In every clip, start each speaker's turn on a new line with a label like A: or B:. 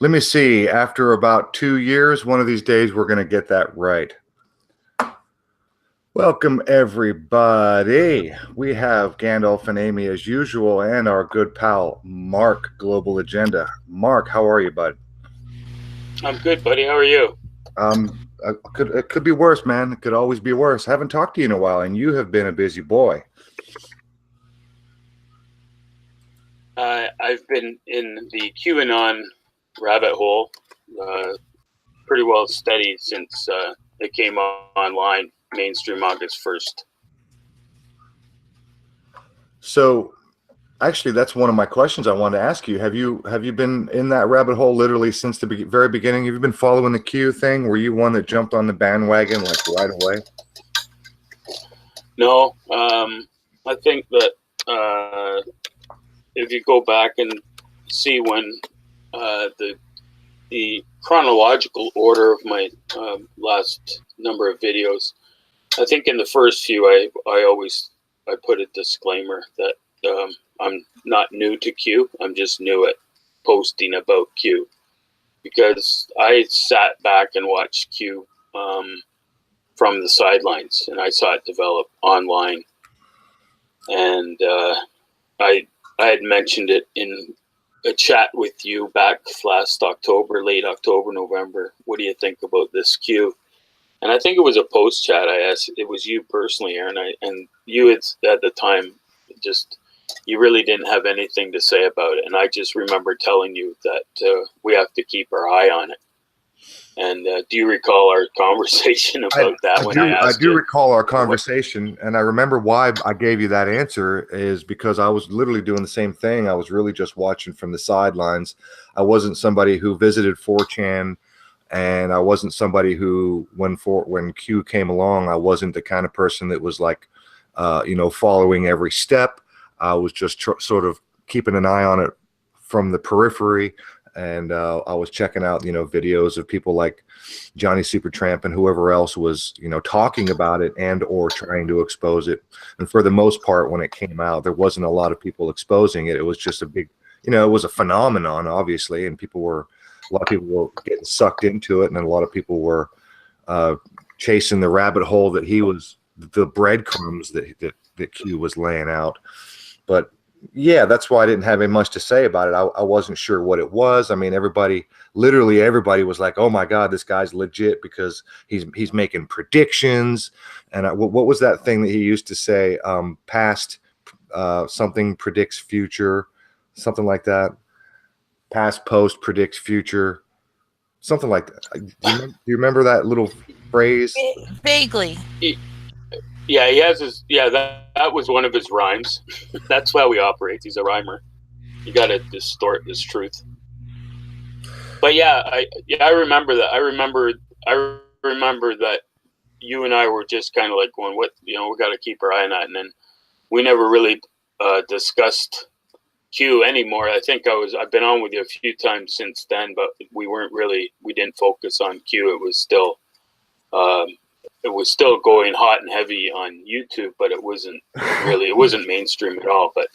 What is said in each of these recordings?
A: Let me see. After about 2 years, one of these days, we're going to get that right. Welcome, everybody. We have Gandalf and Amy as usual, and our good pal, Mark, Global Agenda. Mark, how are you, bud?
B: I'm good, buddy. How are you?
A: It could be worse, man. It could always be worse. I haven't talked to you in a while, and you have been a busy boy.
B: I've been in the QAnon rabbit hole pretty well steady since it came online, mainstream August 1st.
A: So, actually, that's one of my questions I wanted to ask you. Have you been in that rabbit hole literally since the very beginning? Have you been following the Q thing? Were you one that jumped on the bandwagon like right away?
B: No, I think that if you go back and see when the chronological order of my last number of videos, I think in the first few I put a disclaimer that I'm not new to Q. I'm just new at posting about Q, because I sat back and watched Q from the sidelines, and I saw it develop online. And I had mentioned it in a chat with you back last October, late October, November. What do you think about this Q? And I think it was a post chat. I asked, it was you personally, Aaron, and you had at the time just, you really didn't have anything to say about it. And I just remember telling you that we have to keep our eye on it. And do you recall our conversation about that?
A: I do recall our conversation, and I remember why I gave you that answer is because I was literally doing the same thing. I was really just watching from the sidelines. I wasn't somebody who visited 4chan, and I wasn't somebody who, when Q came along, I wasn't the kind of person that was like, following every step. I was just sort of keeping an eye on it from the periphery. And I was checking out, videos of people like Johnny Supertramp and whoever else was, talking about it and or trying to expose it. And for the most part, when it came out, there wasn't a lot of people exposing it. It was just a big, it was a phenomenon, obviously, and a lot of people were getting sucked into it, and then a lot of people were chasing the rabbit hole that he was, the breadcrumbs that Q was laying out. But yeah, that's why I didn't have much to say about it. I wasn't sure what it was. I mean, literally everybody was like, "Oh my God, this guy's legit," because he's making predictions. And what was that thing that he used to say? Past something predicts future, something like that. Past post predicts future, something like that. Do you remember that little phrase?
C: Vaguely.
B: Yeah, he has his. Yeah, that was one of his rhymes. That's how he operates. He's a rhymer. You got to distort this truth. But yeah, I remember that. I remember that you and I were just kind of like going, "What? We got to keep our eye on that." And then we never really discussed Q anymore. I think I've been on with you a few times since then, but we didn't focus on Q. It was still going hot and heavy on YouTube, but it wasn't mainstream at all. But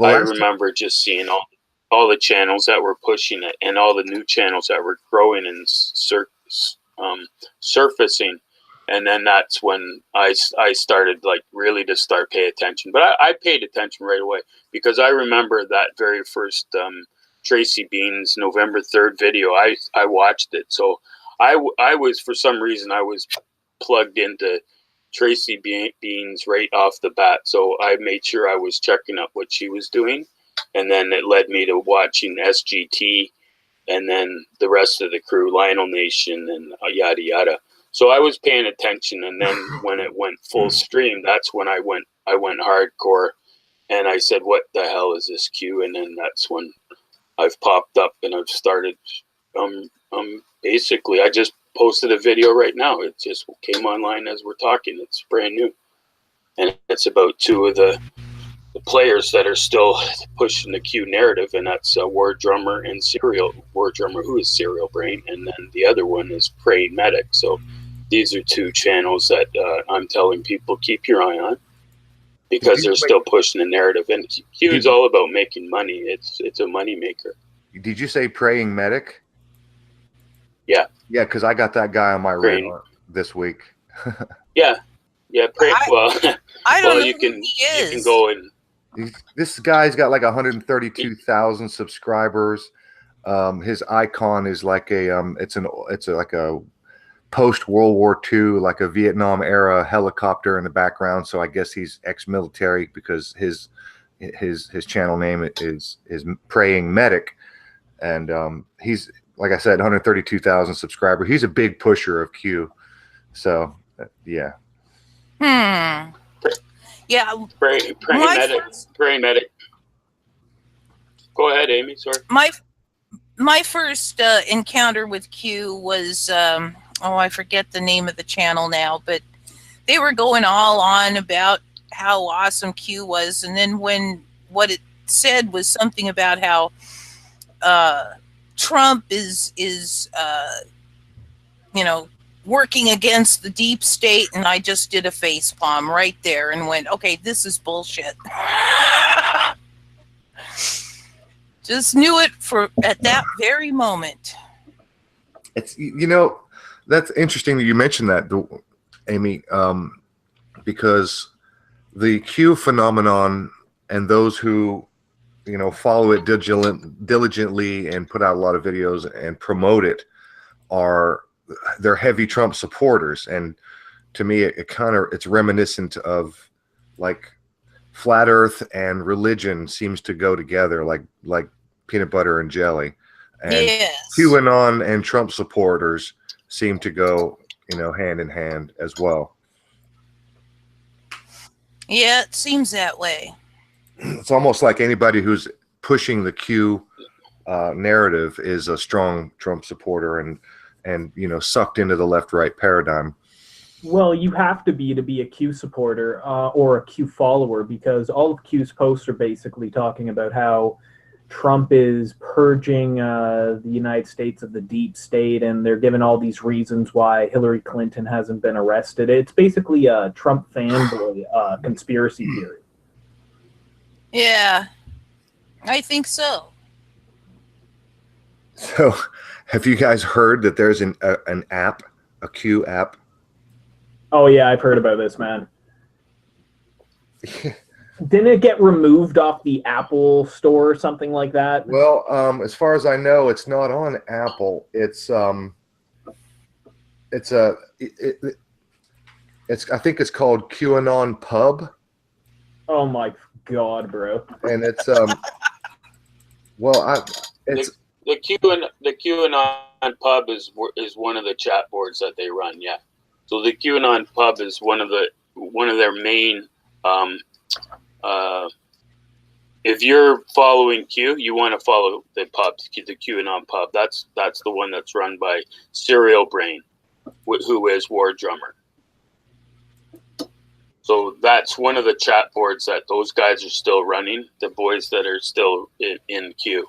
B: I remember just seeing all the channels that were pushing it, and all the new channels that were growing and surfacing. And then that's when I started really to start pay attention. But I paid attention right away, because I remember that very first Tracy Bean's November 3rd video. I watched it. So I was, for some reason, I was plugged into Tracy Beans right off the bat. So I made sure I was checking out what she was doing. And then it led me to watching SGT, and then the rest of the crew, Lionel Nation, and yada, yada. So I was paying attention, and then when it went full stream, that's when I went hardcore, and I said, "What the hell is this Q?" And then that's when I've popped up and I've started. Basically, I just posted a video right now. It just came online as we're talking. It's brand new, and it's about two of the players that are still pushing the Q narrative, and that's War Drummer and War Drummer, who is Serial Brain, and then the other one is Praying Medic. So these are two channels that I'm telling people keep your eye on, because they're still pushing the narrative, and Q is all about making money. It's a money maker.
A: Did you say Praying Medic?
B: Yeah.
A: Yeah, because I got that guy on my radar this week.
B: Yeah. I don't know
C: you can
B: go and.
A: This guy's got like 132,000 subscribers. His icon is like it's like a post World War II, like a Vietnam era helicopter in the background. So I guess he's ex-military, because his channel name is Praying Medic, and he's, like I said, 132,000 subscribers. He's a big pusher of Q. So yeah.
B: Yeah. Praying Medic. Go ahead, Amy. Sorry.
C: My first encounter with Q was I forget the name of the channel now, but they were going all on about how awesome Q was, and then what it said was something about how Trump is working against the deep state, and I just did a face palm right there and went, okay, this is bullshit. Just knew it at that very moment.
A: It's, that's interesting that you mentioned that, Amy, because the Q phenomenon and those who follow it diligently and put out a lot of videos and promote it they're heavy Trump supporters. And to me, it's reminiscent of like flat earth and religion seems to go together like peanut butter and jelly. And
C: yes.
A: QAnon and Trump supporters seem to go, hand in hand as well.
C: Yeah, it seems that way.
A: It's almost like anybody who's pushing the Q narrative is a strong Trump supporter and sucked into the left-right paradigm.
D: Well, you have to be a Q supporter or a Q follower, because all of Q's posts are basically talking about how Trump is purging the United States of the deep state, and they're given all these reasons why Hillary Clinton hasn't been arrested. It's basically a Trump fanboy conspiracy theory.
C: Yeah, I think so.
A: So, have you guys heard that there's an app, a Q app?
D: Oh yeah, I've heard about this, man. Didn't it get removed off the Apple Store or something like that?
A: Well, as far as I know, it's not on Apple. It's I think it's called QAnon Pub.
B: Oh my God, bro!
A: And it's
B: the QAnon Pub is one of the chat boards that they run. Yeah, so the QAnon Pub is one of their main. If you're following Q, you want to follow the pub, the QAnon Pub. That's the one that's run by Serial Brain, who is War Drummer. So that's one of the chat boards that those guys are still running, the boys that are still in Q.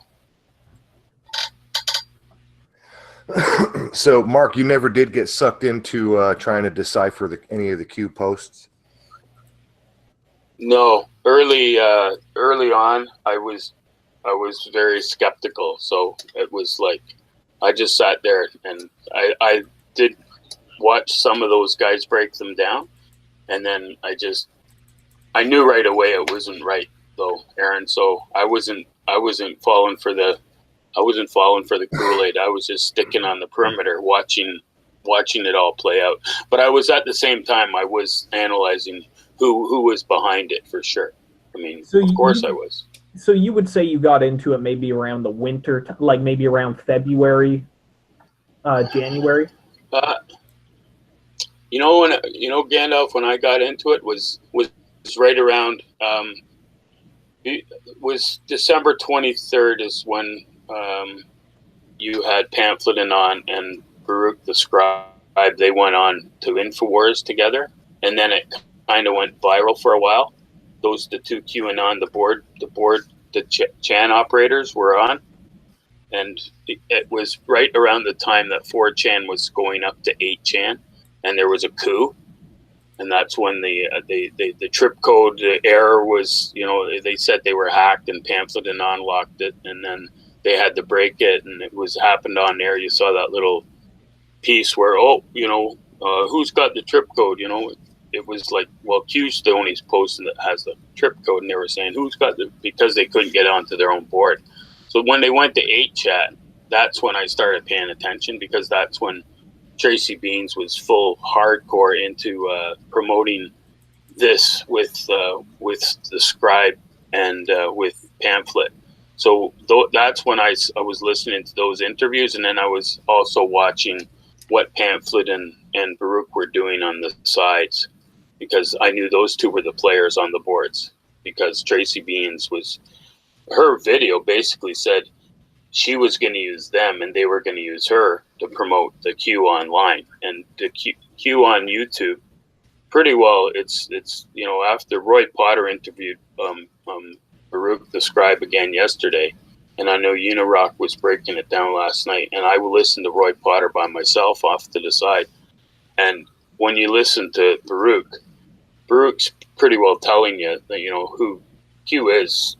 A: So, Mark, you never did get sucked into trying to decipher any of the Q posts?
B: No, early on, I was very skeptical. So it was like I just sat there and I did watch some of those guys break them down, and then I knew right away it wasn't right though, Aaron. So I wasn't falling for the Kool-Aid. I was just sticking on the perimeter, watching it all play out. But I was at the same time I was analyzing who was behind it for sure. I mean, so of course I was.
D: So you would say you got into it maybe around the winter, like maybe around February, January?
B: You know, when Gandalf, when I got into it was right around it was December 23rd is when you had Pamphlet and Baruch the Scribe. They went on to InfoWars together, and then it kind of went viral for a while. Those the two QAnon, the Chan operators were on, and it was right around the time that 4chan was going up to 8chan, and there was a coup, and that's when the trip code error was, they said they were hacked, and Pamphlet and unlocked it, and then they had to break it, and it was happened on there. You saw that little piece where, who's got the trip code? It was like, well, Q-Stoney's posting that has the trip code, and they were saying who's got because they couldn't get onto their own board. So when they went to 8chat, that's when I started paying attention, because that's when Tracy Beans was full hardcore into promoting this with the Scribe and with Pamphlet. So that's when I was listening to those interviews, and then I was also watching what Pamphlet and Baruch were doing on the sides, because I knew those two were the players on the boards, because Tracy Beans her video basically said she was going to use them and they were going to use her to promote the Q online, and the Q on YouTube. Pretty well, it's after Roy Potter interviewed Baruch the Scribe again yesterday, and I know Unirock was breaking it down last night, and I will listen to Roy Potter by myself off to the side. And when you listen to Baruch's pretty well telling you that who Q is.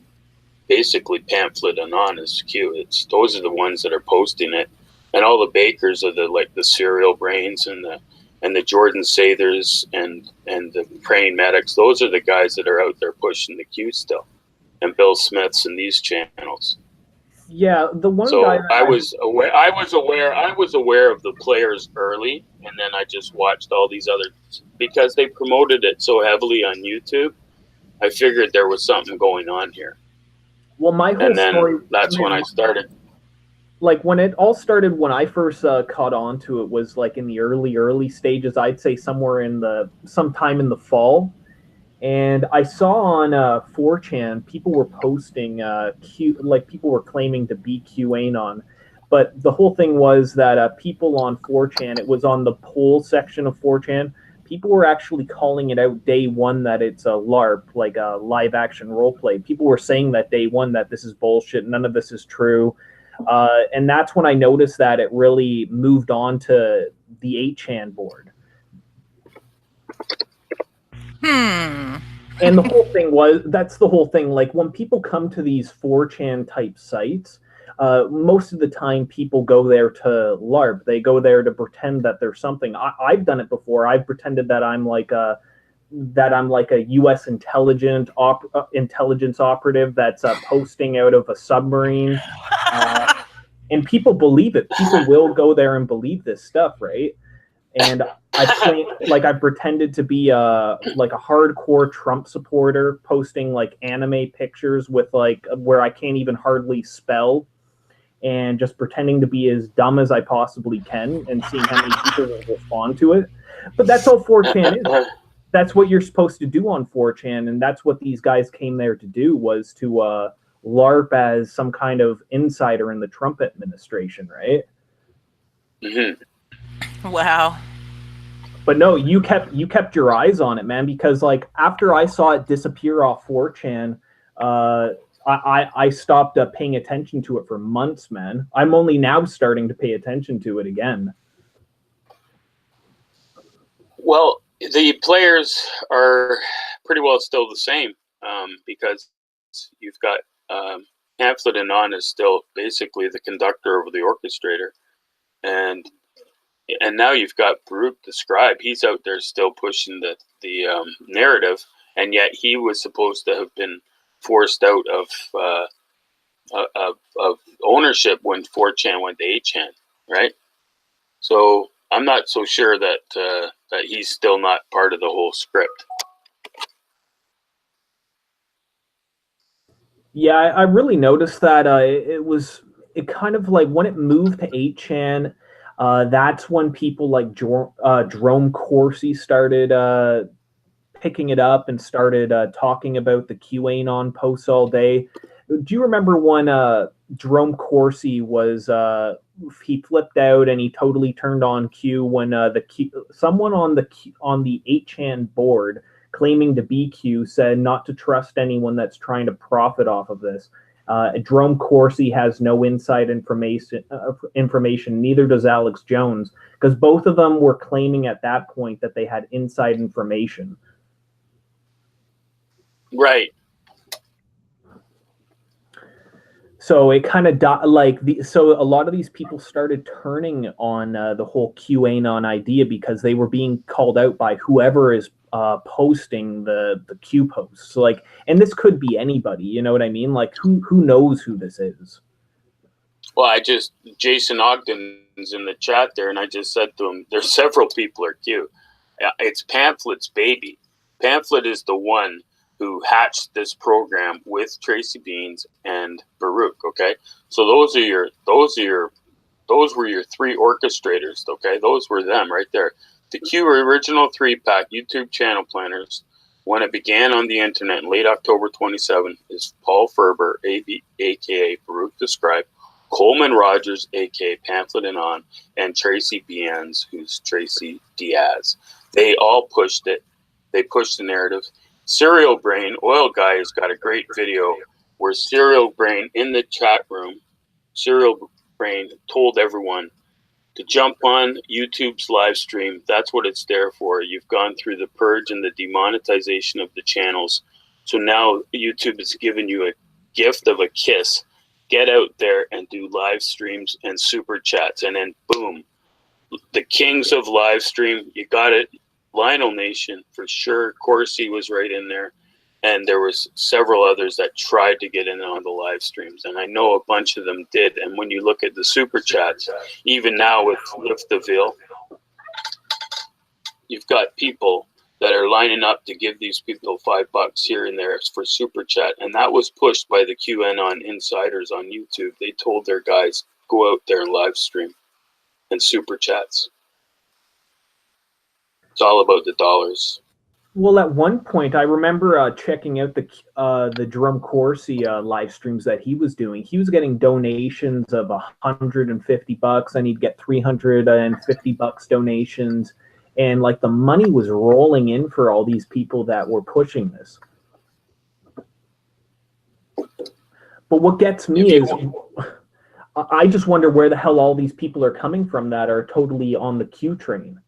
B: Basically, Pamphlet and Honest Q. Those are the ones that are posting it, and all the bakers are the serial brains and the Jordan Sathers and the praying medics. Those are the guys that are out there pushing the Q still, and Bill Smiths and these channels.
D: Yeah, the one
B: so
D: guy
B: I was aware of the players early, and then I just watched all these other, because they promoted it so heavily on YouTube. I figured there was something going on here.
D: Well, my whole story.
B: That's when I started.
D: Like when it all started, when I first caught on to it was like in the early stages. I'd say sometime in the fall, and I saw on 4chan people were posting people were claiming to be QAnon, but the whole thing was that people on 4chan, it was on the poll section of 4chan. People were actually calling it out day one that it's a LARP, like a live action role play. People were saying that day one that this is bullshit, none of this is true. And that's when I noticed that it really moved on to the 8chan board. And the whole thing that's the whole thing. Like when people come to these 4chan type sites, most of the time people go there to LARP. They go there to pretend that there's something. I've done it before. I've pretended that I'm like a U.S. intelligence operative that's posting out of a submarine, and people believe it. People will go there and believe this stuff, right? And I've pretended to be a hardcore Trump supporter, posting like anime pictures with where I can't even hardly spell, and just pretending to be as dumb as I possibly can, and seeing how many people will respond to it. But that's all 4chan is. That's what you're supposed to do on 4chan, and that's what these guys came there to do, was to LARP as some kind of insider in the Trump administration, right?
B: Mm-hmm.
C: Wow.
D: But no, you kept your eyes on it, man, because like after I saw it disappear off 4chan, I stopped paying attention to it for months, man. I'm only now starting to pay attention to it again.
B: Well, the players are pretty well still the same, because you've got Pamphlet and On is still basically the conductor over the orchestrator, and now you've got Baruch the Scribe. He's out there still pushing the narrative, and yet he was supposed to have been forced out of ownership when 4chan went to 8chan, right? So I'm not so sure that that he's still not part of the whole script.
D: Yeah, I really noticed that it kind of like when it moved to 8chan, That's when people like Jerome Corsi started picking it up and started talking about the QAnon posts all day. Do you remember when Jerome Corsi was he flipped out and he totally turned on Q when someone on the 8chan board claiming to be Q said not to trust anyone that's trying to profit off of this. Jerome Corsi has no inside information. Neither does Alex Jones, because both of them were claiming at that point that they had inside information.
B: Right.
D: So it kind of so a lot of these people started turning on the whole QAnon idea because they were being called out by whoever is posting the Q posts. So like, and this could be anybody, you know what I mean? Like who knows who this is?
B: Well, Jason Ogden's in the chat there, and I just said to him, there's several people are Q. It's Pamphlet's baby. Pamphlet is the one who hatched this program with Tracy Beans and Baruch. Okay, so those were your three orchestrators. Okay, those were them right there. The Q original 3-pack YouTube channel planners, when it began on the internet in late October 27, is Paul Ferber, aka Baruch the Scribe, Coleman Rogers, aka Pamphlet and Tracy Beans, who's Tracy Diaz. They all pushed it. They pushed the narrative. Serial Brain, Oil Guy, has got a great video where Serial Brain in the chat room, Serial Brain told everyone to jump on YouTube's live stream. That's what it's there for. You've gone through the purge and the demonetization of the channels. So now YouTube has given you a gift of a kiss. Get out there and do live streams and super chats. And then boom, the kings of live stream, you got it. Lionel Nation, for sure. Corsi was right in there. And there was several others that tried to get in on the live streams. And I know a bunch of them did. And when you look at the super chats, even now with Lift the Veil, you've got people that are lining up to give these people $5 here and there for super chat. And that was pushed by the QAnon insiders on YouTube. They told their guys, go out there and live stream and super chats. It's all about the dollars.
D: Well, at one point, I remember checking out the Jerome Corsi live streams that he was doing. He was getting donations of $150, and he'd get $350 donations, and like the money was rolling in for all these people that were pushing this. But what gets me is, I just wonder where the hell all these people are coming from that are totally on the Q train.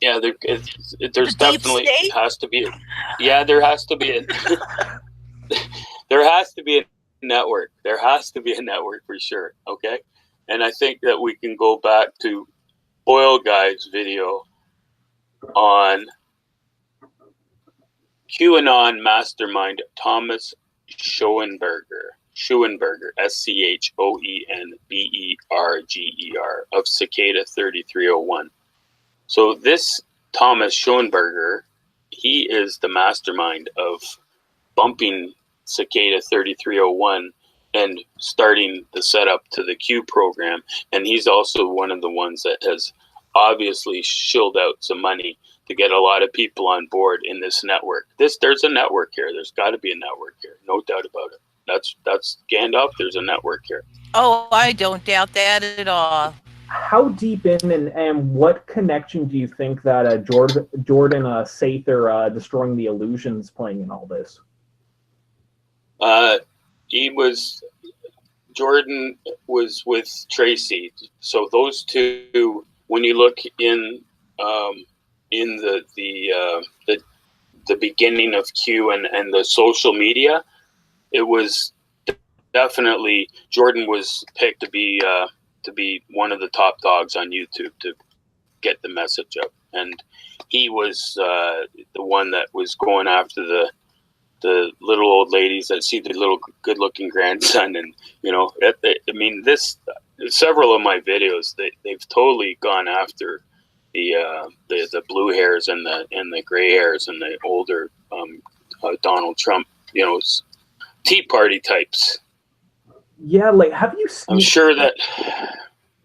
B: Yeah, there's definitely has to be. There has to be a. There has to be a network. There has to be a network for sure. Okay, and I think that we can go back to Oil Guy's video on QAnon mastermind Thomas Schoenberger, Schoenberger, Schoenberger of Cicada 3301. So this Thomas Schoenberger, he is the mastermind of bumping Cicada 3301 and starting the setup to the Q program. And he's also one of the ones that has obviously shilled out some money to get a lot of people on board in this network. There's a network here. There's got to be a network here. No doubt about it. That's Gandalf. There's a network here.
C: Oh, I don't doubt that at all.
D: How deep in and what connection do you think that Jordan Sather destroying the illusions playing in all this?
B: Jordan was with Tracy. So those two, when you look in the beginning of Q and the social media, it was definitely Jordan was picked to be one of the top dogs on YouTube to get the message up, and he was the one that was going after the little old ladies that see the little good-looking grandson, and several of my videos they've totally gone after the blue hairs and the gray hairs and the older Donald Trump, Tea Party types.
D: Yeah, like, have you seen?
B: I'm sure that.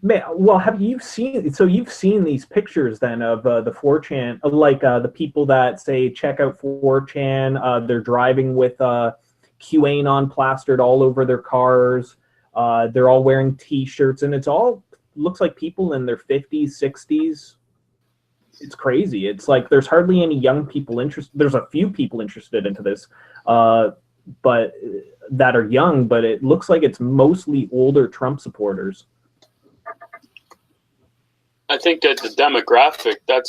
D: Man, well, have you seen? So you've seen these pictures then of the 4chan, like the people that say check out 4chan. They're driving with Qanon plastered all over their cars. They're all wearing T-shirts, and it's all looks like people in their 50s, 60s. It's crazy. It's like there's hardly any young people interested. There's a few people interested into this, but that are young. But it looks like it's mostly older Trump supporters.
B: I think that that's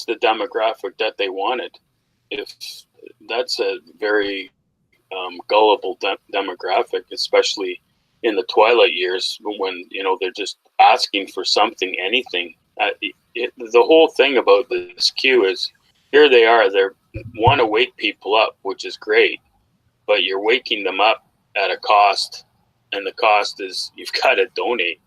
B: the demographic that they wanted. If that's a very gullible demographic, especially in the twilight years when, they're just asking for something, anything. The whole thing about this queue is here they are. They want to wake people up, which is great, but you're waking them up at a cost, and the cost is you've got to donate.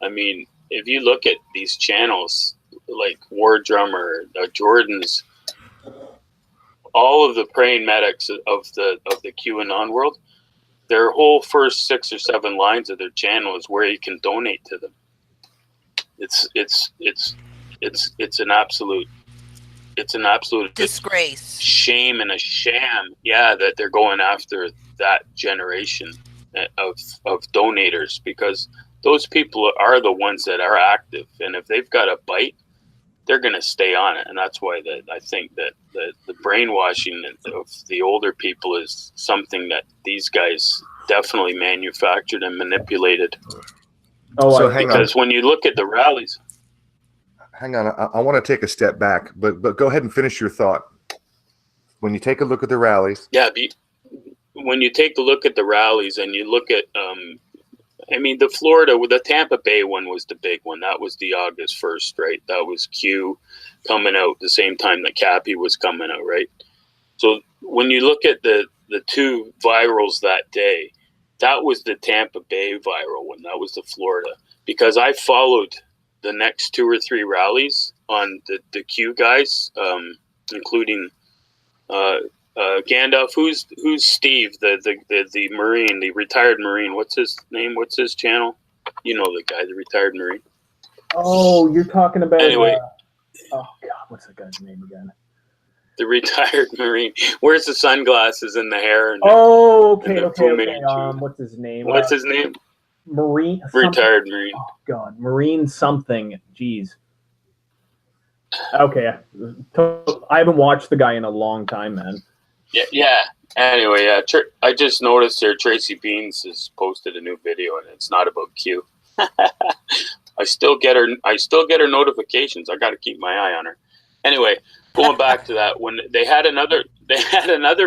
B: I mean, if you look at these channels like War Drummer, Jordan's, all of the praying medics of the QAnon world, their whole first 6 or 7 lines of their channel is where you can donate to them. It's an absolute
C: disgrace,
B: shame and a sham. Yeah, that they're going after that generation of donators, because those people are the ones that are active, and if they've got a bite, they're going to stay on it. And that's why I think that the brainwashing of the older people is something that these guys definitely manufactured and manipulated.
A: Oh, so hang on.
B: Because when you look at the rallies,
A: hang on, I want to take a step back, but go ahead and finish your thought. When you take a look at the rallies,
B: when you take a look at the rallies and you look at, the Tampa Bay one was the big one. That was the August 1st, right? That was Q coming out the same time that Cappy was coming out, right? So when you look at the 2 virals that day, that was the Tampa Bay viral one. That was the Florida, because I followed the next 2 or 3 rallies on the Q guys, including Gandalf. Who's Steve, the Marine, the retired Marine? What's his name? What's his channel? You know the guy, the retired Marine.
D: Oh, you're talking about.
B: Anyway,
D: oh God, what's that guy's name again?
B: The retired Marine. Where's the sunglasses and the hair? And
D: okay. What's his name?
B: What's his name?
D: Marine.
B: Retired Marine.
D: Oh God, Marine something. Jeez. Okay, I haven't watched the guy in a long time, man.
B: Yeah. Anyway, I just noticed here Tracy Beans has posted a new video, and it's not about Q. I still get her notifications. I got to keep my eye on her. Anyway, going back to that, when they had another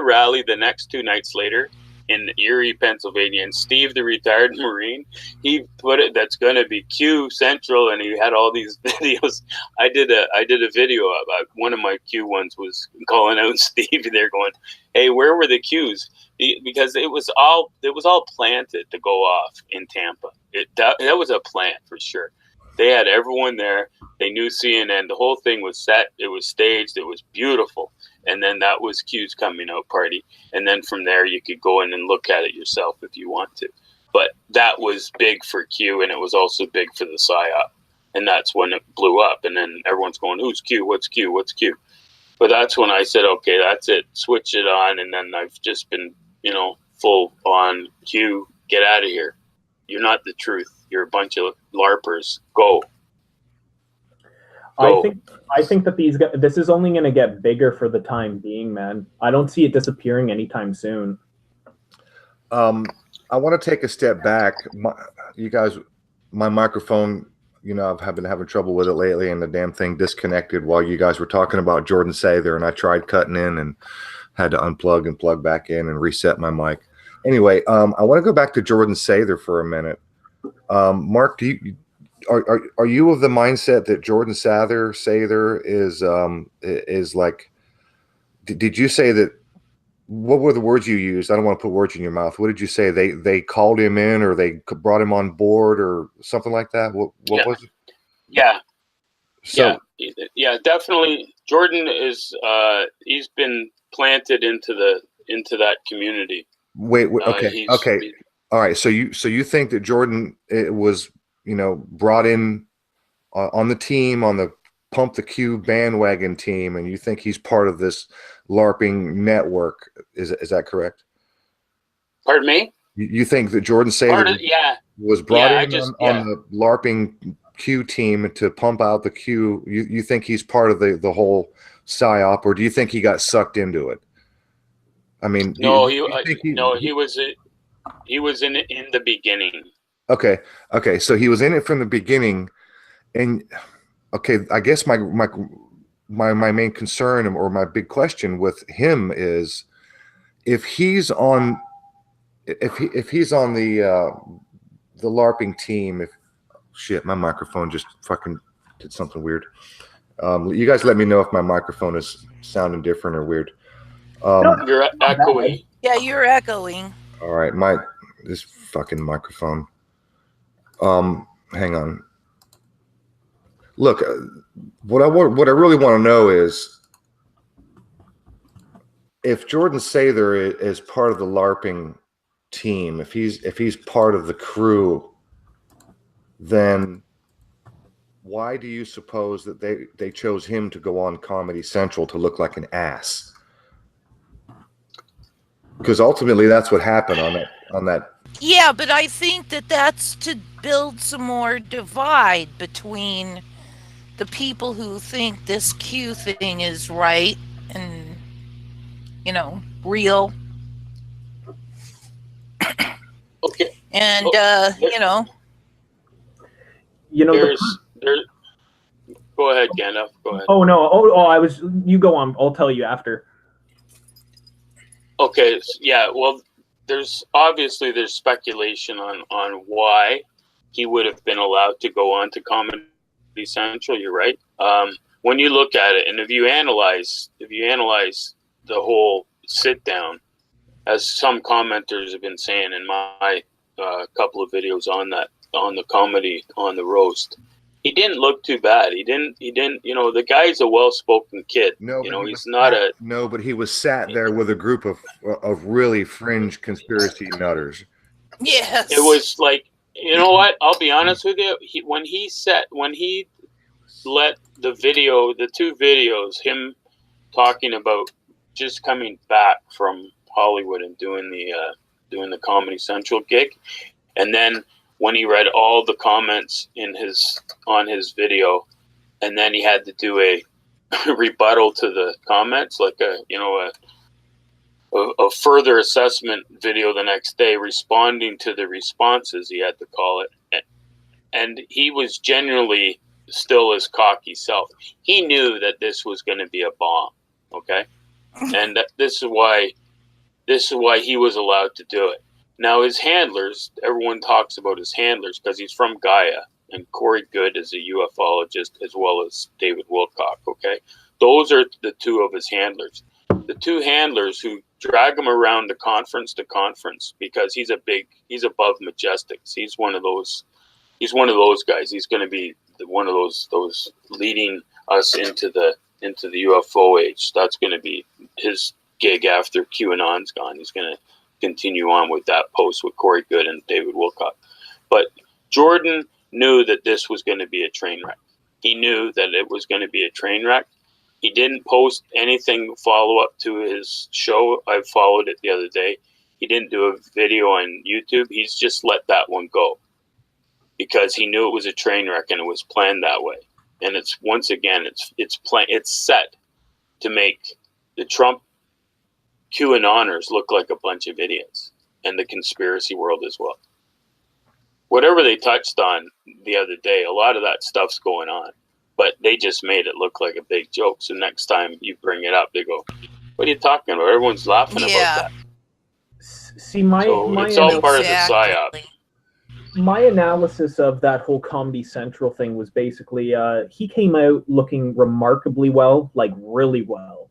B: rally the next 2 nights later in Erie, Pennsylvania, and Steve, the retired Marine, he put it that's going to be Q Central, and he had all these videos. I did a video about one of my Q ones was calling out Steve. They're going, "Hey, where were the Qs?" Because it was all planted to go off in Tampa. That was a plant for sure. They had everyone there. They knew CNN. The whole thing was set. It was staged. It was beautiful. And then that was Q's coming out party. And then from there, you could go in and look at it yourself if you want to. But that was big for Q, and it was also big for the Psyop. And that's when it blew up. And then everyone's going, who's Q? What's Q? What's Q? But that's when I said, okay, that's it. Switch it on. And then I've just been, full on Q. Get out of here. You're not the truth. You're a bunch of LARPers. Go.
D: I think that this is only going to get bigger for the time being, man. I don't see it disappearing anytime soon.
A: I want to take a step back. You guys, my microphone, I've been having trouble with it lately, and the damn thing disconnected while you guys were talking about Jordan Sather, and I tried cutting in and had to unplug and plug back in and reset my mic. Anyway, I want to go back to Jordan Sather for a minute. Mark, are you of the mindset that Jordan Sather is like? Did you say that? What were the words you used? I don't want to put words in your mouth. What did you say? They called him in, or they brought him on board, or something like that? What was it?
B: Yeah.
A: So,
B: yeah, definitely. Jordan is he's been planted into that community.
A: Wait, okay. All right, so you think that Jordan was, brought in on the team, on the Pump the Q bandwagon team, and you think he's part of this LARPing network? Is that correct?
B: Pardon me?
A: You think that Jordan Sather was brought in on the LARPing Q team to pump out the Q? You think he's part of the whole psyop, or do you think he got sucked into it? I mean,
B: no, he was in it in the beginning.
A: Okay, so he was in it from the beginning, and okay, I guess my main concern or my big question with him is if he's on the LARPing team. If shit, my microphone just fucking did something weird. You guys let me know if my microphone is sounding different or weird.
B: You're echoing.
C: Yeah, you're echoing.
A: All right, this fucking microphone. Hang on. Look, what I really want to know is if Jordan Sather is part of the LARPing team, if he's part of the crew, then why do you suppose that they chose him to go on Comedy Central to look like an ass? Because ultimately that's what happened on that.
C: Yeah, but I think that's to build some more divide between the people who think this Q thing is right and, real.
B: Okay.
C: And,
B: Go ahead, Gandalf. Go ahead.
D: Oh, no. You go on. I'll tell you after.
B: Okay. Yeah. Well, there's speculation on why he would have been allowed to go on to Comedy Central. You're right. When you look at it, and if you analyze the whole sit down, as some commenters have been saying in my couple of videos on the comedy, on the roast, he didn't look too bad. He didn't. The guy's a well-spoken kid.
A: No,
B: he's not a.
A: No, but he was sat there with a group of really fringe conspiracy nutters.
C: Yes.
B: It was like, you know what? I'll be honest with you. When he let the two videos, him talking about just coming back from Hollywood and doing the Comedy Central gig, and then when he read all the comments on his video, and then he had to do a rebuttal to the comments, like a further assessment video the next day, responding to the responses, he had to call it, and he was genuinely still his cocky self. He knew that this was going to be a bomb, okay, and this is why he was allowed to do it. Now, his handlers, everyone talks about his handlers because he's from Gaia, and Corey Good is a ufologist as well as David Wilcock, okay? Those are the two of his handlers. The two handlers who drag him around to conference because he's above Majestics. He's one of those guys. He's going to be one of those leading us into the UFO age. That's going to be his gig after QAnon's gone. He's going to continue on with that post with Corey Good and David Wilcock. But Jordan knew that this was going to be a train wreck. He knew that it was going to be a train wreck. He didn't post anything follow up to his show. I followed it the other day. He didn't do a video on YouTube. He's just let that one go because he knew it was a train wreck and it was planned that way. And it's set to make the Trump QAnoners look like a bunch of idiots, and the conspiracy world as well. Whatever they touched on the other day, a lot of that stuff's going on, but they just made it look like a big joke. So next time you bring it up, they go, "What are you talking about?" Everyone's laughing about that.
D: See,
B: it's all part of the psyop.
D: My analysis of that whole Comedy Central thing was basically he came out looking remarkably well, like really well.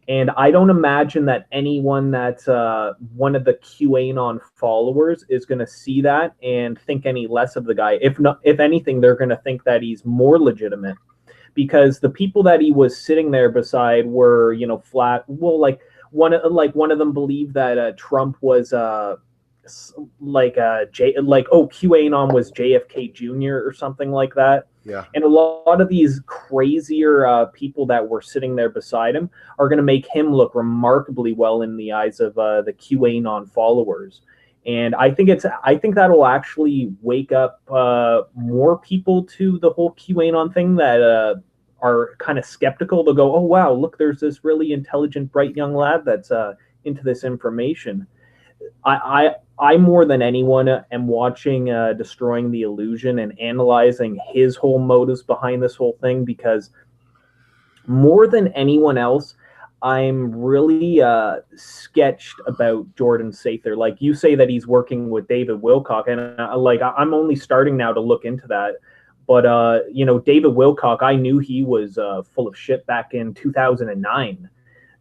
D: And I don't imagine that anyone that's one of the QAnon followers is going to see that and think any less of the guy. If anything, they're going to think that he's more legitimate, because the people that he was sitting there beside were, flat. Well, like one of them believed that Trump was QAnon was JFK Jr. or something like that.
A: Yeah.
D: And a lot of these crazier people that were sitting there beside him are going to make him look remarkably well in the eyes of the QAnon followers. And I think that'll actually wake up more people to the whole QAnon thing that are kind of skeptical. They'll go, oh, wow, look, there's this really intelligent, bright young lad that's into this information. I more than anyone am watching Destroying the Illusion and analyzing his whole motives behind this whole thing, because more than anyone else, I'm really sketched about Jordan Sather. Like, you say that he's working with David Wilcock, and I'm only starting now to look into that. But David Wilcock, I knew he was full of shit back in 2009.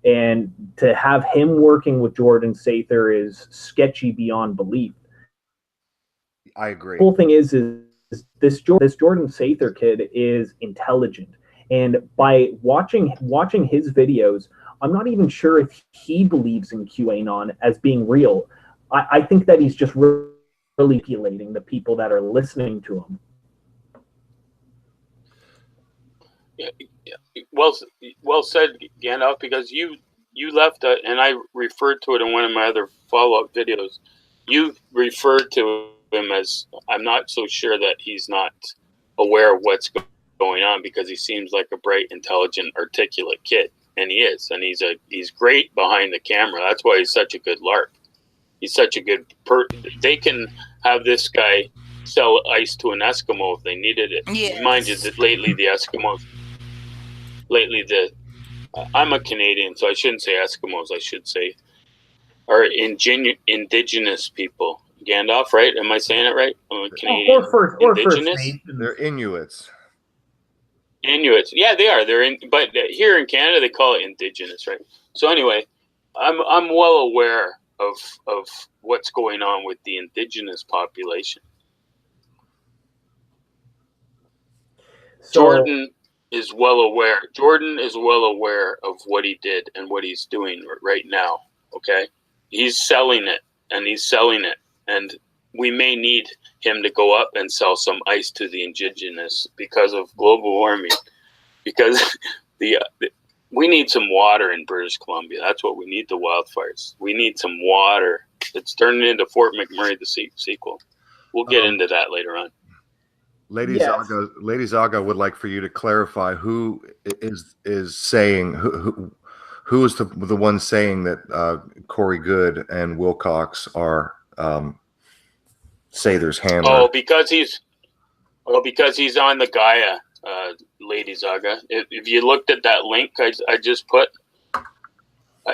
D: And to have him working with Jordan Sather is sketchy beyond belief.
A: I agree.
D: The whole thing is this Jordan Sather kid is intelligent. And by watching his videos, I'm not even sure if he believes in QAnon as being real. I think that he's just really manipulating the people that are listening to him.
B: Yeah. Well said, Gandalf, because you left and I referred to it in one of my other follow-up videos. You referred to him as, I'm not so sure that he's not aware of what's going on, because he seems like a bright, intelligent, articulate kid, and he is, and he's great behind the camera. That's why he's such a good LARP. He's such a good They can have this guy sell ice to an Eskimo if they needed it.
C: Yes.
B: Mind you, that lately the Eskimos. I'm a Canadian, so I shouldn't say Eskimos. I should say are indigenous people. Gandalf, right? Am I saying it right? I'm a Canadian.
D: Or
B: indigenous.
A: They're Inuits.
B: Inuits. Yeah, they are. But here in Canada they call it indigenous, right? So anyway, I'm well aware of what's going on with the indigenous population.
D: So,
B: Jordan is well aware. Jordan is well aware of what he did and what he's doing right now. Okay, he's selling it, and we may need him to go up and sell some ice to the indigenous because of global warming. Because we need some water in British Columbia. That's what we need. The wildfires. We need some water. It's turning into Fort McMurray, the sequel. We'll get into that later on.
A: Lady Zaga would like for you to clarify who is saying who is the one saying that Corey Good and Wilcox are Sather's handler.
B: Because he's on the Gaia, Lady Zaga. If you looked at that link I just put,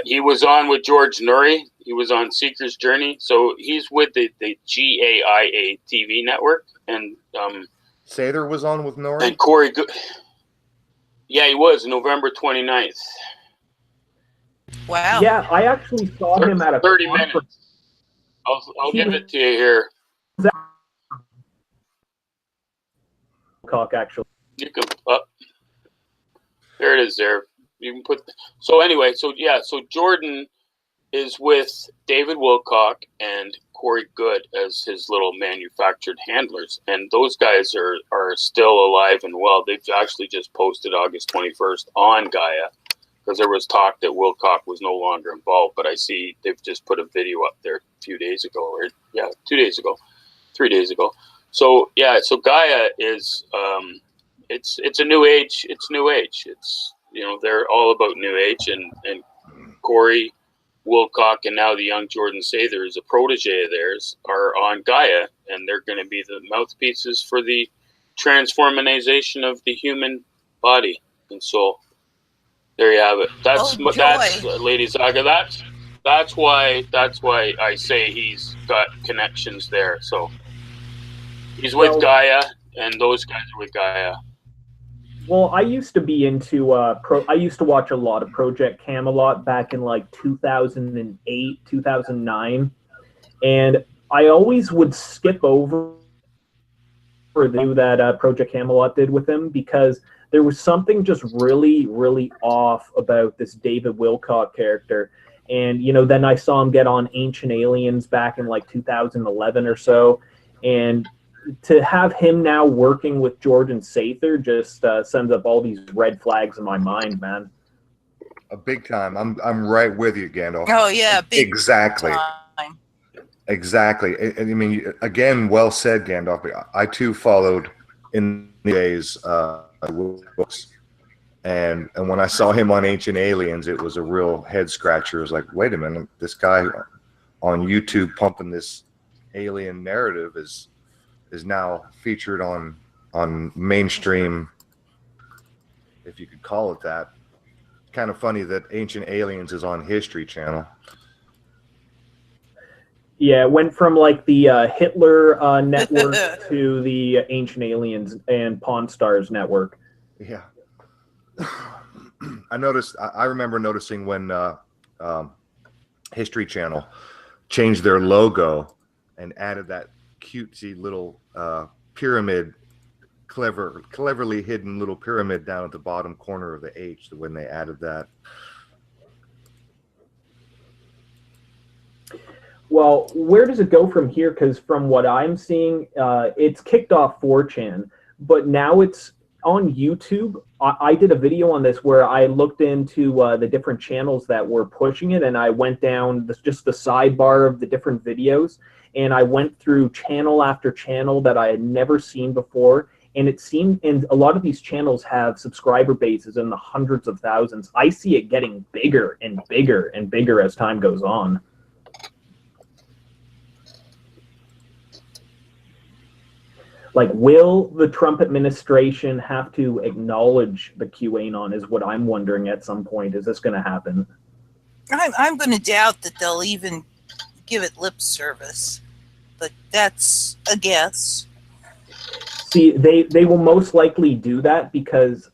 B: he was on with George Nuri. He was on Seeker's Journey. So he's with the GAIA TV network, and
A: Sather was on with Nori?
B: And Corey Good. Yeah, he was, November 29th.
C: Wow.
D: Yeah, I actually saw him at a
B: 30
D: conference.
B: minutes. I'll give it to you here.
D: Actually.
B: You can there it is there. You can put so Jordan is with David Wilcock and Corey Good as his little manufactured handlers, and those guys are still alive and well. They've actually just posted August 21st on Gaia, because there was talk that Wilcock was no longer involved, but I see they've just put a video up there a few days ago, or 2 days ago, 3 days ago. So so Gaia is it's a new age. It's new age. It's they're all about new age, and Corey Wilcock and now the young Jordan Sather, is a protege of theirs, are on Gaia, and they're going to be the mouthpieces for the transformation of the human body and soul. There you have it. That's Lady Zaga. That's why I say he's got connections there. So he's with Gaia, and those guys are with Gaia.
D: Well, I used to be into I used to watch a lot of Project Camelot back in like 2008, 2009, and I always would skip over that Project Camelot did with him, because there was something just really, really off about this David Wilcock character. And, you know, then I saw him get on Ancient Aliens back in like 2011 or so. And to have him now working with Jordan Sather just sends up all these red flags in my mind, man.
A: A big time. I'm right with you, Gandalf.
C: Oh yeah, big
A: exactly.
C: time.
A: Exactly. And I mean, again, well said, Gandalf. I too followed in the days books, and when I saw him on Ancient Aliens, it was a real head scratcher. It was like, wait a minute, this guy on YouTube pumping this alien narrative is now featured on mainstream, if you could call it that. Kind of funny that Ancient Aliens is on History Channel.
D: Yeah, it went from like the Hitler network to the Ancient Aliens and Pawn Stars network.
A: Yeah. I remember noticing when History Channel changed their logo and added that cutesy little pyramid, cleverly hidden little pyramid down at the bottom corner of the H when they added that.
D: Well, where does it go from here? Because from what I'm seeing, it's kicked off 4chan, but now it's on YouTube. I did a video on this where I looked into the different channels that were pushing it, and I went down just the sidebar of the different videos, and I went through channel after channel that I had never seen before. And it seemed, and a lot of these channels have subscriber bases in the hundreds of thousands. I see it getting bigger and bigger and bigger as time goes on. Like, will the Trump administration have to acknowledge the QAnon is what I'm wondering at some point. Is this going to happen?
C: I'm going to doubt that they'll even give it lip service, but that's a guess.
D: See, they will most likely do that because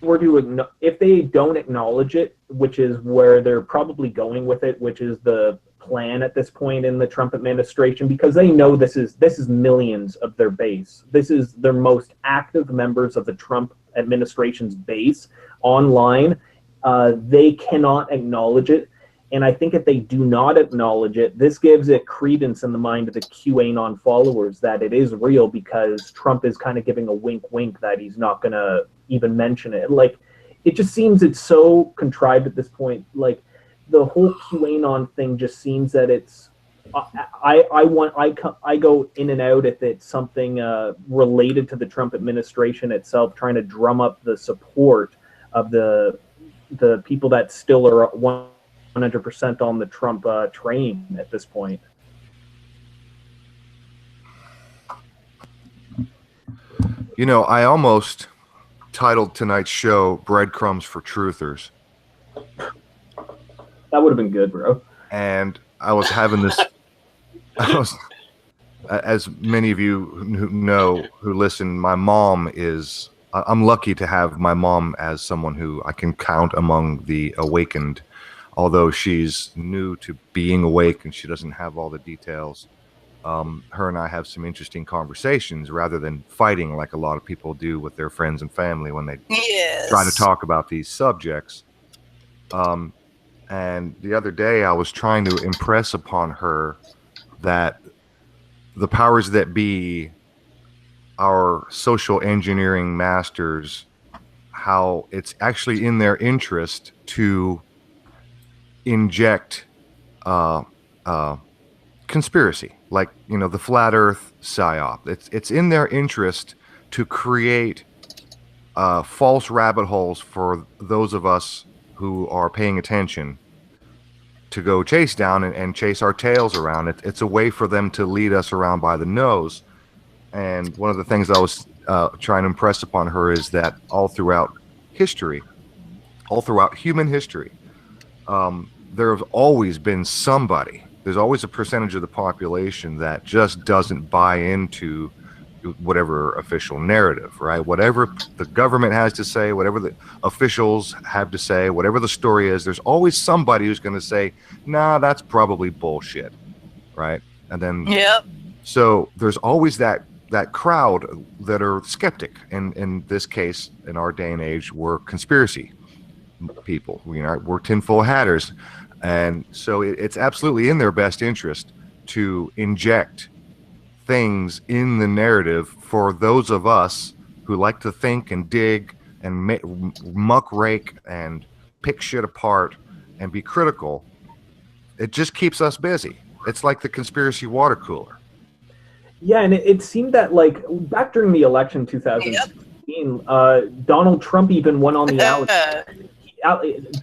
D: if they don't acknowledge it, which is where they're probably going with it, which is the plan at this point in the Trump administration, because they know this is millions of their base. This is their most active members of the Trump administration's base online. They cannot acknowledge it. And I think if they do not acknowledge it, this gives it credence in the mind of the QAnon followers that it is real, because Trump is kind of giving a wink that he's not going to even mention it. Like, it just seems it's so contrived at this point. Like, the whole QAnon thing just seems that it's I go in and out if it's something related to the Trump administration itself, trying to drum up the support of the people that still are 100% on the Trump train at this point.
A: You know, I almost titled tonight's show "Breadcrumbs for Truthers."
D: That would have been good, bro.
A: And I was having this. As many of you who know, who listen, my mom is. I'm lucky to have my mom as someone who I can count among the awakened. Although she's new to being awake and she doesn't have all the details, her and I have some interesting conversations rather than fighting like a lot of people do with their friends and family when they try to talk about these subjects. And the other day I was trying to impress upon her that the powers that be, our social engineering masters, how it's actually in their interest to inject conspiracy, like, you know, the flat earth psyop. It's in their interest to create false rabbit holes for those of us who are paying attention to go chase down and chase our tails around. It's a way for them to lead us around by the nose. And one of the things I was trying to impress upon her is that all throughout history, all throughout human history, there have always been somebody. There's always a percentage of the population that just doesn't buy into whatever official narrative, right? Whatever the government has to say, whatever the officials have to say, whatever the story is, there's always somebody who's going to say, nah, that's probably bullshit, right? And then, so there's always that crowd that are skeptic. And in this case, in our day and age, we're conspiracy people. We're tinfoil hatters, and so it's absolutely in their best interest to inject things in the narrative for those of us who like to think and dig and muck rake and pick shit apart and be critical. It just keeps us busy. It's like the conspiracy water cooler.
D: Yeah, and it seemed that, like, back during the election 2016, Donald Trump even went on the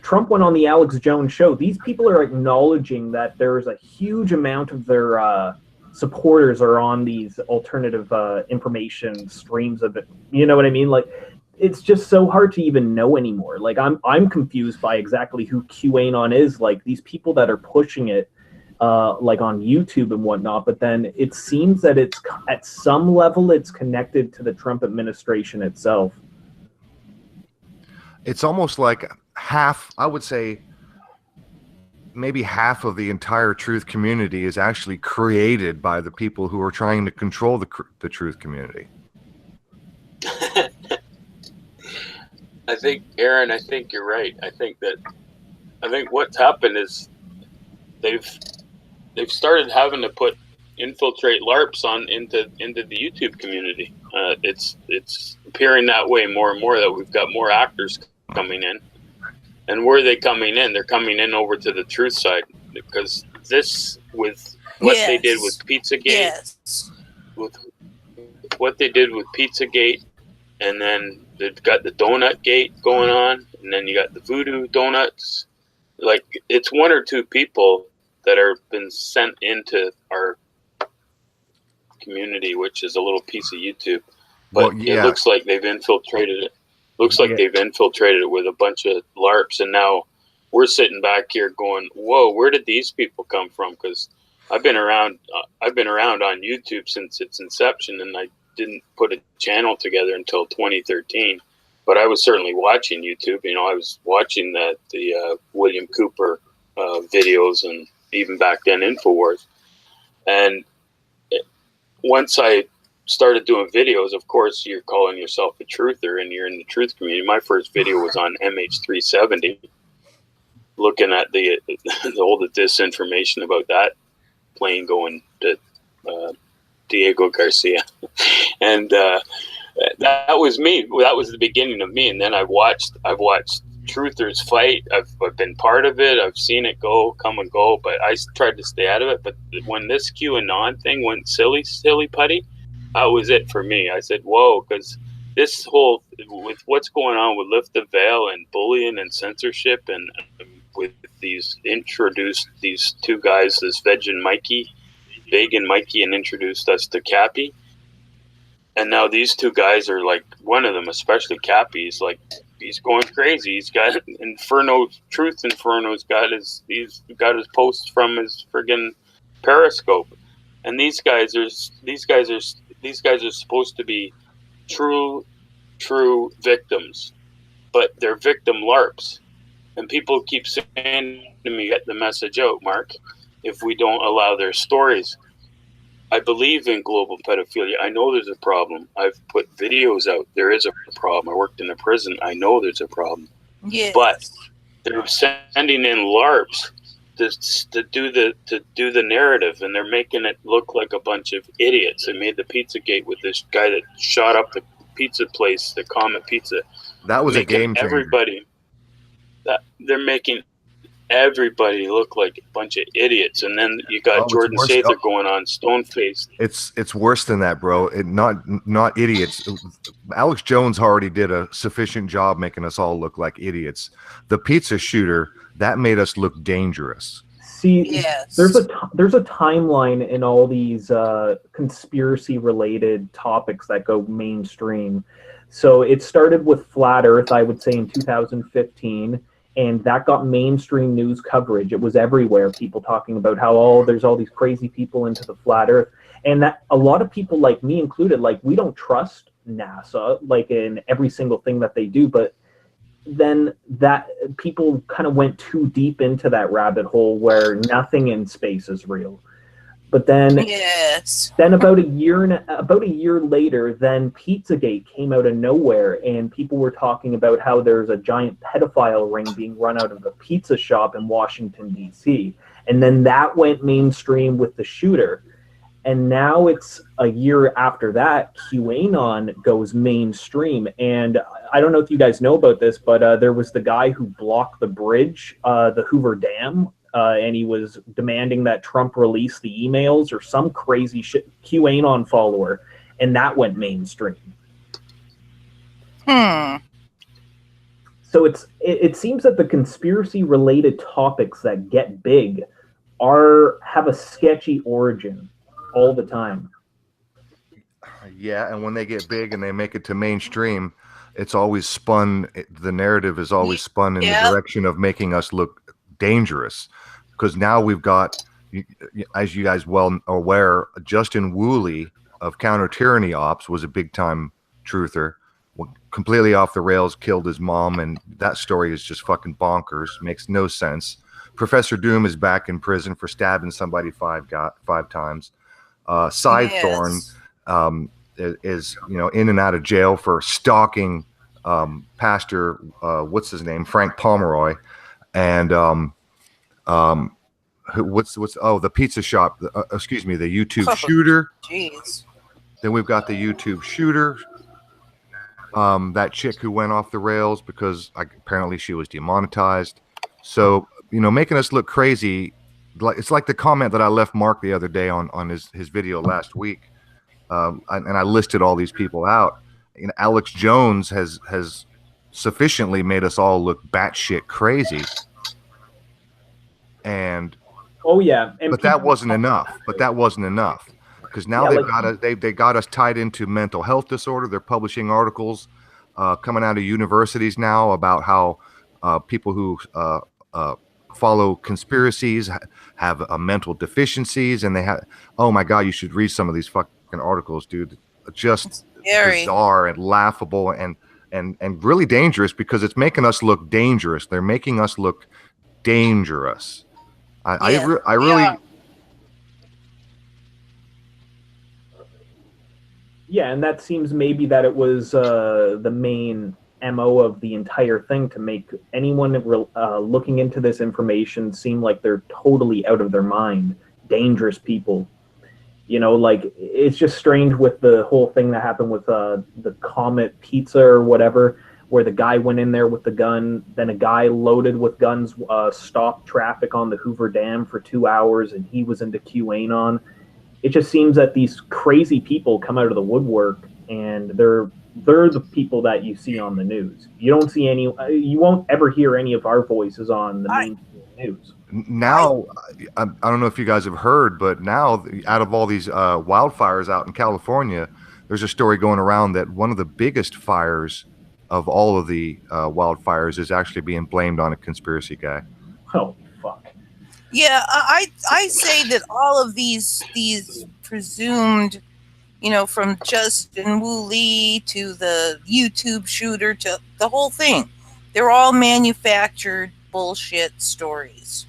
D: Trump went on the Alex Jones show. These people are acknowledging that there's a huge amount of their supporters are on these alternative information streams of it. You know what I mean? Like, it's just so hard to even know anymore. Like, I'm confused by exactly who QAnon is. Like, these people that are pushing it, like on YouTube and whatnot, but then it seems that it's at some level it's connected to the Trump administration itself.
A: It's almost like half, I would say, maybe half of the entire truth community is actually created by the people who are trying to control the truth community.
B: I think, Aaron, you're right. I think what's happened is they've started having to infiltrate LARPs into the YouTube community. It's appearing that way more and more, that we've got more actors coming in. And where are they coming in? They're coming in over to the truth side, because this, with what they did with Pizzagate, with what they did with Pizzagate, and then they've got the Donut Gate going on, and then you got the Voodoo Donuts. Like, it's one or two people that are been sent into our community, which is a little piece of YouTube, but it looks like they've infiltrated it. They've infiltrated it with a bunch of LARPs, and now we're sitting back here going, "Whoa, where did these people come from?" Because I've been around on YouTube since its inception, and I didn't put a channel together until 2013. But I was certainly watching YouTube. I was watching the William Cooper videos, and even back then InfoWars. And once I started doing videos, of course, you're calling yourself a truther and you're in the truth community. My first video was on MH370, looking at the all the disinformation about that plane going to Diego Garcia. And that was me. That was the beginning of me. And then I've watched truthers fight. I've been part of it. I've seen it come and go, but I tried to stay out of it. But when this QAnon thing went silly putty, that was it for me. I said, whoa, because this whole, with what's going on with Lift the Veil and bullying and censorship, and with these two guys, this Veg and Mikey, and introduced us to Cappy. And now these two guys are like, one of them, especially Cappy, is like, he's going crazy. He's got Truth Inferno's he's got his posts from his friggin' Periscope. And these guys are supposed to be true victims, but they're victim LARPs. And people keep saying to me, "Get the message out, Mark, if we don't allow their stories." I believe in global pedophilia. I know there's a problem. I've put videos out. There is a problem. I worked in a prison. I know there's a problem. Yes. But they're sending in LARPs to do the narrative, and they're making it look like a bunch of idiots. They made the Pizzagate with this guy that shot up the pizza place, the Comet Pizza.
A: That was a game changer.
B: They're making everybody look like a bunch of idiots, and then you got Jordan Sather going on stone-faced.
A: It's worse than that, bro. Not idiots. Alex Jones already did a sufficient job making us all look like idiots. The pizza shooter, that made us look dangerous.
D: See, yes. There's a timeline in all these conspiracy-related topics that go mainstream. So it started with Flat Earth, I would say, in 2015. And that got mainstream news coverage. It was everywhere. People talking about how, there's all these crazy people into the flat Earth. And that a lot of people, like me included, like, we don't trust NASA, like, in every single thing that they do. But then that people kind of went too deep into that rabbit hole where nothing in space is real. But then,
C: Yes.
D: then about a year later, then Pizzagate came out of nowhere, and people were talking about how there's a giant pedophile ring being run out of a pizza shop in Washington, D.C. And then that went mainstream with the shooter. And now it's a year after that, QAnon goes mainstream. And I don't know if you guys know about this, but there was the guy who blocked the bridge, the Hoover Dam, and he was demanding that Trump release the emails or some crazy shit, QAnon follower, and that went mainstream. So it seems that the conspiracy-related topics that get big have a sketchy origin all the time.
A: Yeah, and when they get big and they make it to mainstream, it's always spun. The narrative is always spun in the direction of making us look dangerous. Because now we've got, as you guys well aware, Justin Woolley of Counter Tyranny Ops was a big time truther, completely off the rails, killed his mom, and that story is just fucking bonkers. Makes no sense. Professor Doom is back in prison for stabbing somebody five times. Sidethorn is in and out of jail for stalking Pastor what's his name, Frank Pomeroy, and the pizza shop, the YouTube shooter.
C: Jeez.
A: Then we've got the YouTube shooter, that chick who went off the rails because apparently she was demonetized. So making us look crazy. It's like the comment that I left Mark the other day on his video last week, and I listed all these people out. Alex Jones has sufficiently made us all look batshit crazy, and but that wasn't enough. Because now they got us tied into mental health disorder. They're publishing articles coming out of universities now about how people who follow conspiracies have mental deficiencies, and they have, oh my god, you should read some of these fucking articles, dude. Just bizarre and laughable and really dangerous, because it's making us look dangerous. They're making us look dangerous. I really
D: and that seems maybe that it was the main MO of the entire thing, to make anyone looking into this information seem like they're totally out of their mind, dangerous people. It's just strange with the whole thing that happened with the Comet Pizza or whatever, where the guy went in there with the gun, then a guy loaded with guns stopped traffic on the Hoover Dam for 2 hours, and he was into QAnon. It just seems that these crazy people come out of the woodwork, and they're the people that you see on the news. You won't ever hear any of our voices on the mainstream news.
A: Now, I don't know if you guys have heard, but now out of all these wildfires out in California, there's a story going around that one of the biggest fires of all of the wildfires is actually being blamed on a conspiracy guy.
D: Oh, fuck.
C: Yeah, I say that all of these presumed, from Justin Woolley to the YouTube shooter to the whole thing, they're all manufactured bullshit stories.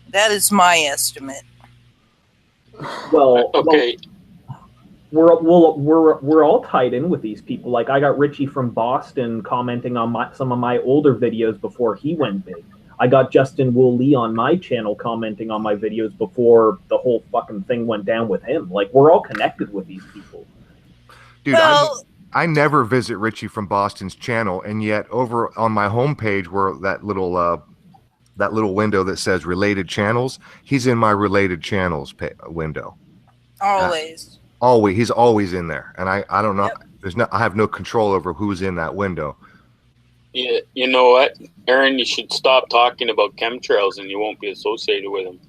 C: That is my estimate.
D: Well,
B: okay.
D: We're all tied in with these people. Like, I got Richie from Boston commenting on some of my older videos before he went big. I got Justin Woolley on my channel commenting on my videos before the whole fucking thing went down with him. Like, we're all connected with these people.
A: Dude, I never visit Richie from Boston's channel, and yet over on my homepage, where that little window that says related channels, he's in my related channels window.
C: Always.
A: He's always in there, and I don't know. Yep. I have no control over who's in that window.
B: Yeah, you know what, Aaron, you should stop talking about chemtrails, and you won't be associated with them.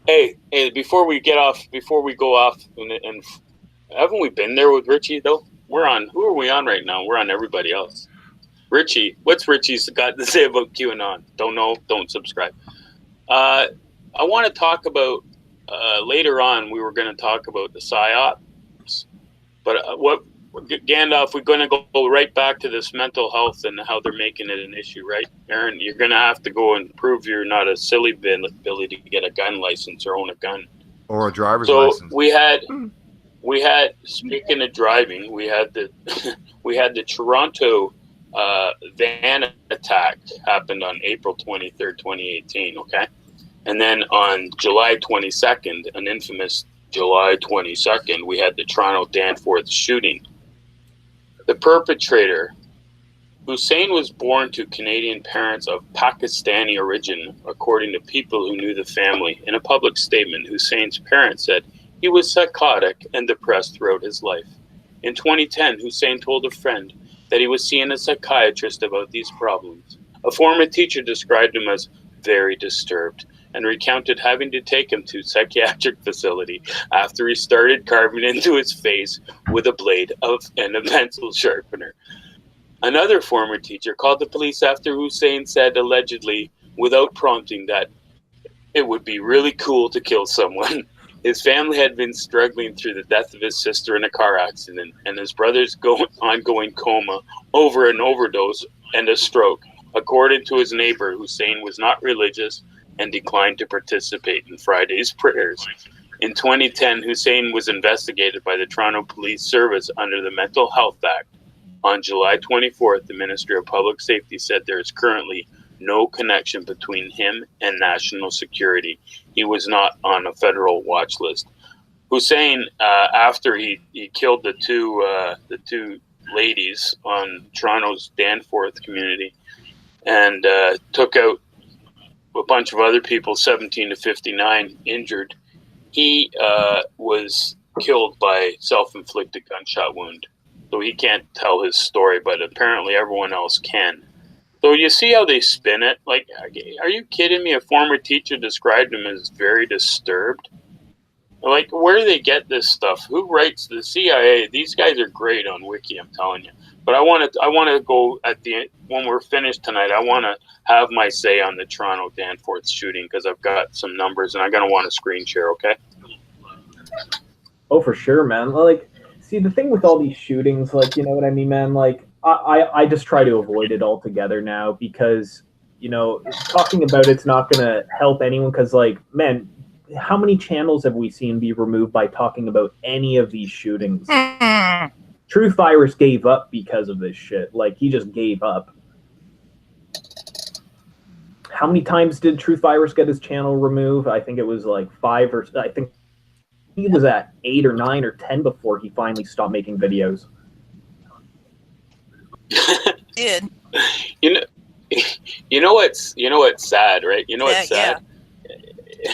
B: Hey, before we go off, and haven't we been there with Richie though? Who are we on right now? We're on everybody else. Richie, what's Richie's got to say about QAnon? Don't know, don't subscribe. I want to talk about later on. We were going to talk about the Psyops, but Gandalf, we're going to go right back to this mental health and how they're making it an issue, right? Aaron, you're going to have to go and prove you're not a silly Billy to get a gun license or own a gun.
A: Or a driver's license.
B: We had, speaking of driving, we had the Toronto van attack happened on April 23rd, 2018, okay? And then on July 22nd, an infamous July 22nd, we had the Toronto Danforth shooting. The perpetrator, Hussein, was born to Canadian parents of Pakistani origin, according to people who knew the family. In a public statement, Hussein's parents said he was psychotic and depressed throughout his life. In 2010, Hussein told a friend that he was seeing a psychiatrist about these problems. A former teacher described him as very disturbed and recounted having to take him to a psychiatric facility after he started carving into his face with a blade and a pencil sharpener. Another former teacher called the police after Hussein said, allegedly, without prompting, that it would be really cool to kill someone. His family had been struggling through the death of his sister in a car accident and his brother's ongoing coma over an overdose and a stroke. According to his neighbor, Hussein was not religious and declined to participate in Friday's prayers. In 2010, Hussein was investigated by the Toronto Police Service under the Mental Health Act. On July 24th, the Ministry of Public Safety said there is currently no connection between him and national security. He was not on a federal watch list. Hussein, after he killed the two ladies on Toronto's Danforth community and took out a bunch of other people, 17 to 59 injured, he was killed by self-inflicted gunshot wound. So he can't tell his story, but apparently everyone else can. So you see how they spin it? Like, are you kidding me? A former teacher described him as very disturbed. Like, where do they get this stuff? Who writes the CIA? These guys are great on Wiki, I'm telling you. But I want to go at the end, when we're finished tonight. I want to have my say on the Toronto Danforth shooting because I've got some numbers and I'm gonna want to screen share. Okay?
D: Oh, for sure, man. Like, see, the thing with all these shootings, like, you know what I mean, man? Like, I just try to avoid it altogether now because, you know, talking about it's not going to help anyone because, like, man, how many channels have we seen be removed by talking about any of these shootings? Truth Virus gave up because of this shit. Like, he just gave up. How many times did Truth Virus get his channel removed? I think it was like 5 or I think he was at 8 or 9 or 10 before he finally stopped making videos.
C: Did.
B: You know what's sad, right? You know what's sad? Yeah.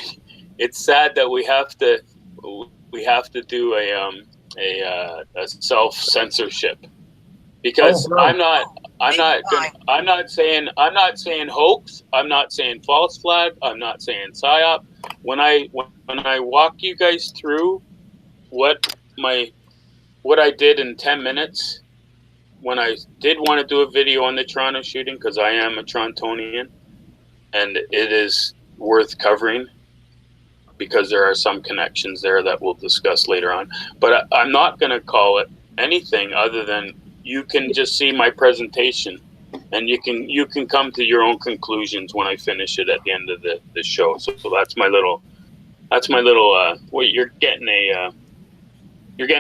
B: It's sad that we have to do a self-censorship because I'm not saying hoax, I'm not saying false flag, I'm not saying psyop. When I walk you guys through what I did in 10 minutes, when I did want to do a video on the Toronto shooting, because I am a Torontonian, and it is worth covering because there are some connections there that we'll discuss later on. But I'm not going to call it anything other than you can just see my presentation, and you can come to your own conclusions when I finish it at the end of the show. So that's my little. Well, you're getting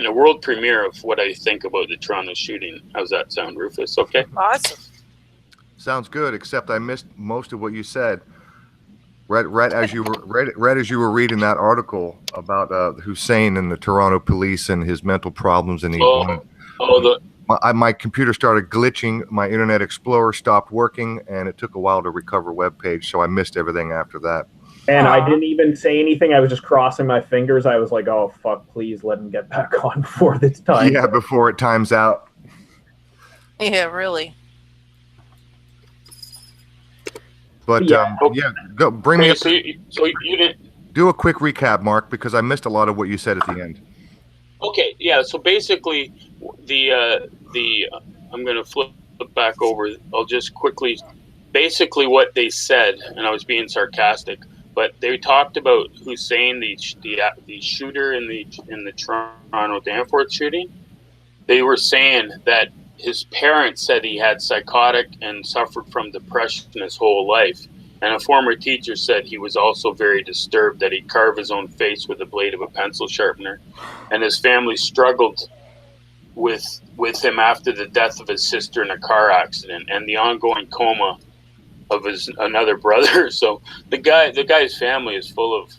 B: a world premiere of what I think about the Toronto shooting. How's that sound, Rufus? Okay.
C: Awesome.
A: Sounds good, except I missed most of what you said. Right as you were reading that article about Hussein and the Toronto police and his mental problems, and my computer started glitching. My Internet Explorer stopped working, and it took a while to recover web page, so I missed everything after that.
D: And I didn't even say anything. I was just crossing my fingers. I was like, oh, fuck, please let him get back on before this time.
A: Yeah, before it times out.
C: Yeah, really.
A: But, go bring me up.
B: So you didn't...
A: Do a quick recap, Mark, because I missed a lot of what you said at the end.
B: Okay, yeah, so basically, I'm going to flip back over. I'll just quickly... Basically what they said, and I was being sarcastic, but they talked about Hussein, the shooter in the Toronto Danforth shooting, they were saying that his parents said he had psychotic and suffered from depression his whole life. And a former teacher said he was also very disturbed, that he'd carve his own face with the blade of a pencil sharpener. And his family struggled with him after the death of his sister in a car accident and the ongoing coma of his another brother. So the guy's family is full of,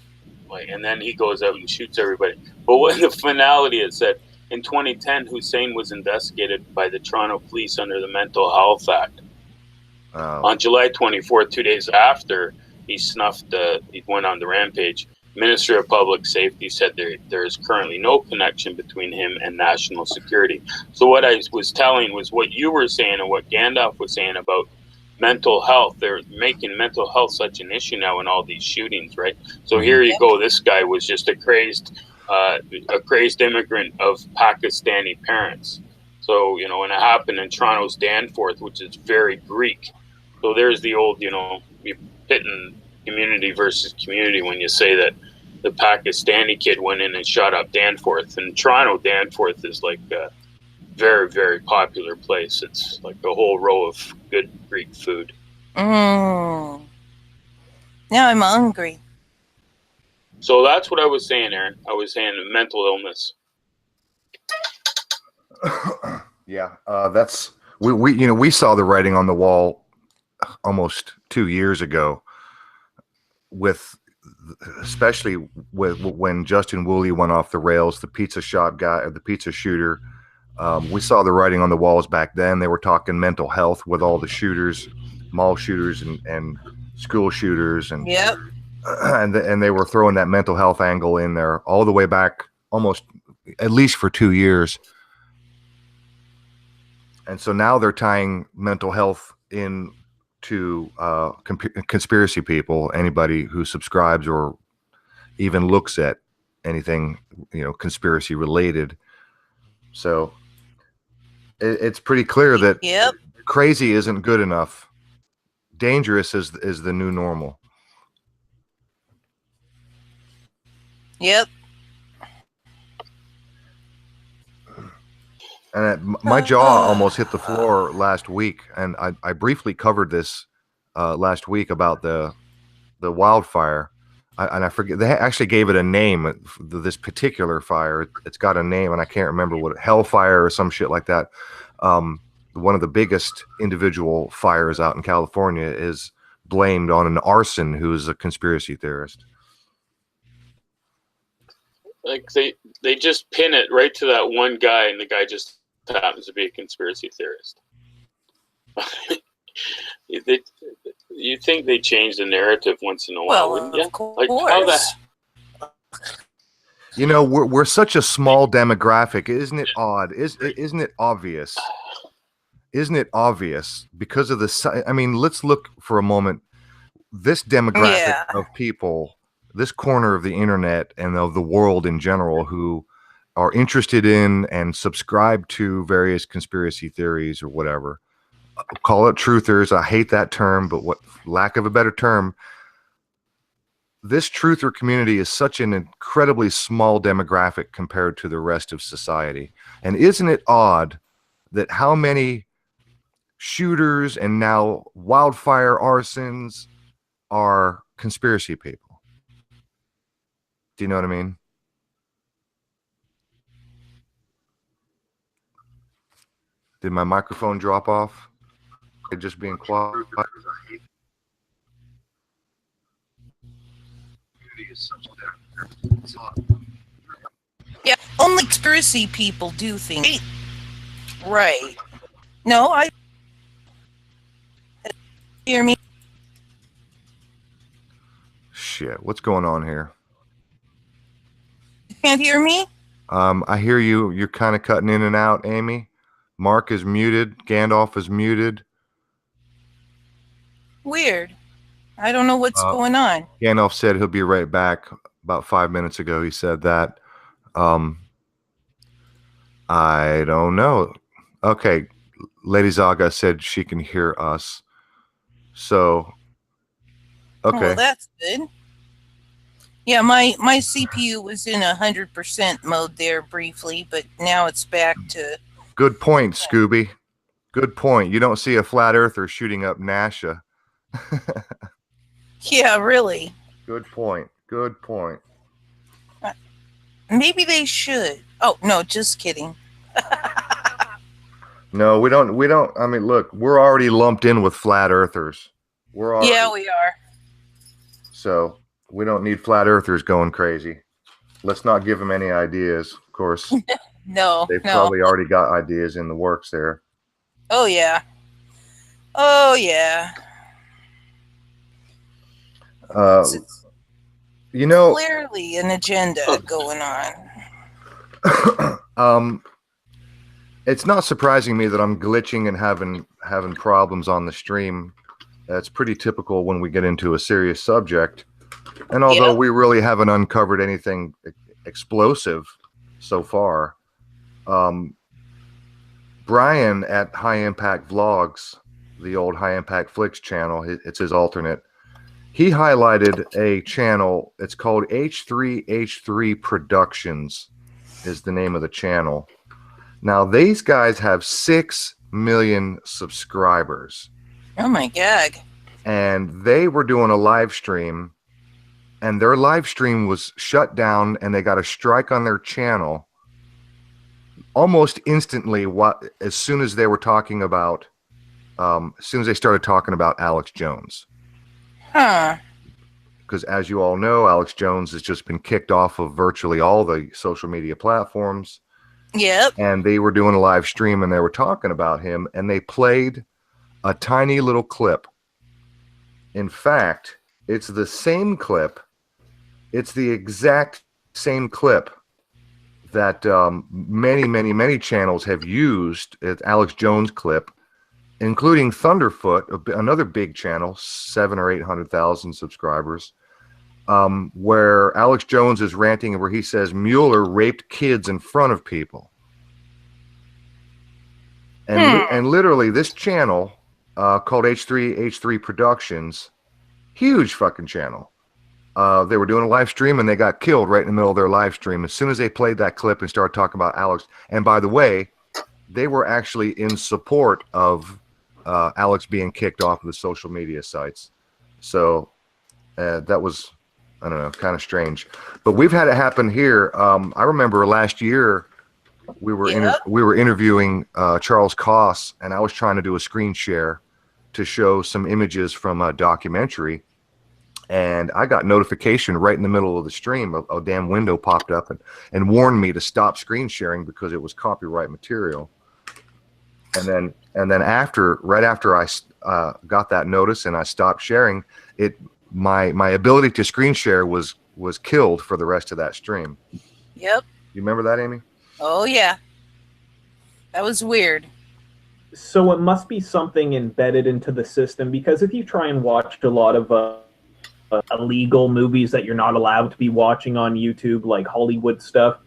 B: like, and then he goes out and shoots everybody. But in the finality, it said, in 2010, Hussein was investigated by the Toronto police under the Mental Health Act. On July 24th, 2 days after he went on the rampage, Minister of Public Safety said there is currently no connection between him and national security. So what I was telling was what you were saying and what Gandalf was saying about mental health. They're making mental health such an issue now in all these shootings, right? So here you go. This guy was just a crazed immigrant of Pakistani parents. So, you know, and it happened in Toronto's Danforth, which is very Greek. So there's the old, you know, you're pitting community versus community when you say that the Pakistani kid went in and shot up Danforth. And Toronto, Danforth is like a very, very popular place. It's like a whole row of good Greek food.
C: Now I'm hungry.
B: So that's what I was saying, Aaron. I was saying mental illness.
A: Yeah, that's we saw the writing on the wall almost 2 years ago, especially when Justin Woolley went off the rails, the pizza shop guy, the pizza shooter. We saw the writing on the walls back then. They were talking mental health with all the shooters, mall shooters and school shooters, and
C: yep.
A: And they were throwing that mental health angle in there all the way back, almost at least for 2 years. And so now they're tying mental health in to conspiracy people, anybody who subscribes or even looks at anything, you know, conspiracy related. So it's pretty clear that crazy isn't good enough. Dangerous is the new normal.
C: Yep.
A: And my jaw almost hit the floor last week, and I briefly covered this last week about the wildfire. I forget, they actually gave it a name. This particular fire, it's got a name, and I can't remember what, hellfire or some shit like that. One of the biggest individual fires out in California is blamed on an arson who is a conspiracy theorist.
B: Like they just pin it right to that one guy, and the guy just happens to be a conspiracy theorist. You think they change the narrative once in a while, wouldn't you?
C: Of course.
B: Like how the...
A: You know, we're such a small demographic, isn't it odd? Isn't it obvious? Isn't it obvious because of the? I mean, let's look for a moment. This demographic of people, this corner of the internet and of the world in general, who are interested in and subscribe to various conspiracy theories or whatever. Call it truthers. I hate that term, but what lack of a better term. This truther community is such an incredibly small demographic compared to the rest of society. And isn't it odd that how many shooters and now wildfire arsons are conspiracy people? Do you know what I mean? Did my microphone drop off? It just being quiet.
C: Yeah, only conspiracy people do things. Right. No, I hear me.
A: Shit, what's going on here?
C: You can't hear me?
A: I hear you. You're kind of cutting in and out, Amy. Mark is muted. Gandalf is muted.
C: Weird. I don't know what's going on.
A: Gandalf said he'll be right back. About 5 minutes ago, he said that. I don't know. Okay. Lady Zaga said she can hear us. So, okay.
C: Well, that's good. Yeah, my CPU was in 100% mode there briefly, but now it's back to
A: Good point, Scooby. Good point. You don't see a flat earther shooting up NASA.
C: Yeah, really.
A: Good point. Good point.
C: Maybe they should. Oh, no, just kidding.
A: No, we don't. I mean, look, we're already lumped in with flat earthers. We're already,
C: Yeah, we are.
A: so we don't need flat earthers going crazy. Let's not give them any ideas. Of course,
C: No,
A: they've
C: no.
A: probably already got ideas in the works there.
C: Oh, yeah. Oh, yeah. It's
A: You know,
C: clearly an agenda going on.
A: It's not surprising me that I'm glitching and having problems on the stream. That's pretty typical when we get into a serious subject. And although we really haven't uncovered anything explosive so far, Brian at High Impact Vlogs, the old High Impact Flicks channel, it's his alternate. He highlighted a channel. It's called H3H3 Productions is the name of the channel. Now, these guys have 6 million subscribers.
C: Oh, my God.
A: And they were doing a live stream, and their live stream was shut down, and they got a strike on their channel almost instantly as soon as they were talking about, as soon as they started talking about Alex Jones.
C: Huh.
A: Because as you all know, Alex Jones has just been kicked off of virtually all the social media platforms.
C: Yep.
A: And they were doing a live stream and they were talking about him, and they played a tiny little clip. In fact, it's the same clip. It's the exact same clip that many channels have used. It's Alex Jones clip, including Thunderfoot, another big channel, 700,000 or 800,000 subscribers, where Alex Jones is ranting, where he says Mueller raped kids in front of people. And literally this channel called H3H3 Productions, huge fucking channel. They were doing a live stream and they got killed right in the middle of their live stream as soon as they played that clip and started talking about Alex. And by the way, they were actually in support of Alex being kicked off of the social media sites. So that was, I don't know, kind of strange. But we've had it happen here. I remember last year we were interviewing Charles Koss, and I was trying to do a screen share to show some images from a documentary. And I got notification right in the middle of the stream. A damn window popped up and warned me to stop screen sharing because it was copyright material. And then right after I got that notice and I stopped sharing it, my ability to screen share was killed for the rest of that stream.
C: Yep.
A: You remember that, Amy?
C: Oh, yeah. That was weird.
D: So it must be something embedded into the system, because if you try and watch a lot of illegal movies that you're not allowed to be watching on YouTube, like Hollywood stuff,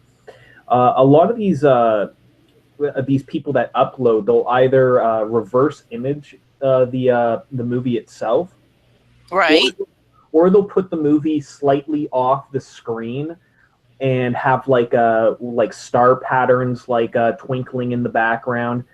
D: a lot of these people that upload, they'll either reverse image the movie itself,
C: right,
D: or they'll put the movie slightly off the screen and have like star patterns, like twinkling in the background.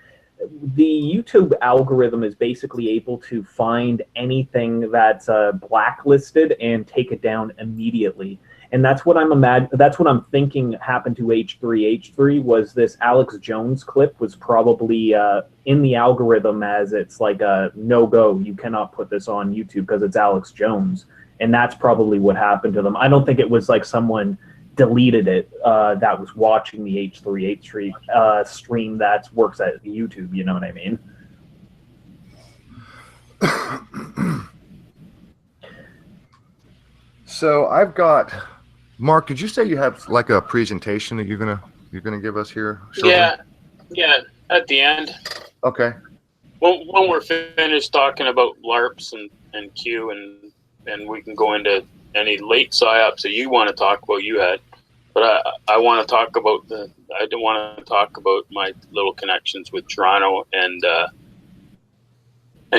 D: The YouTube algorithm is basically able to find anything that's blacklisted and take it down immediately. And that's what I'm thinking happened to H3H3 was this Alex Jones clip was probably in the algorithm as it's like a no-go. You cannot put this on YouTube because it's Alex Jones. And that's probably what happened to them. I don't think it was like someone deleted it that was watching the H3H3 stream that works at YouTube, you know what I mean?
A: So I've got, Mark, did you say you have like a presentation that you're gonna give us here shortly?
B: Yeah, at the end.
A: Okay.
B: When we're finished talking about LARPs and Q, and we can go into any late psyops that you want to talk about, you had, but I want to talk about I don't want to talk about my little connections with Toronto and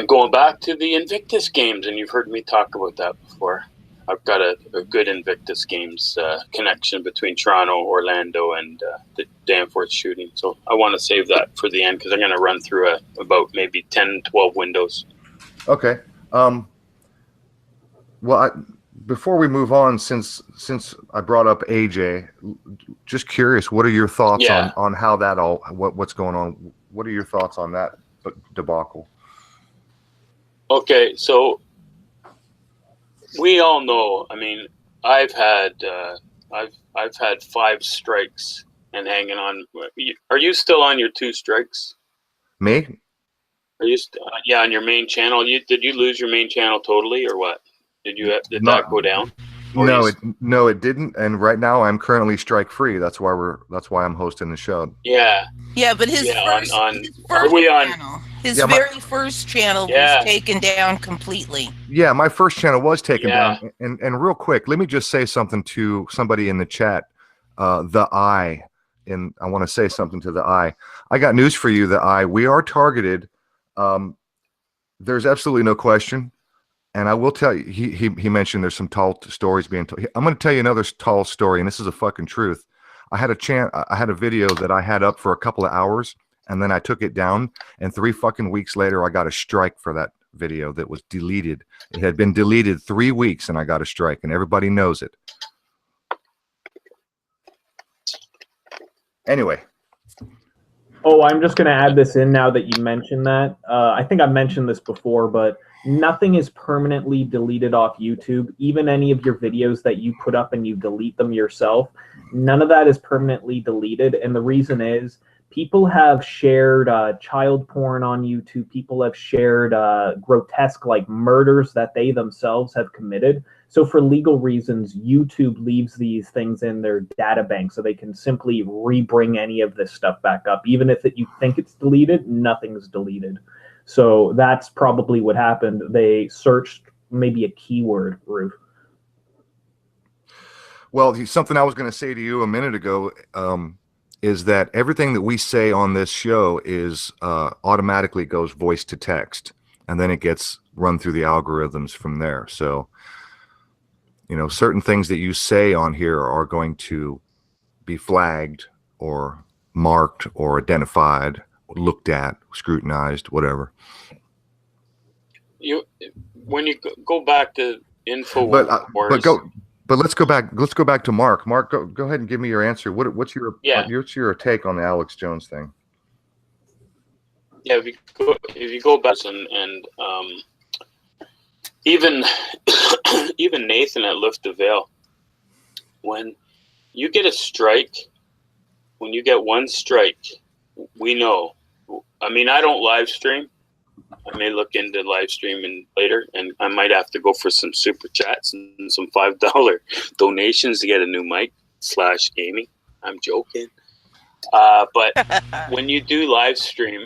B: going back to the Invictus games, and you've heard me talk about that before. I've got a good Invictus Games connection between Toronto, Orlando, and the Danforth shooting. So I want to save that for the end because I'm going to run through about maybe 10, 12 windows.
A: Okay. Well, before we move on, since I brought up AJ, just curious, what are your thoughts on how that all what's going on? What are your thoughts on that debacle?
B: Okay, so we all know. I mean, I've had 5 strikes and hanging on. Are you still on your 2 strikes?
A: Me?
B: Are you? On your main channel. Did you lose your main channel totally, or what? Did that go down?
A: No, it didn't. And right now, I'm currently strike free. That's why I'm hosting the show.
B: Yeah.
C: Yeah, but his first first channel was taken down completely.
A: Yeah, my first channel was taken down. And real quick, let me just say something to somebody in the chat. The Eye, and I want to say something to the Eye. I got news for you, the Eye. We are targeted. There's absolutely no question. And I will tell you, he mentioned there's some tall stories being told. I'm going to tell you another tall story, and this is a fucking truth. I had a video that I had up for a couple of hours, and then I took it down, and 3 fucking weeks later, I got a strike for that video that was deleted. It had been deleted 3 weeks, and I got a strike, and everybody knows it. Anyway.
D: Oh, I'm just going to add this in now that you mentioned that. I think I mentioned this before, but nothing is permanently deleted off YouTube. Even any of your videos that you put up and you delete them yourself, none of that is permanently deleted. And the reason is people have shared child porn on YouTube. People have shared grotesque like murders that they themselves have committed. So for legal reasons, YouTube leaves these things in their data bank so they can simply rebring any of this stuff back up. Even if you think it's deleted, nothing's deleted. So that's probably what happened. They searched maybe a keyword, Ruth.
A: Well, something I was going to say to you a minute ago is that everything that we say on this show is automatically goes voice to text, and then it gets run through the algorithms from there. So, certain things that you say on here are going to be flagged or marked or identified, looked at, scrutinized, whatever.
B: When you go back to info,
A: but let's go back. Let's go back to Mark. Mark, go ahead and give me your answer. What's your take on the Alex Jones thing?
B: Yeah, if you go back and even Nathan at Lift the Veil, when you get a strike, when you get 1 strike, we know. I mean, I don't live stream. I may look into live streaming later, and I might have to go for some super chats and some $5 donations to get a new mic / Amy. I'm joking. But when you do live stream,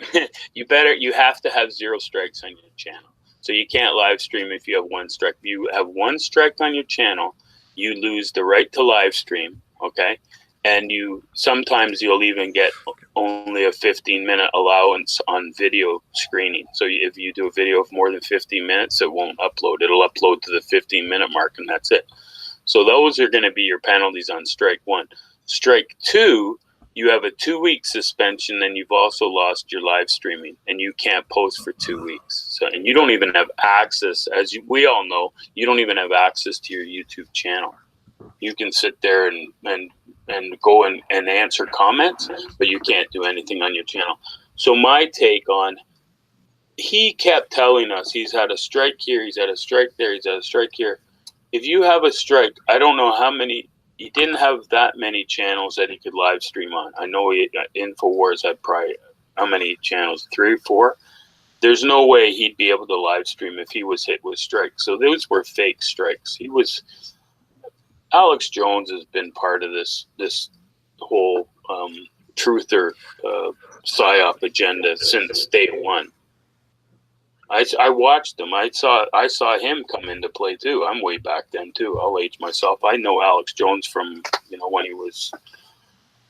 B: you have to have 0 strikes on your channel. So you can't live stream if you have 1 strike. If you have 1 strike on your channel, you lose the right to live stream. Okay. And sometimes you'll even get only a 15-minute allowance on video screening. So if you do a video of more than 15 minutes, it won't upload. It'll upload to the 15-minute mark, and that's it. So those are going to be your penalties on strike 1. Strike 2, you have a 2-week suspension, and you've also lost your live streaming, and you can't post for 2 weeks. So, and you don't even have access, we all know, you don't even have access to your YouTube channel. You can sit there and go and answer comments, but you can't do anything on your channel. So my take on, he kept telling us he's had a strike here, he's had a strike there, he's had a strike here. If you have a strike, I don't know how many, he didn't have that many channels that he could live stream on. I know InfoWars had probably, how many channels, 3 or 4? There's no way he'd be able to live stream if he was hit with strikes. So those were fake strikes. Alex Jones has been part of this whole truther psyop agenda since day 1. I watched him. I saw him come into play too. I'm way back then too. I'll age myself. I know Alex Jones from when he was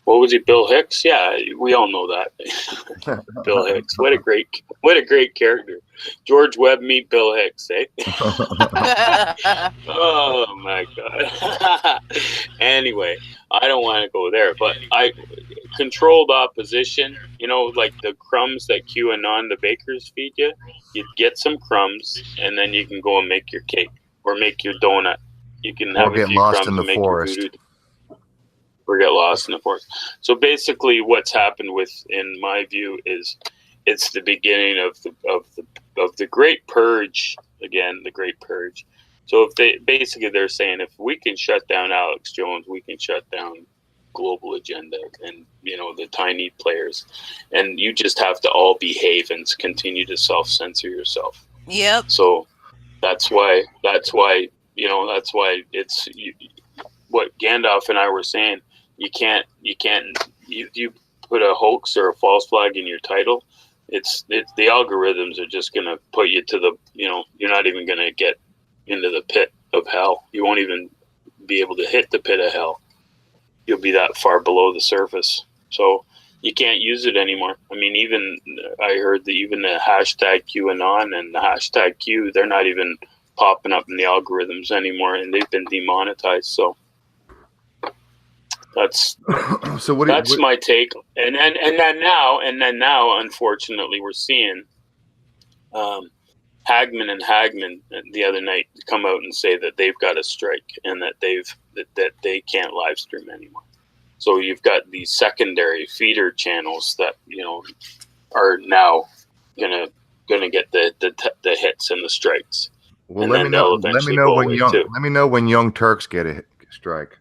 B: What was he, Bill Hicks? Yeah, we all know that. Bill Hicks. What a great character. George Webb meet Bill Hicks, eh? Oh my God. Anyway, I don't want to go there, but controlled opposition, you know, like the crumbs that QAnon, the bakers feed you, you get some crumbs and then you can go and make your cake or make your donut. You can have a few crumbs and make your voodoo or get lost in the forest. So basically what's happened in my view, is it's the beginning of the Great Purge. Again, the Great Purge. So if they're saying, if we can shut down Alex Jones, we can shut down Global Agenda and, you know, the tiny players, and you just have to all behave and continue to self-censor yourself.
C: Yep.
B: So that's why it's what Gandalf and I were saying. You put a hoax or a false flag in your title. It's the algorithms are just going to put you to the, you know, you're not even going to get into the pit of hell. You won't even be able to hit the pit of hell. You'll be that far below the surface. So you can't use it anymore. I mean, even I heard that even the hashtag QAnon and the hashtag Q, they're not even popping up in the algorithms anymore, and they've been demonetized. So that's my take. And then now, unfortunately, we're seeing Hagman and Hagman the other night come out and say that they've got a strike and that they can't live stream anymore. So you've got these secondary feeder channels that, you know, are now gonna get the hits and the strikes.
A: Well, let me know when Young Turks get a strike.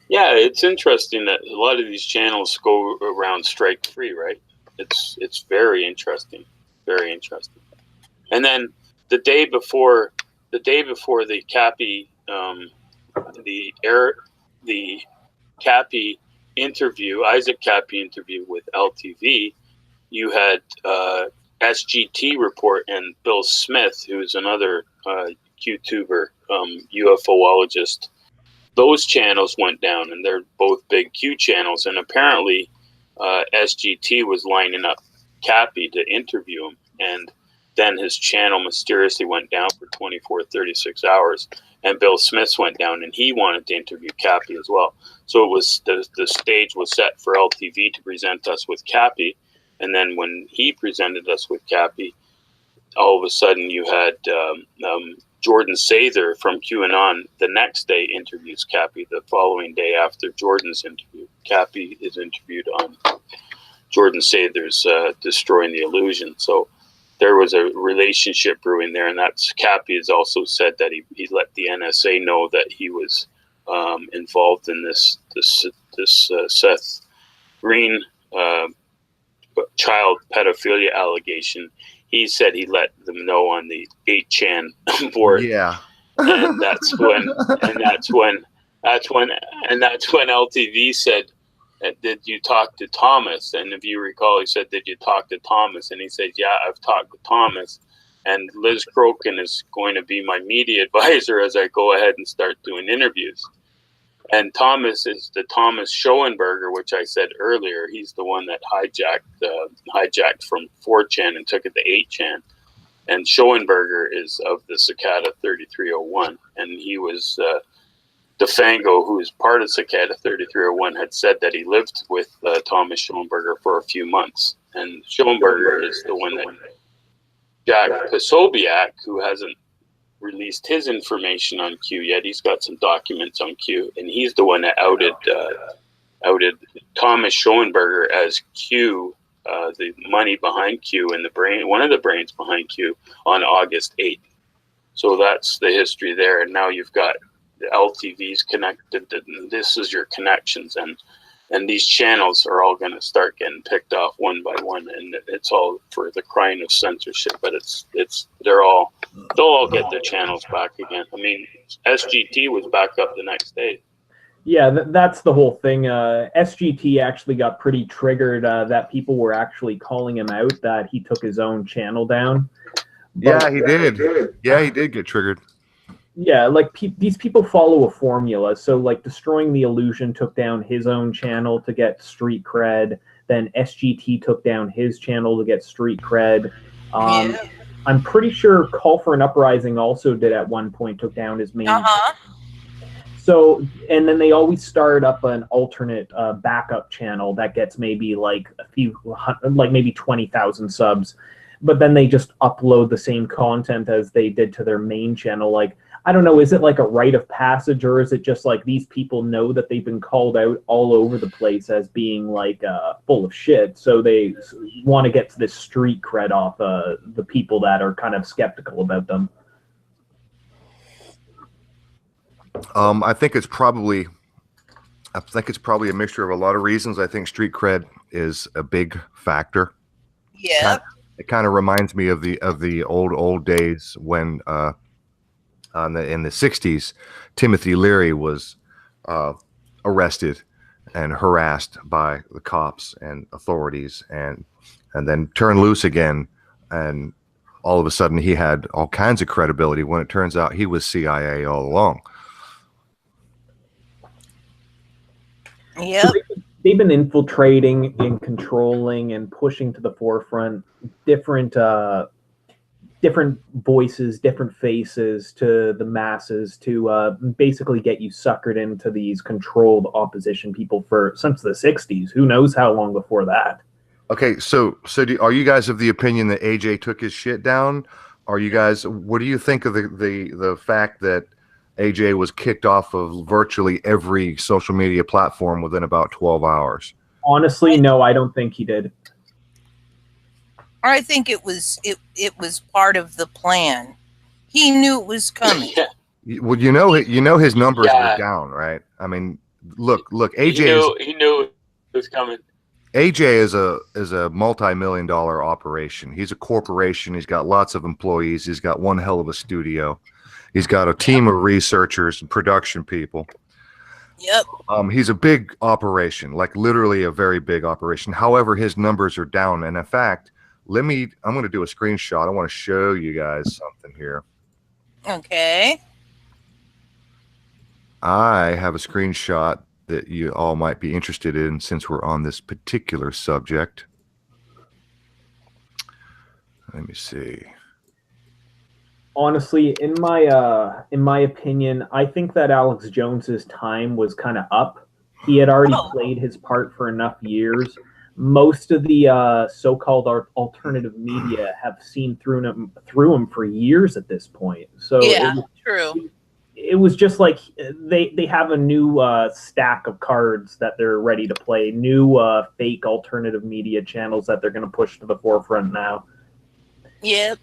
B: Yeah, it's interesting that a lot of these channels go around strike free, right? It's very interesting, very interesting. And then the day before the Cappy, the Cappy interview, Isaac Cappy interview with LTV, you had SGT report and Bill Smith, who's another QTuber, UFOologist. Those channels went down, and they're both big Q channels. And apparently, SGT was lining up Cappy to interview him, and then his channel mysteriously went down for 24, 36 hours. And Bill Smith went down, and he wanted to interview Cappy as well. So it was the stage was set for LTV to present us with Cappy, and then when he presented us with Cappy, all of a sudden you had Jordan Sather from QAnon the next day interviews Cappy. The following day after Jordan's interview, Cappy is interviewed on Jordan Sather's Destroying the Illusion. So there was a relationship brewing there, and that's Cappy has also said that he let the NSA know that he was involved in this Seth Green child pedophilia allegation. He said he let them know on the 8chan board.
A: Yeah.
B: And that's when LTV said, did you talk to Thomas? And if you recall, he said, did you talk to Thomas? And he said, yeah, I've talked to Thomas. And Liz Crokin is going to be my media advisor as I go ahead and start doing interviews. And Thomas is the Thomas Schoenberger, which I said earlier. He's the one that hijacked from 4chan and took it to 8chan. And Schoenberger is of the Cicada 3301. And he was DeFango, who is part of Cicada 3301, had said that he lived with Thomas Schoenberger for a few months. And Schoenberger is the one that Jack Posobiec, who hasn't released his information on Q yet. He's got some documents on Q, and he's the one that outed Thomas Schoenberger as Q, the money behind Q and one of the brains behind Q, on August 8th. So that's the history there. And now you've got the LTVs connected. This is your connections, and these channels are all going to start getting picked off one by one, and it's all for the crying of censorship. But they'll all get their channels back again. I mean, SGT was back up the next day.
D: Yeah, that's the whole thing. SGT actually got pretty triggered that people were actually calling him out that he took his own channel down.
A: Yeah, he did. Yeah, he did get triggered.
D: Yeah, like these people follow a formula. So, like, Destroying the Illusion took down his own channel to get street cred. Then SGT took down his channel to get street cred.
C: Yeah.
D: I'm pretty sure Call for an Uprising also did at one point, took down his main. So, and then they always start up an alternate backup channel that gets maybe like maybe 20,000 subs, but then they just upload the same content as they did to their main channel. Like, I don't know, is it like a rite of passage, or is it just like these people know that they've been called out all over the place as being like full of shit, so they want to get to this street cred off the people that are kind of skeptical about them?
A: I think it's probably a mixture of a lot of reasons. I think street cred is a big factor.
C: Yeah.
A: It kind of reminds me of the old days when in the 60s, Timothy Leary was arrested and harassed by the cops and authorities, and then turned loose again, and all of a sudden he had all kinds of credibility when it turns out he was CIA all along.
C: Yep.
D: So they've been infiltrating and controlling and pushing to the forefront different voices, different faces to the masses to basically get you suckered into these controlled opposition people since the 60s. Who knows how long before that?
A: Okay, so are you guys of the opinion that AJ took his shit down? What do you think of the fact that AJ was kicked off of virtually every social media platform within about 12 hours?
D: Honestly, no, I don't think he did.
C: I think it was part of the plan. He knew it was coming.
B: Yeah.
A: Well, you know his numbers were down, right? I mean, look, AJ.
B: He knew it was coming.
A: AJ is a multi-million-dollar operation. He's a corporation. He's got lots of employees. He's got one hell of a studio. He's got a team of researchers and production people.
C: Yep.
A: He's a big operation, like literally a very big operation. However, his numbers are down. And in fact, I'm going to do a screenshot. I want to show you guys something here.
C: Okay.
A: I have a screenshot that you all might be interested in since we're on this particular subject. Let me see.
D: Honestly, in my opinion, I think that Alex Jones's time was kind of up. He had already played his part for enough years. Most of the so-called alternative media have seen through him for years at this point. So
C: yeah, true.
D: It was just like they have a new stack of cards that they're ready to play. New fake alternative media channels that they're going to push to the forefront now.
C: Yep.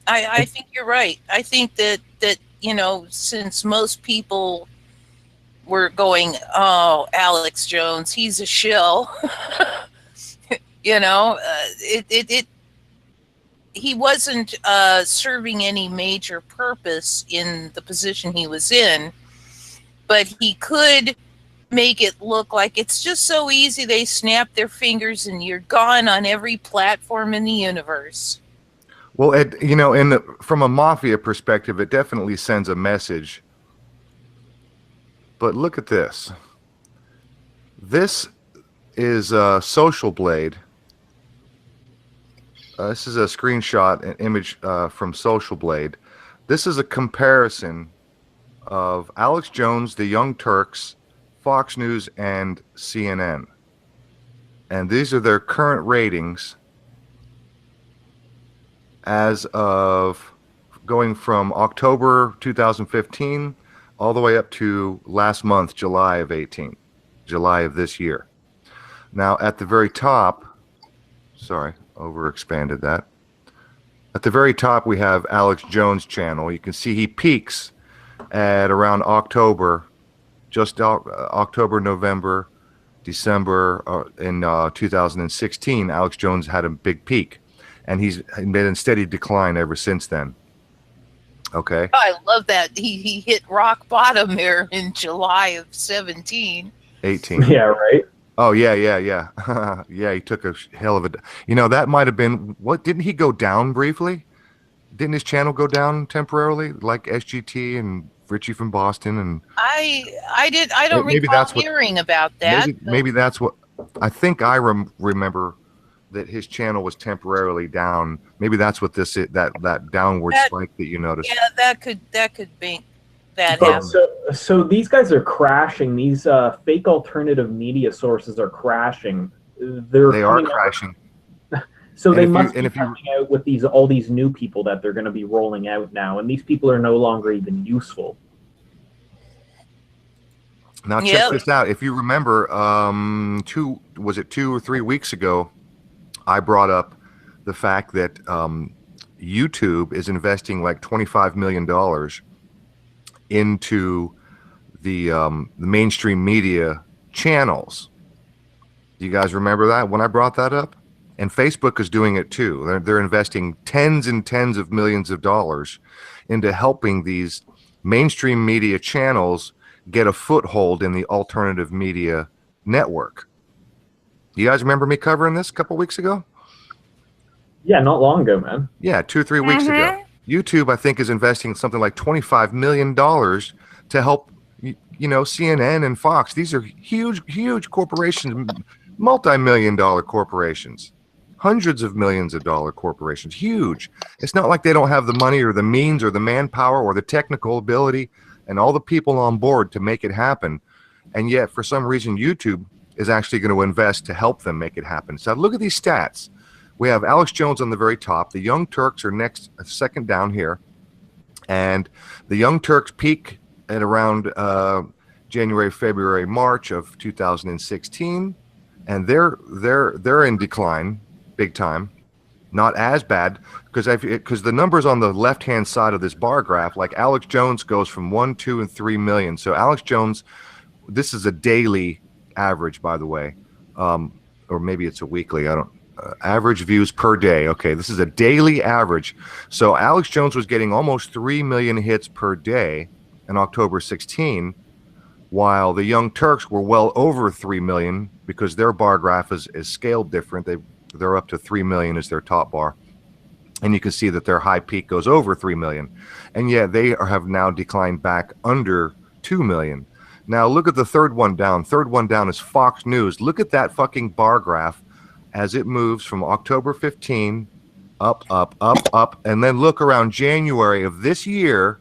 C: I think you're right. I think that since most people were going, oh, Alex Jones, he's a shill. He wasn't serving any major purpose in the position he was in, but he could make it look like it's just so easy. They snap their fingers and you're gone on every platform in the universe.
A: Well, from a mafia perspective, it definitely sends a message. But look at this. This is Social Blade. This is a screenshot, an image from Social Blade. This is a comparison of Alex Jones, the Young Turks, Fox News, and CNN. And these are their current ratings as of going from October 2015 all the way up to last month, July of this year. Now, at the very top, sorry, overexpanded that. At the very top, we have Alex Jones' channel. You can see he peaks at around October, October, November, December in 2016. Alex Jones had a big peak, and he's been in steady decline ever since then. Okay.
C: I love that. He hit rock bottom there in July of 18.
D: Yeah, right.
A: Oh, yeah. Yeah, he took a hell of a... that might have been... What, didn't he go down briefly? Didn't his channel go down temporarily, like SGT and Richie from Boston? And
C: I don't
A: maybe
C: recall
A: that's what
C: hearing about that.
A: maybe that's what I think. I remember that his channel was temporarily down. Maybe that's what this is, that downward spike that you noticed.
C: Yeah, that could be that
D: But
C: happen.
D: so these guys are crashing. These fake alternative media sources are crashing.
A: They are crashing.
D: So they must be coming out with all these new people that they're going to be rolling out now, and these people are no longer even useful.
A: Now check this out. If you remember, 2 or 3 weeks ago, I brought up the fact that YouTube is investing like $25 million into the mainstream media channels. Do you guys remember that when I brought that up? And Facebook is doing it too. They're investing tens and tens of millions of dollars into helping these mainstream media channels get a foothold in the alternative media network. You guys remember me covering this a couple weeks ago?
D: Yeah, not long ago, man.
A: Yeah, 2 or 3 weeks ago. YouTube, I think, is investing something like $25 million to help, CNN and Fox. These are huge corporations, multi-million-dollar corporations, hundreds of millions of dollar corporations, huge. It's not like they don't have the money or the means or the manpower or the technical ability and all the people on board to make it happen. And yet, for some reason, YouTube is actually going to invest to help them make it happen. So look at these stats. We have Alex Jones on the very top. The Young Turks are second down here. And the Young Turks peak at around January, February, March of 2016. And they're in decline big time. Not as bad because the numbers on the left-hand side of this bar graph, like Alex Jones goes from 1, 2, and 3 million. So Alex Jones, this is a daily average, by the way, or maybe it's a weekly. I don't. Average views per day. Okay, this is a daily average. So Alex Jones was getting almost 3 million hits per day in October 16, while the Young Turks were well over 3 million because their bar graph is scaled different. They're up to 3 million as their top bar. And you can see that their high peak goes over 3 million. And yet they have now declined back under 2 million. Now look at the third one down. Third one down is Fox News. Look at that fucking bar graph as it moves from October 15 up, and then look around January of this year,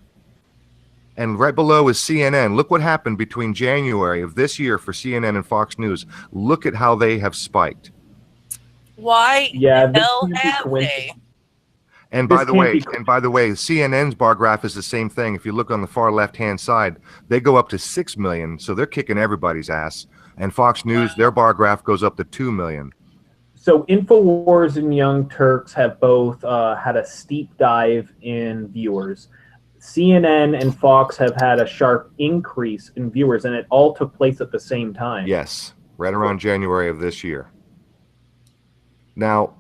A: and right below is CNN. Look what happened between January of this year for CNN and Fox News. Look at how they have spiked.
C: Why the hell have they?
A: And by the way, CNN's bar graph is the same thing. If you look on the far left-hand side, they go up to 6 million, so they're kicking everybody's ass. And Fox News, their bar graph goes up to 2 million.
D: So InfoWars and Young Turks have both had a steep dive in viewers. CNN and Fox have had a sharp increase in viewers, and it all took place at the same time.
A: Yes, right around January of this year. Now,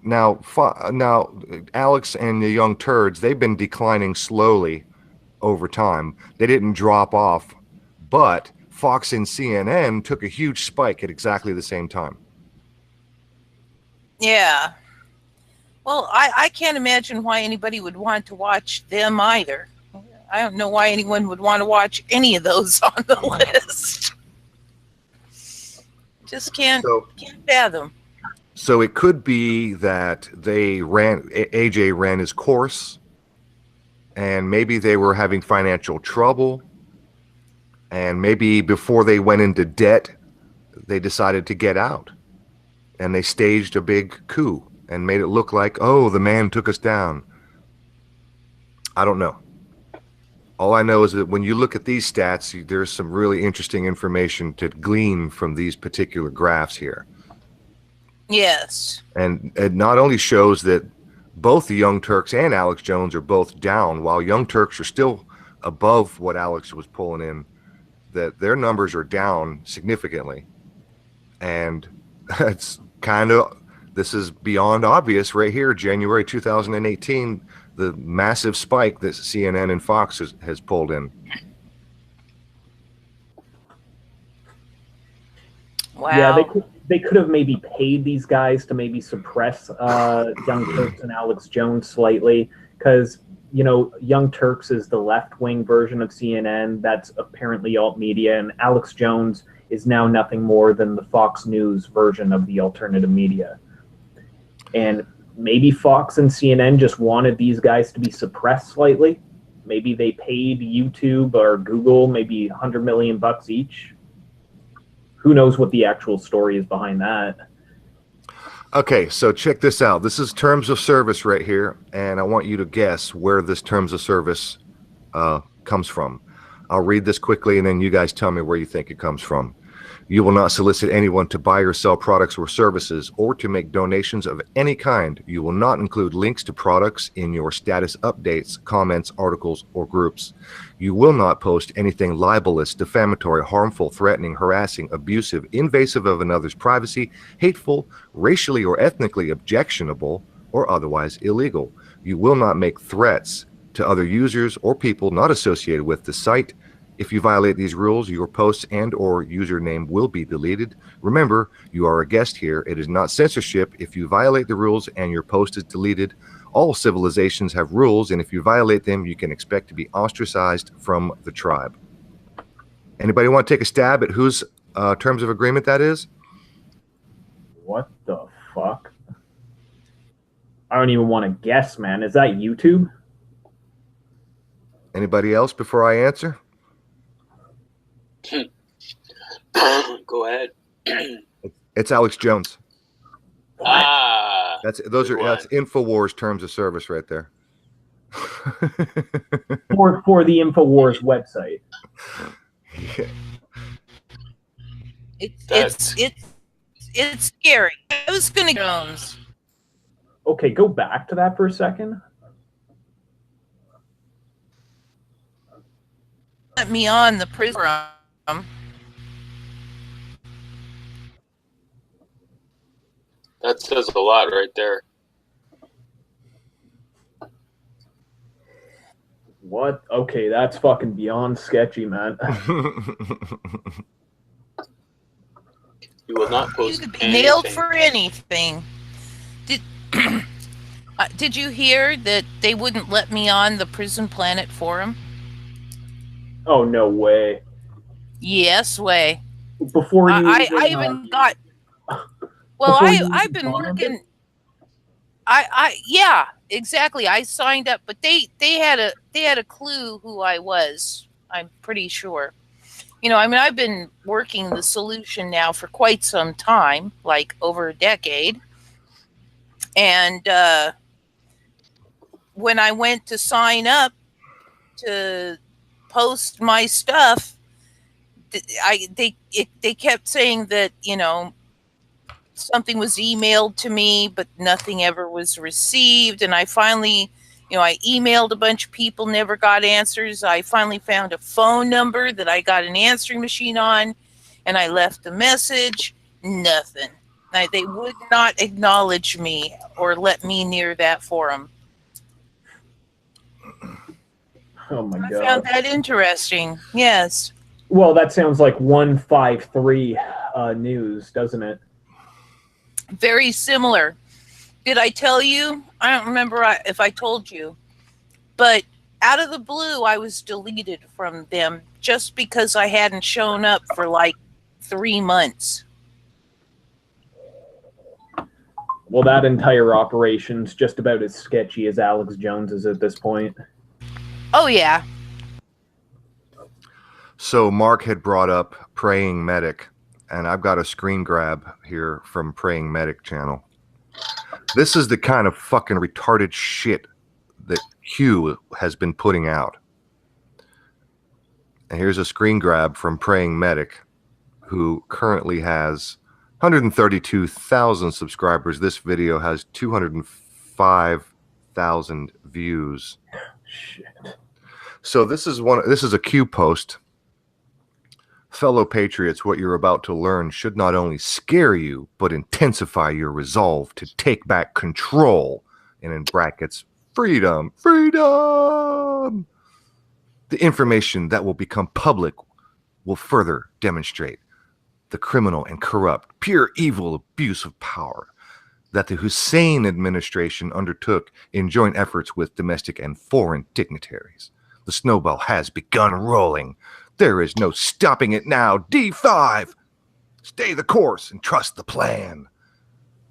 A: Alex and the Young Turds, they've been declining slowly over time. They didn't drop off, but Fox and CNN took a huge spike at exactly the same time.
C: Yeah. Well, I can't imagine why anybody would want to watch them either. I don't know why anyone would want to watch any of those on the list. Just can't fathom.
A: So it could be that AJ ran his course, and maybe they were having financial trouble, and maybe before they went into debt, they decided to get out. And they staged a big coup and made it look like, oh, the man took us down. I don't know. All I know is that when you look at these stats, there's some really interesting information to glean from these particular graphs here.
C: Yes.
A: And it not only shows that both the Young Turks and Alex Jones are both down, while Young Turks are still above what Alex was pulling in, that their numbers are down significantly. And it's this is beyond obvious right here, January 2018, the massive spike that CNN and Fox has pulled in.
C: Wow.
D: Yeah, they could have maybe paid these guys to maybe suppress Young Turks and Alex Jones slightly, because Young Turks is the left-wing version of CNN. That's apparently alt media, and Alex Jones is now nothing more than the Fox News version of the alternative media. And maybe Fox and CNN just wanted these guys to be suppressed slightly. Maybe they paid YouTube or Google maybe $100 million each. Who knows what the actual story is behind that?
A: Okay, so check this out. This is terms of service right here, and I want you to guess where this terms of service comes from. I'll read this quickly, and then you guys tell me where you think it comes from. You will not solicit anyone to buy or sell products or services or to make donations of any kind. You will not include links to products in your status updates, comments, articles, or groups. You will not post anything libelous, defamatory, harmful, threatening, harassing, abusive, invasive of another's privacy, hateful, racially or ethnically objectionable, or otherwise illegal. You will not make threats to other users or people not associated with the site. If you violate these rules, your posts and or username will be deleted. Remember, you are a guest here. It is not censorship. If you violate the rules and your post is deleted, all civilizations have rules, and if you violate them, you can expect to be ostracized from the tribe. Anybody want to take a stab at whose terms of agreement that is?
D: What the fuck? I don't even want to guess, man. Is that YouTube?
A: Anybody else before I answer?
B: Go ahead.
A: It's Alex Jones.
B: That's
A: InfoWars terms of service right there.
D: for the InfoWars website.
A: Yeah.
C: It's scary. I was gonna Jones.
D: Okay, go back to that for a second.
C: Let me on the program.
B: That says a lot right there.
D: What? Okay, that's fucking beyond sketchy, man.
B: You will not post
C: You could be
B: anything.
C: nailed for anything. Did you hear that they wouldn't let me on the Prison Planet forum?
D: Oh, no way.
C: Yes way.
D: Before you
C: I even got. Well, I've been working. Yeah, exactly. I signed up, but they had a clue who I was. I'm pretty sure. I've been working the solution now for quite some time, like over a decade. And when I went to sign up to post my stuff, they kept saying that something was emailed to me, but nothing ever was received. And I finally, I emailed a bunch of people, never got answers. I finally found a phone number that I got an answering machine on, and I left a message. Nothing. They would not acknowledge me or let me near that forum.
D: Oh my God.
C: I found that interesting. Yes.
D: Well, that sounds like 153 news, doesn't it?
C: Very similar. Did I tell you? I don't remember if I told you. But out of the blue, I was deleted from them just because I hadn't shown up for like 3 months.
D: Well, that entire operation's just about as sketchy as Alex Jones is at this point.
C: Oh, yeah.
A: So Mark had brought up Praying Medic, and I've got a screen grab here from Praying Medic channel. This is the kind of fucking retarded shit that Q has been putting out. And here's a screen grab from Praying Medic, who currently has 132,000 subscribers. This video has 205,000 views.
D: Shit.
A: So this is a Q post. Fellow patriots, what you're about to learn should not only scare you, but intensify your resolve to take back control, and in brackets, freedom. The information that will become public will further demonstrate the criminal and corrupt, pure evil abuse of power that the Hussein administration undertook in joint efforts with domestic and foreign dignitaries. The snowball has begun rolling. There is no stopping it now. D5! Stay the course and trust the plan.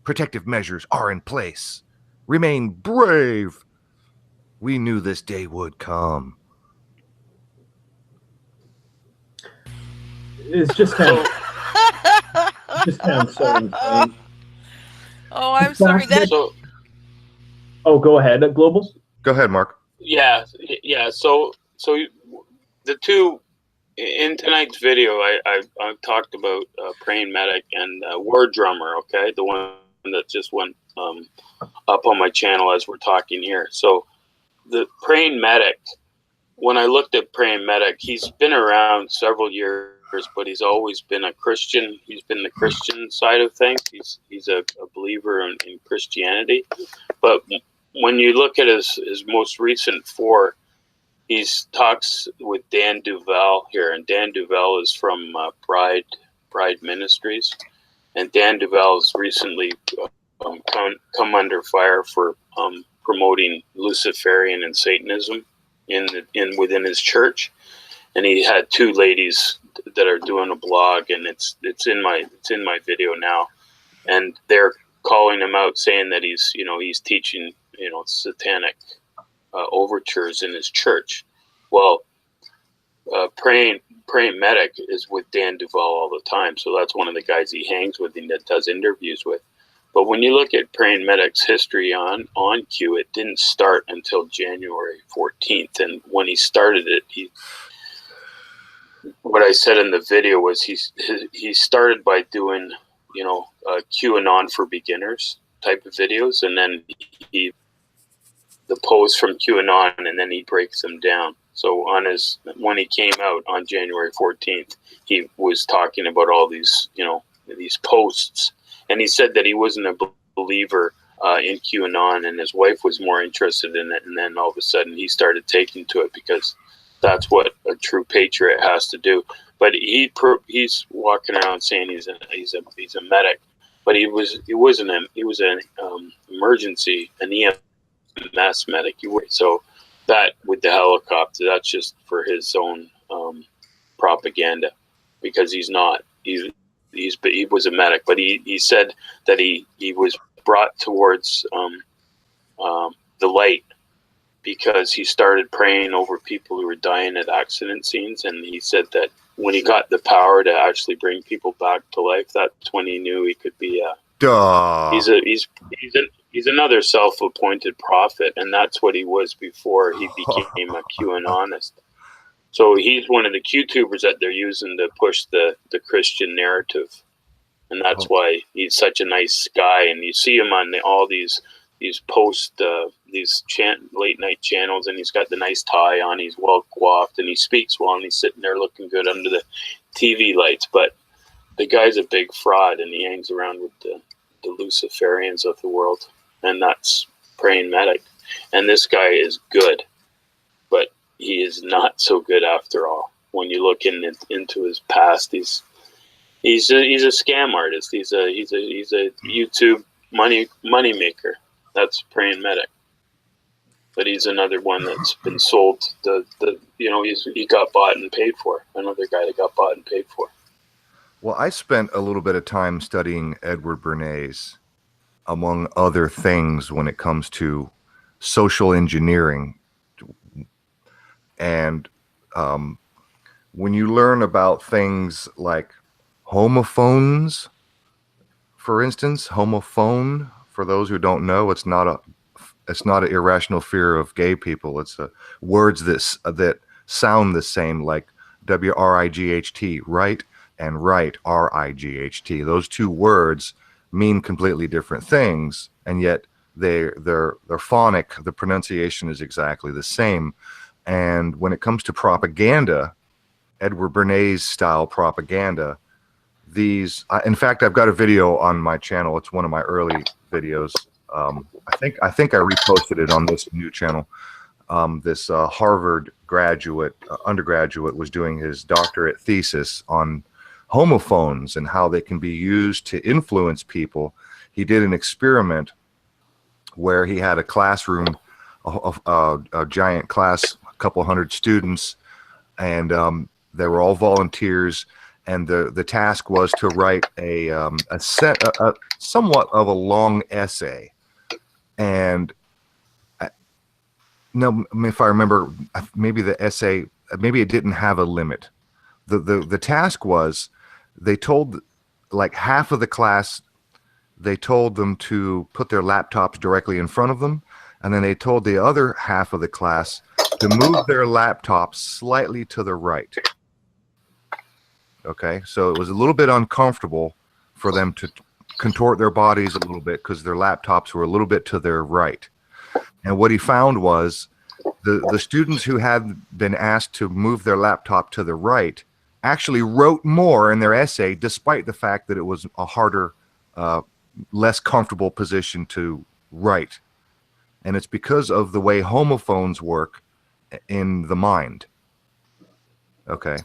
A: Protective measures are in place. Remain brave. We knew this day would come.
D: It's just kind of so insane.
C: Oh, I'm sorry.
B: So,
D: Oh, go ahead, Global.
A: Go ahead, Mark.
B: yeah. So the two in tonight's video, I talked about Praying Medic and War Drummer. Okay, the one that just went up on my channel as we're talking here. So the Praying Medic, when I looked at Praying Medic, he's been around several years, but he's always been a Christian. He's been the Christian side of things. He's a believer in Christianity. But when you look at his most recent 4, he talks with Dan Duval here, and Dan Duval is from Bride Ministries, and Dan Duval's recently come under fire for promoting Luciferian and Satanism within his church, and he had 2 ladies that are doing a blog, and it's in my video now, and they're calling him out, saying that he's teaching satanic overtures in his church. Well, Praying Medic is with Dan Duval all the time, so that's one of the guys he hangs with and that does interviews with. But when you look at Praying Medic's history on Q, it didn't start until January 14th, and when he started it, what I said in the video was he started by doing QAnon for beginners type of videos, and then the posts from QAnon, and then he breaks them down. So when he came out on January 14th, he was talking about all these posts, and he said that he wasn't a believer in QAnon, and his wife was more interested in it, and then all of a sudden he started taking to it because that's what a true patriot has to do. But he's walking around saying he's a medic, but he was an emergency, an EMS medic. So that with the helicopter, that's just for his own propaganda, because he's not. He was a medic, but he said that he was brought towards the light because he started praying over people who were dying at accident scenes, and he said that when he got the power to actually bring people back to life, that's when he knew he could be he's another self-appointed prophet, and that's what he was before he became a QAnonist. So he's one of the QTubers that they're using to push the Christian narrative, and that's why he's such a nice guy. And you see him on all these late night channels, and he's got the nice tie on. He's well coiffed, and he speaks well, and he's sitting there looking good under the TV lights. But the guy's a big fraud, and he hangs around with the Luciferians of the world, and that's Praying Medic. And this guy is good, but he is not so good after all. When you look into his past, he's a scam artist. He's a YouTube money maker. That's Praying Medic. But he's another one that's been sold. He got bought and paid for. Another guy that got bought and paid for.
A: Well, I spent a little bit of time studying Edward Bernays, among other things, when it comes to social engineering. And when you learn about things like homophones, for instance, homophone, for those who don't know, it's not an irrational fear of gay people. It's words that sound the same, like WRIGHT, right, and right, RIGHT. Those 2 words mean completely different things, and yet they're phonic. The pronunciation is exactly the same. And when it comes to propaganda, Edward Bernays style propaganda, in fact, I've got a video on my channel. It's one of my early videos. I think I reposted it on this new channel. This Harvard undergraduate was doing his doctorate thesis on homophones and how they can be used to influence people. he did an experiment where he had a classroom, a giant class, a couple hundred students, and they were all volunteers. And the task was to write a somewhat of a long essay. And no, if I remember, maybe the essay, maybe it didn't have a limit. The task was, they told like half of the class, they told them to put their laptops directly in front of them, and then they told the other half of the class to move their laptops slightly to the right. Okay, so it was a little bit uncomfortable for them to contort their bodies a little bit because their laptops were a little bit to their right. And what he found was the students who had been asked to move their laptop to the right actually wrote more in their essay, despite the fact that it was a harder, less comfortable position to write. And it's because of the way homophones work in the mind. Okay.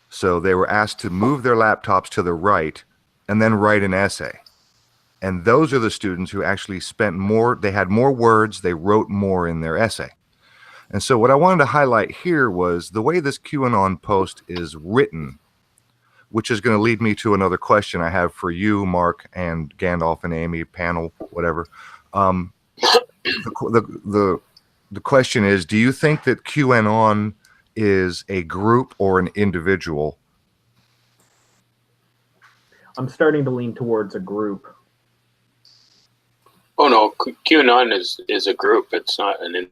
A: So they were asked to move their laptops to the right and then write an essay. And those are the students who actually spent more, they had more words, they wrote more in their essay. And so what I wanted to highlight here was the way this QAnon post is written, which is going to lead me to another question I have for you, Mark, and Gandalf and Amy, panel, whatever. The question is, do you think that QAnon is a group or an individual?
D: I'm starting to lean towards a group.
B: Oh no, QAnon is a group. It's not an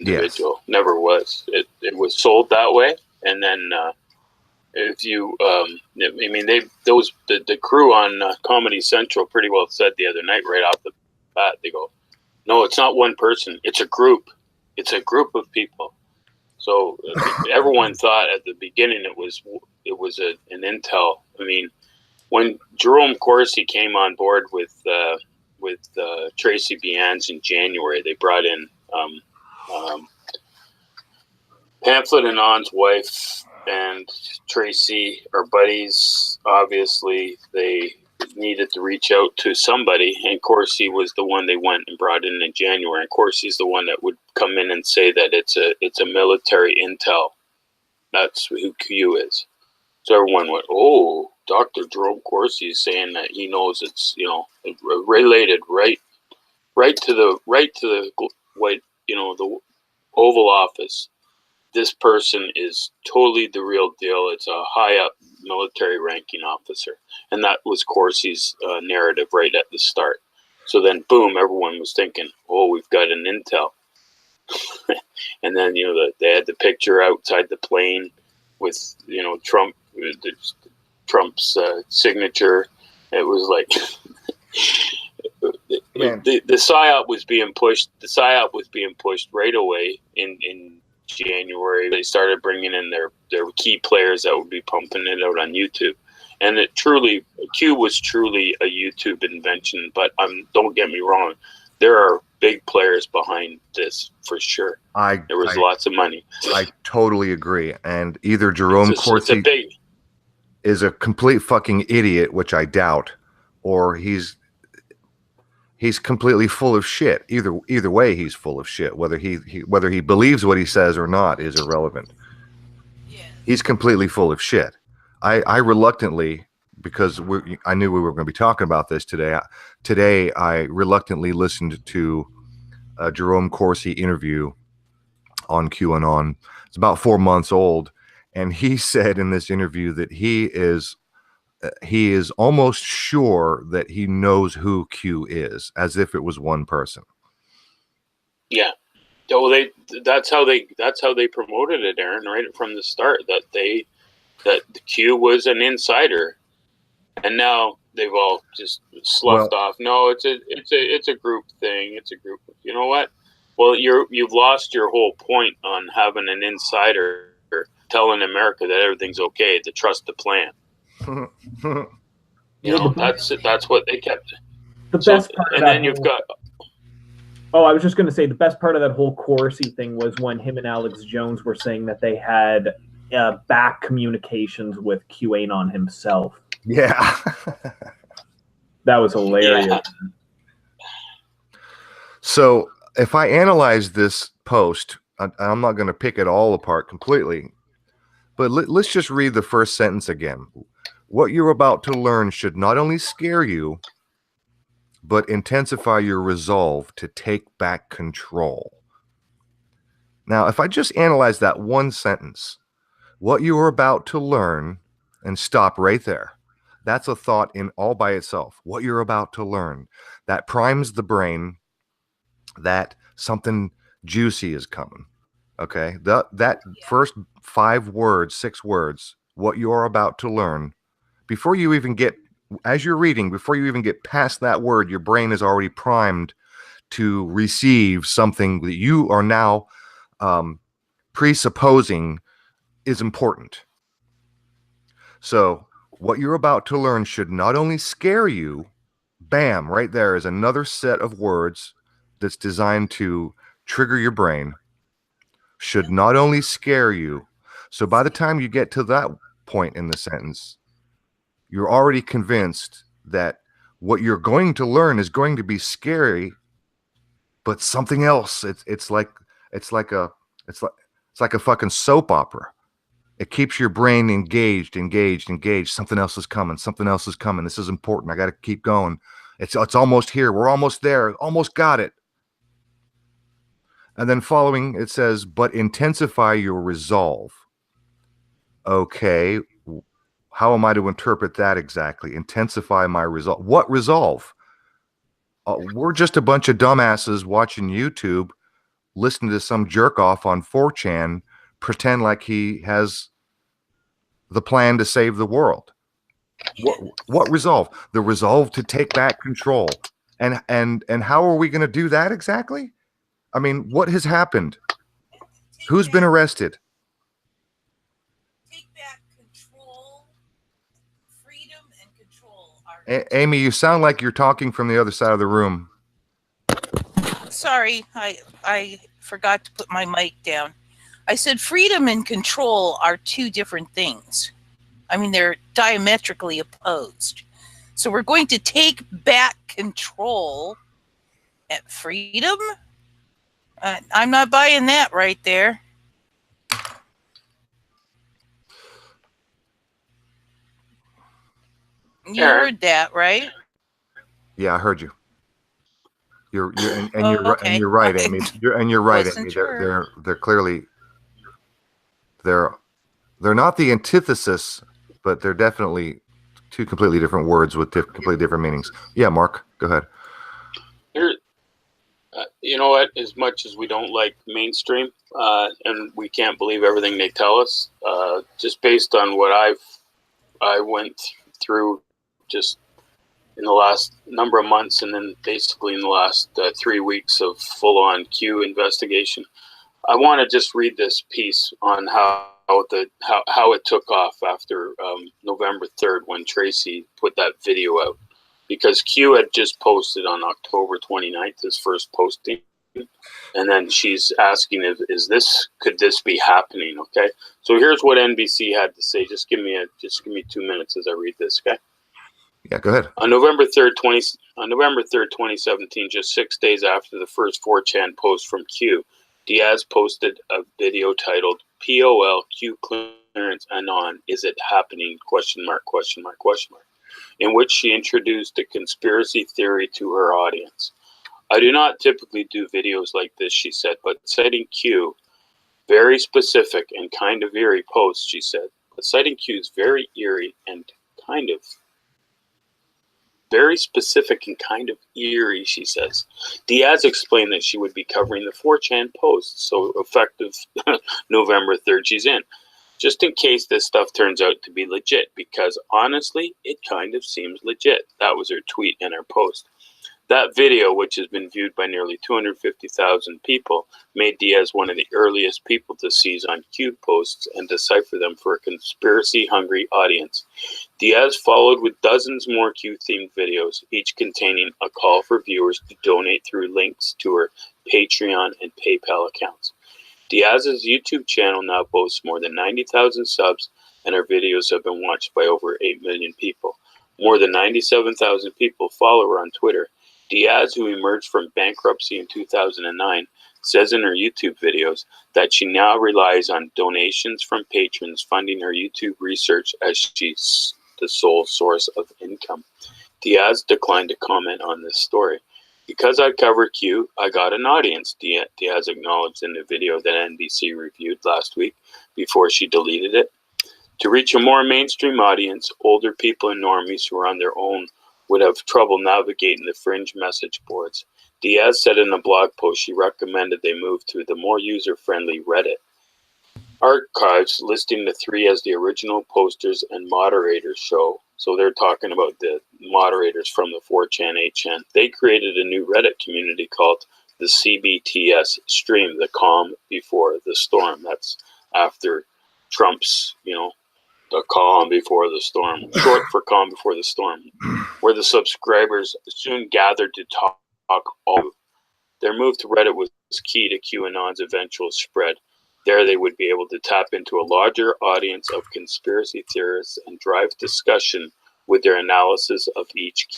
B: individual. Yes. Never was. It was sold that way, and then if you, I mean, the crew on Comedy Central pretty well said the other night right off the bat. They go, no, it's not one person. It's a group. It's a group of people. So everyone thought at the beginning it was an intel. I mean, when Jerome Corsi came on board with Tracy Beans in January, they brought in Pamphlet and On's wife and Tracy are buddies. Obviously, they needed to reach out to somebody, and Corsi was the one they went and brought in January. And Corsi's the one that would come in and say that it's a military intel. That's who Q is. So everyone went, "Oh, Dr. Jerome Corsi is saying that he knows it's related right to the white the Oval Office. This person is totally the real deal. It's a high up military ranking officer." And that was Corsi's narrative right at the start. So then, boom, everyone was thinking, "Oh, we've got an intel." And then they had the picture outside the plane with Trump's signature. It was like the psyop was being pushed. The psyop was being pushed right away in January. They started bringing in their key players that would be pumping it out on YouTube, and Q was truly a YouTube invention. But don't get me wrong, there are big players behind this for sure. There was lots of money.
A: I totally agree. And either Jerome Corsi is a complete fucking idiot, which I doubt, or he's completely full of shit. Either way, he's full of shit. Whether he believes what he says or not is irrelevant. Yeah. He's completely full of shit. I reluctantly, because I knew we were going to be talking about this today. Today, I reluctantly listened to a Jerome Corsi interview on QAnon. It's about 4 months old, and he said in this interview that he is almost sure that he knows who Q is, as if it was one person.
B: Yeah. Well, that's how they promoted it, Aaron, right from the start, that Q was an insider, and now they've all just sloughed off. No, it's a group thing. It's a group. You know what? Well, you've lost your whole point on having an insider telling America that everything's okay, to trust the plan. That's what they kept.
D: The best part, and then you've got. Oh, I was just going to say the best part of that whole Corsi thing was when him and Alex Jones were saying that they had back communications with QAnon himself.
A: Yeah.
D: That was hilarious.
B: Yeah.
A: So if I analyze this post, I'm not going to pick it all apart completely, but let's just read the first sentence again. What you're about to learn should not only scare you, but intensify your resolve to take back control. Now, if I just analyze that one sentence, what you are about to learn, and stop right there. That's a thought in all by itself. What you're about to learn. That primes the brain that something juicy is coming. Okay? That first 5 words, 6 words, what you're about to learn, before you even get, as you're reading, before you even get past that word, your brain is already primed to receive something that you are now presupposing is important. So what you're about to learn should not only scare you, bam, right there is another set of words that's designed to trigger your brain, should not only scare you. So by the time you get to that point in the sentence, you're already convinced that what you're going to learn is going to be scary, but something else. It's like a fucking soap opera. It keeps your brain engaged. Something else is coming. This is important. I got to keep going. It's almost here. We're almost there. Almost got it. And then following, it says, but intensify your resolve. Okay. How am I to interpret that exactly? Intensify my resolve. What resolve? We're just a bunch of dumbasses watching YouTube, listening to some jerk off on 4chan pretend like he has the plan to save the world. What resolve? The resolve to take back control. And how are we going to do that exactly? I mean, what has happened? Who's been arrested?
C: Take back control, freedom, and control.
A: Amy, you sound like you're talking from the other side of the room.
C: Sorry, I forgot to put my mic down. I said freedom and control are 2 different things. I mean, they're diametrically opposed. So we're going to take back control at freedom? I'm not buying that right there. You heard that, right?
A: Yeah, I heard you. You're right, Amy. You're right, Amy. They're clearly they're not the antithesis, but they're definitely 2 completely different words with completely different meanings. Yeah, Mark, go ahead.
B: You know what? As much as we don't like mainstream, and we can't believe everything they tell us, just based on what I went through just in the last number of months, and then basically in the last 3 weeks of full-on Q investigation, I want to just read this piece on how it took off after November 3rd when Tracy put that video out. Because Q had just posted on October 29th his first posting, and then she's asking, could this be happening? Okay, so here's what NBC had to say. Just give me 2 minutes as I read this. Okay.
A: Yeah, go ahead.
B: On November 3rd, 2017, just 6 days after the first 4chan post from Q, Diaz posted a video titled "POL Q clearance anon. Is it happening?" ? In which she introduced a conspiracy theory to her audience. I do not typically do videos like this, she said, but citing Q, very specific and kind of eerie post, she said. But citing Q's very eerie and kind of, very specific and kind of eerie, she says. Diaz explained that she would be covering the 4chan post, so effective November 3rd, she's in. Just in case this stuff turns out to be legit, because honestly, it kind of seems legit. That was her tweet and her post. That video, which has been viewed by nearly 250,000 people, made Diaz one of the earliest people to seize on Q posts and decipher them for a conspiracy-hungry audience. Diaz followed with dozens more Q-themed videos, each containing a call for viewers to donate through links to her Patreon and PayPal accounts. Diaz's YouTube channel now boasts more than 90,000 subs, and her videos have been watched by over 8 million people. More than 97,000 people follow her on Twitter. Diaz, who emerged from bankruptcy in 2009, says in her YouTube videos that she now relies on donations from patrons funding her YouTube research as she's the sole source of income. Diaz declined to comment on this story. Because I covered Q, I got an audience, Diaz acknowledged in the video that NBC reviewed last week before she deleted it. To reach a more mainstream audience, older people and normies who are on their own would have trouble navigating the fringe message boards. Diaz said in a blog post she recommended they move to the more user-friendly Reddit. Archives listing the three as the original posters and moderators show. So they're talking about the moderators from the 4chan, 8chan. They created a new Reddit community called the CBTS stream, the calm before the storm. That's after Trump's, the calm before the storm, short for calm before the storm, where the subscribers soon gathered to talk all. Their move to Reddit was key to QAnon's eventual spread. There they would be able to tap into a larger audience of conspiracy theorists and drive discussion with their analysis of each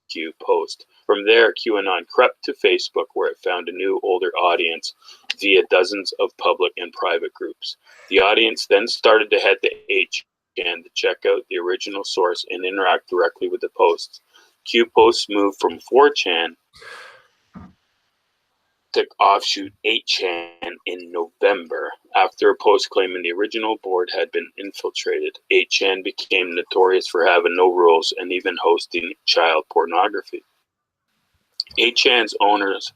B: Q post. From there, QAnon crept to Facebook, where it found a new, older audience via dozens of public and private groups. The audience then started to head to 8chan to check out the original source and interact directly with the posts. Q posts moved from 4chan to offshoot 8chan in November. After a post claiming the original board had been infiltrated, 8chan became notorious for having no rules and even hosting child pornography. 8chan's owner's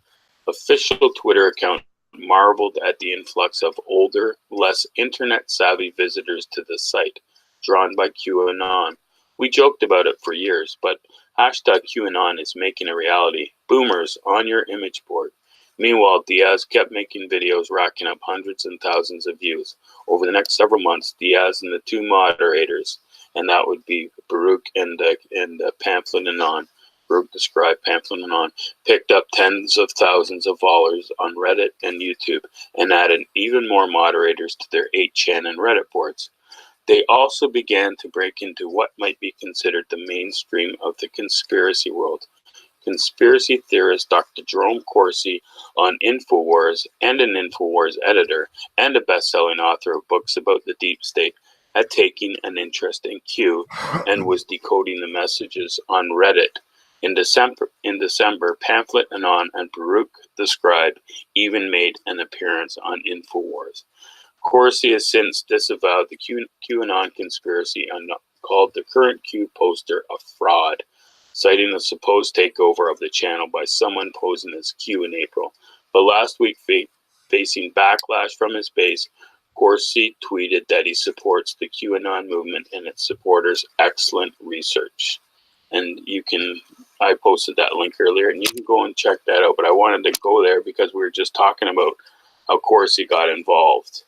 B: official Twitter account marveled at the influx of older, less internet-savvy visitors to the site, drawn by QAnon. We joked about it for years, but hashtag QAnon is making a reality. Boomers on your image board. Meanwhile, Diaz kept making videos racking up hundreds and thousands of views. Over the next several months, Diaz and the two moderators, and that would be Baruch and Pamphlet Anon, Baruch described Pamphlet Anon, picked up tens of thousands of followers on Reddit and YouTube and added even more moderators to their 8chan and Reddit boards. They also began to break into what might be considered the mainstream of the conspiracy world. Conspiracy theorist Dr. Jerome Corsi on InfoWars and an InfoWars editor and a best-selling author of books about the deep state had taken an interest in Q and was decoding the messages on Reddit. In December, Pamphlet Anon and Baruch the Scribe even made an appearance on InfoWars. Corsi has since disavowed the QAnon conspiracy and called the current Q poster a fraud, citing the supposed takeover of the channel by someone posing as Q in April. But last week, facing backlash from his base, Corsi tweeted that he supports the QAnon movement and its supporters' excellent research. And I posted that link earlier, and you can go and check that out. But I wanted to go there because we were just talking about how Corsi got involved.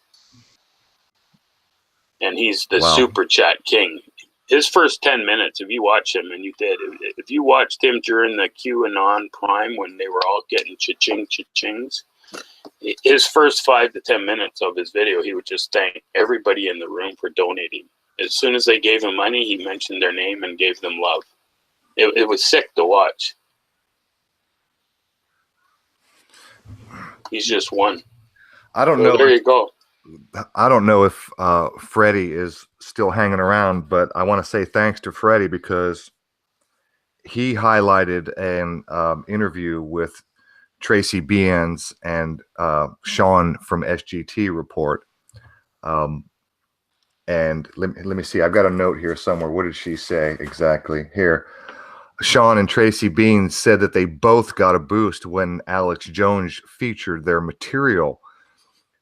B: And he's the super chat king. His first 10 minutes, if you watch him, and you did, if you watched him during the QAnon prime when they were all getting cha-chings, his first 5 to 10 minutes of his video, he would just thank everybody in the room for donating. As soon as they gave him money, he mentioned their name and gave them love. It was sick to watch. He's just one.
A: I don't know.
B: There you go.
A: I don't know if Freddie is still hanging around, but I want to say thanks to Freddie because he highlighted an interview with Tracy Beans and Sean from SGT Report. And let me see. I've got a note here somewhere. What did she say exactly? Here. Sean and Tracy Beans said that they both got a boost when Alex Jones featured their material.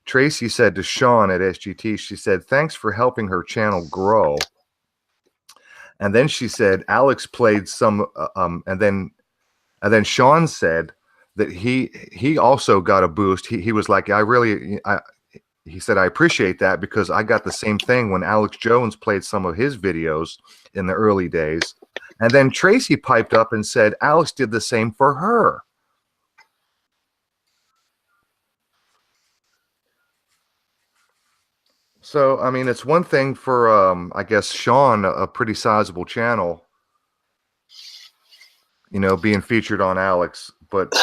A: Tracy said to Sean at SGT, she said, "Thanks for helping her channel grow." And then she said, Alex played some, and then Sean said that he also got a boost. He was like, he said, "I appreciate that because I got the same thing when Alex Jones played some of his videos in the early days." And then Tracy piped up and said, Alex did the same for her. So, I mean, it's one thing for, I guess, Sean, a pretty sizable channel, being featured on Alex, but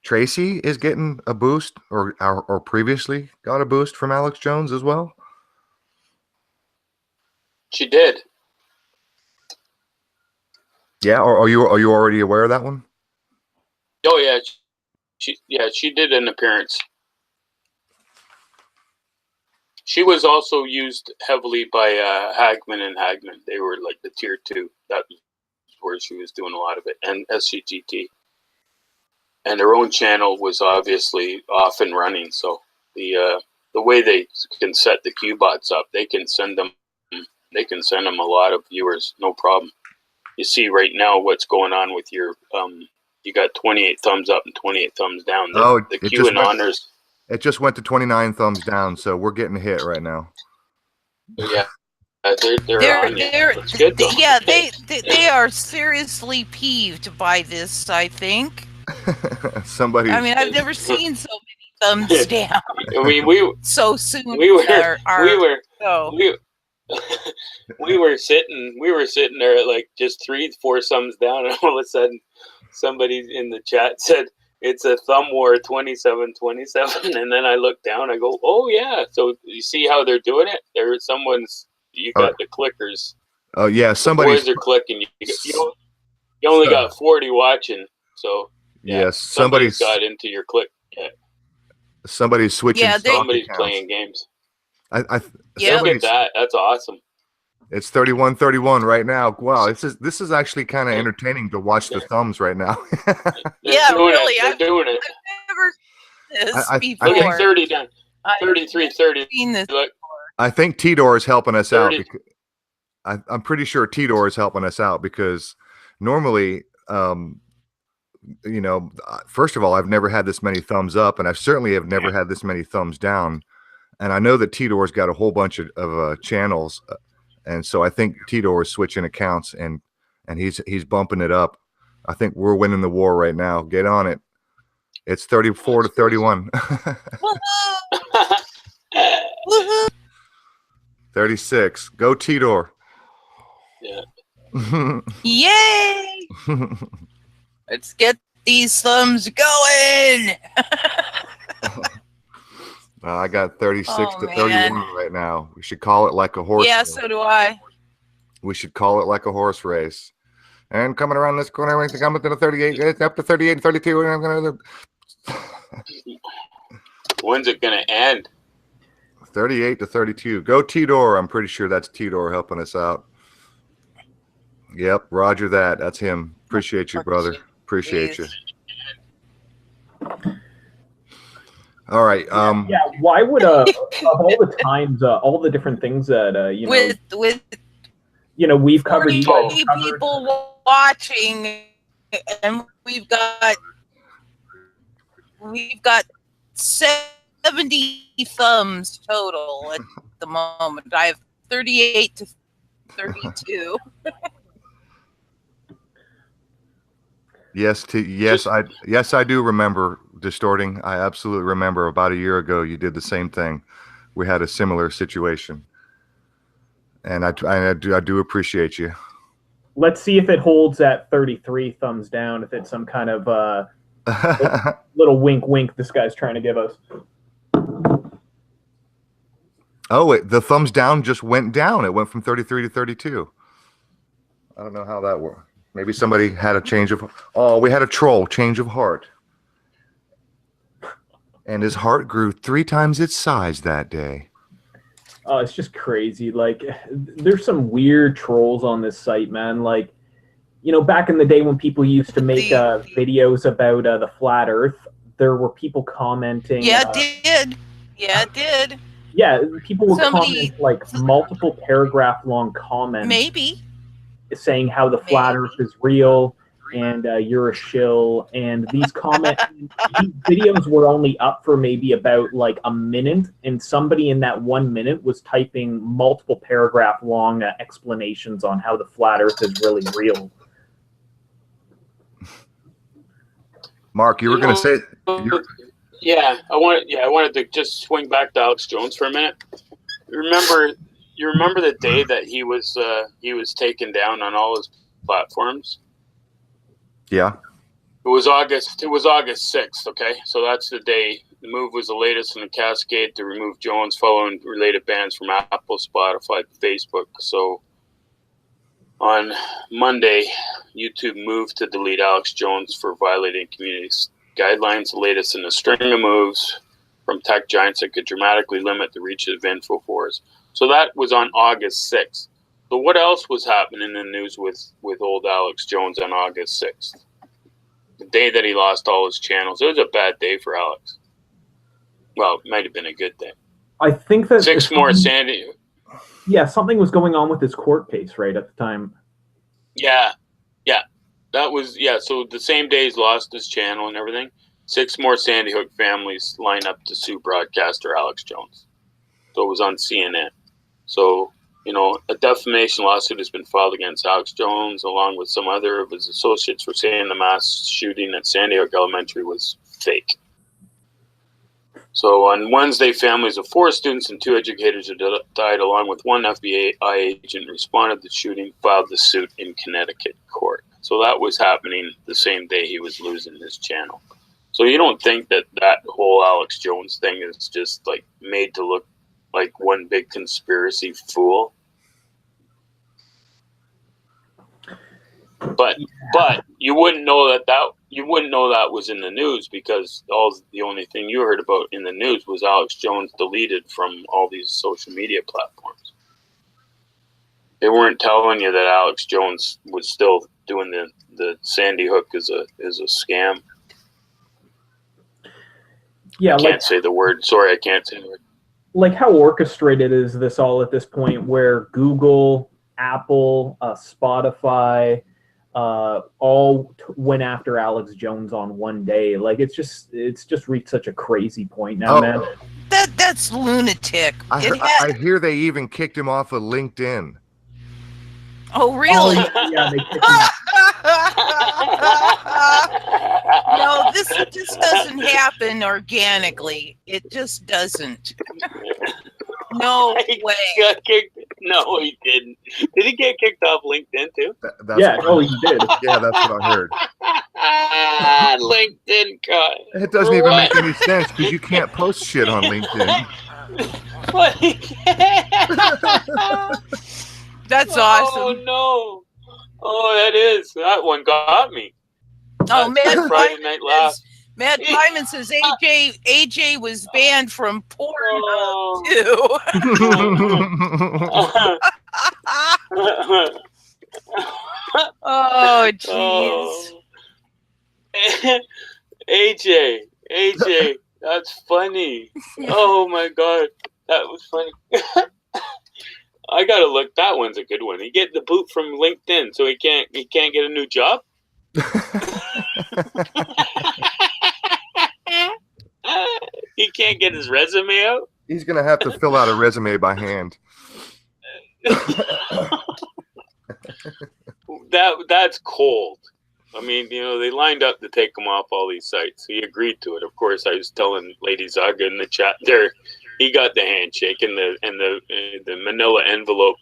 A: Tracy is getting a boost, or previously got a boost from Alex Jones as well.
B: She did.
A: Yeah, or are you already aware of that one?
B: Oh yeah, she did an appearance. She was also used heavily by Hagman and Hagman. They were like the tier 2. That was where she was doing a lot of it, and SCGT. And her own channel was obviously off and running. So the way they can set the Q-bots up, they can send them a lot of viewers, no problem. You see right now what's going on with your you got 28 thumbs up and 28 thumbs down. The Q and honors.
A: It just went to 29 thumbs down, so we're getting hit right now.
B: Yeah, they're on you. It's good though.
C: Yeah, they are seriously peeved by this, I think.
A: Somebody.
C: I mean, I've never seen so many thumbs down.
B: I mean,
C: so soon.
B: We were sitting there at like just 3-4 thumbs down, and all of a sudden somebody in the chat said it's a thumb war 27-27, and then I look down, I go, oh yeah. So you see how they're doing it? You got the clickers.
A: Oh yeah,
B: the boys are clicking. You only got 40 watching, so yeah,
A: yes,
B: somebody's got into your click. Yeah.
A: Somebody's switching.
B: Yeah, somebody's playing games.
A: Look
B: at that. That's awesome.
A: It's 31-31 right now. Wow, this is actually kind of entertaining to watch the thumbs right now.
C: Really,
B: they're doing it.
C: I've never seen this before.
B: Look at 30 down. 33-30. Look.
A: I think Tidor is helping us out. I'm pretty sure Tidor is helping us out because normally, first of all, I've never had this many thumbs up, and I certainly have never had this many thumbs down. And I know that Tidor's got a whole bunch of channels, and so I think Tidor is switching accounts, and he's bumping it up. I think we're winning the war right now. Get on it. It's 34-31. 36. Go Tidor.
B: Yeah.
C: Yay! Let's get these thumbs going.
A: I got 36-31 right now. We should call it like a horse.
C: Yeah, so do I.
A: We should call it like a horse race. And coming around this corner, I think I'm up to 38. It's up to 38-32, and I'm gonna.
B: When's it gonna end?
A: 38-32. Go Tidor. I'm pretty sure that's Tidor helping us out. Yep, Roger that. That's him. Appreciate you, brother. Appreciate you. All right.
D: Yeah. Why would of all the times, all the different things that we've covered,
C: 40 people watching, and we've got 70 thumbs total at the moment. I have 38-32.
A: Yes, I do remember Distorting. I absolutely remember about a year ago you did the same thing. We had a similar situation, and I do appreciate you.
D: Let's see if it holds at 33 thumbs down. If it's some kind of little wink this guy's trying to give us.
A: Oh, the thumbs down just went down. It went from 33 to 32. I don't know how that worked. Maybe somebody had a change of... Oh, we had a troll change of heart. And his heart grew 3 times its size that day.
D: Oh, it's just crazy. Like, there's some weird trolls on this site, man. Like, back in the day when people used to make videos about the flat Earth, there were people commenting...
C: Yeah, it did. Yeah, it did.
D: Yeah, people would comment, like, multiple paragraph-long comments.
C: Maybe.
D: Saying how the flat Earth is real and you're a shill, and these these videos were only up for maybe about like a minute, and somebody in that 1 minute was typing multiple paragraph long explanations on how the flat Earth is really real.
B: Mark, you were going to say... Yeah, I wanted to just swing back to Alex Jones for a minute. You remember the day that he was taken down on all his platforms?
A: Yeah.
B: It was August 6th, okay? So that's the day. The move was the latest in the cascade to remove Jones following related bans from Apple, Spotify, Facebook. So on Monday, YouTube moved to delete Alex Jones for violating community guidelines, the latest in a string of moves from tech giants that could dramatically limit the reach of InfoWars. So that was on August 6th. So what else was happening in the news with old Alex Jones on August 6th? The day that he lost all his channels. It was a bad day for Alex. Well, it might have been a good day.
D: I think that
B: Six more Sandy.
D: Yeah, something was going on with his court case right at the time.
B: Yeah. That was, so the same day he's lost his channel and everything, 6 more Sandy Hook families line up to sue broadcaster Alex Jones. So it was on CNN. So, a defamation lawsuit has been filed against Alex Jones along with some other of his associates for saying the mass shooting at Sandy Hook Elementary was fake. So on Wednesday, families of 4 students and 2 educators who died, along with 1 FBI agent responded to the shooting, filed the suit in Connecticut court. So that was happening the same day he was losing his channel. So you don't think that whole Alex Jones thing is just like made to look like one big conspiracy fool? But you wouldn't know that was in the news, because the only thing you heard about in the news was Alex Jones deleted from all these social media platforms. They weren't telling you that Alex Jones was still doing the Sandy Hook as a scam.
D: Yeah,
B: I can't say the word. Sorry, I can't say the word.
D: Like, how orchestrated is this all at this point, where Google, Apple, Spotify, all went after Alex Jones on one day? Like, it's just reached such a crazy point now, man.
C: That's lunatic.
A: I hear they even kicked him off of LinkedIn.
C: Oh, really?
D: Oh, yeah, they kicked him.
C: No, this doesn't happen organically. It just doesn't. No way.
B: No, he didn't. Did he get kicked off LinkedIn too?
D: He did.
A: Yeah, that's what I heard.
B: LinkedIn cut.
A: It doesn't even make any sense, because you can't post shit on LinkedIn.
B: What?
C: That's awesome.
B: Oh no! Oh, that one got me.
C: Oh, Matt
B: Friday Night Laugh.
C: Matt Diamond says AJ was banned from Pornhub too. Oh, jeez. AJ, that's funny. Oh my God, that was funny. I gotta look. That one's a good one. He get the boot from LinkedIn, so he can't get a new job. He can't get his resume out.
A: He's gonna have to fill out a resume by hand.
B: That's cold. I mean, they lined up to take him off all these sites. He agreed to it. Of course, I was telling Lady Zaga in the chat there. He got the handshake and the manila envelope.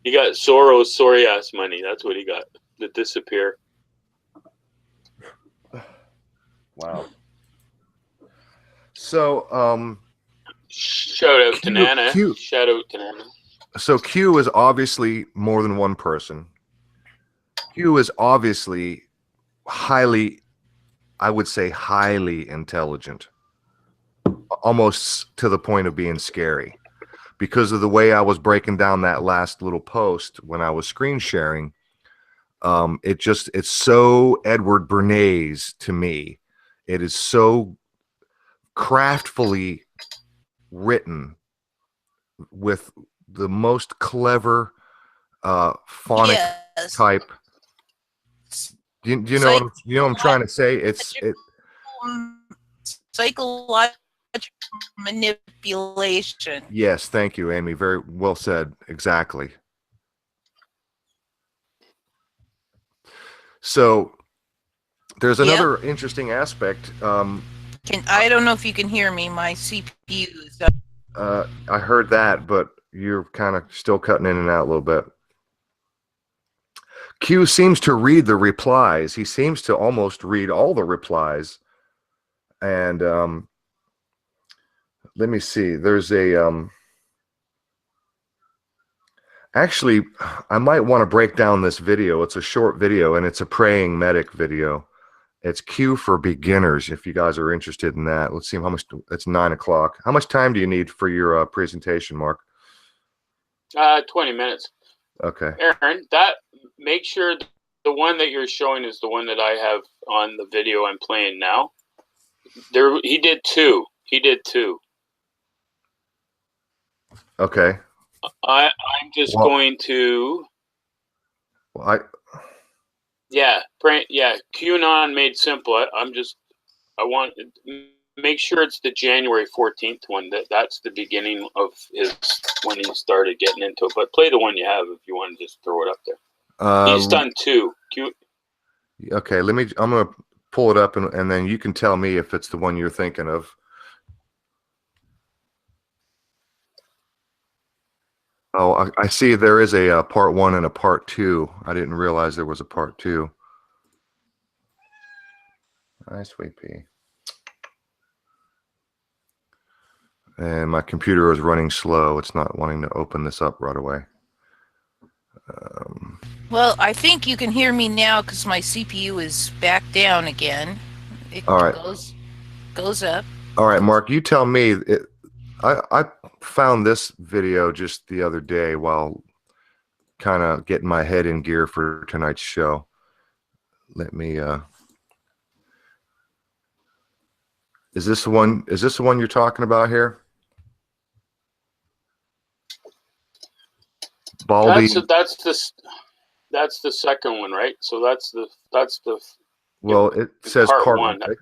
B: He got Soros sorry ass money. That's what he got to disappear.
A: Wow. So,
B: shout out to Nana. Shout out to Nana.
A: So Q is obviously more than one person. Q is obviously highly intelligent. Almost to the point of being scary, because of the way I was breaking down that last little post when I was screen sharing. It's so Edward Bernays to me. It is so craftfully written with the most clever phonic type. Do you know what I'm trying to say? It's
C: psychological manipulation.
A: Yes, thank you, Amy. Very well said. Exactly. So there's another interesting aspect.
C: I don't know if you can hear me. My CPU is up.
A: I heard that, but you're kind of still cutting in and out a little bit. Q seems to read the replies. He seems to almost read all the replies. And let me see. There's a actually, I might want to break down this video. It's a short video, and it's a praying medic video. It's Q for beginners, if you guys are interested in that. Let's see how much. It's 9 o'clock. How much time do you need for your presentation, Mark?
B: 20 minutes.
A: Okay.
B: Aaron, make sure the one that you're showing is the one that I have on the video I'm playing now. He did two.
A: Okay.
B: I'm just going to.
A: Well,
B: QAnon made simple. I want make sure it's the January 14th one. That's the beginning of his when he started getting into it. But play the one you have if you want to just throw it up there. He's done two.
A: Okay, I'm gonna pull it up and then you can tell me if it's the one you're thinking of. Oh, I see there is a part 1 and a part 2. I didn't realize there was a part 2. Nice, sweet pea. And my computer is running slow. It's not wanting to open this up right away.
C: Well, I think you can hear me now because my CPU is back down again. It
A: all right.
C: goes up.
A: All right, Mark, you tell me. I found this video just the other day while kind of getting my head in gear for tonight's show. Let me Is this the one you're talking about here? Baldy.
B: That's the second one, right? So that's the
A: well, it says part 1. Right?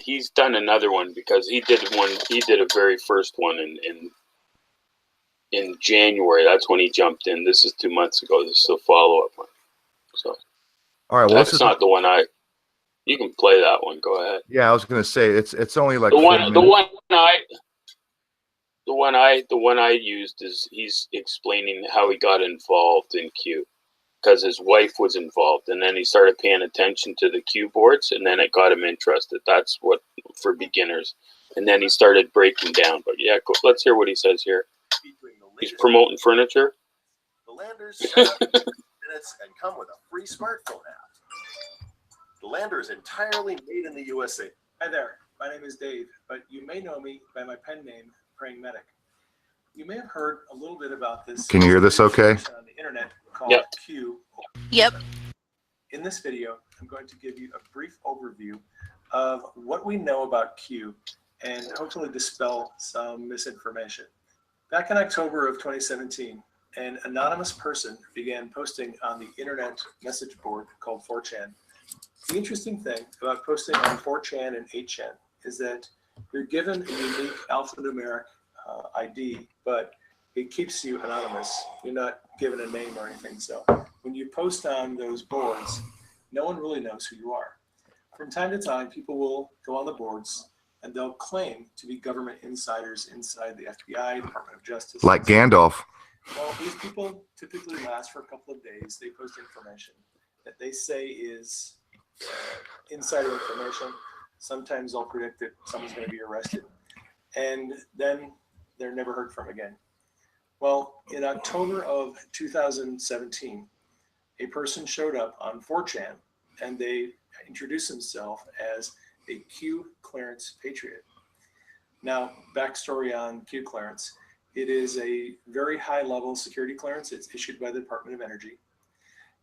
B: He's done another one because he did a very first one in January. That's when he jumped in. This is 2 months ago. This is a follow-up one. So
A: all right, well,
B: that's not the one you can play that one. Go ahead.
A: Yeah, I was gonna say it's only like
B: the one I used is he's explaining how he got involved in Q because his wife was involved, and then he started paying attention to the Q boards, and then it got him interested. That's what for beginners, and then he started breaking down. But yeah, let's hear what he says here. He's promoting furniture.
E: The Landers set up in minutes and come with a free smartphone app. The Lander is entirely made in the USA.
F: Hi there, my name is Dave, but you may know me by my pen name, Praying Medic. You may have heard a little bit about this.
A: Can you hear this okay?
F: On the internet called Q.
C: Yep.
F: In this video, I'm going to give you a brief overview of what we know about Q and hopefully dispel some misinformation. Back in October of 2017, an anonymous person began posting on the internet message board called 4chan. The interesting thing about posting on 4chan and 8chan is that you're given a unique alphanumeric ID, but it keeps you anonymous. You're not given a name or anything. So when you post on those boards, no one really knows who you are. From time to time, people will go on the boards and they'll claim to be government insiders inside the FBI, Department of Justice.
A: Like Gandalf.
F: Well, these people typically last for a couple of days. They post information that they say is insider information. Sometimes they'll predict that someone's going to be arrested, and then they're never heard from again. Well, in October of 2017, a person showed up on 4chan, and they introduced themselves as a Q clearance patriot. Now, backstory on Q clearance. It is a very high-level security clearance. It's issued by the Department of Energy.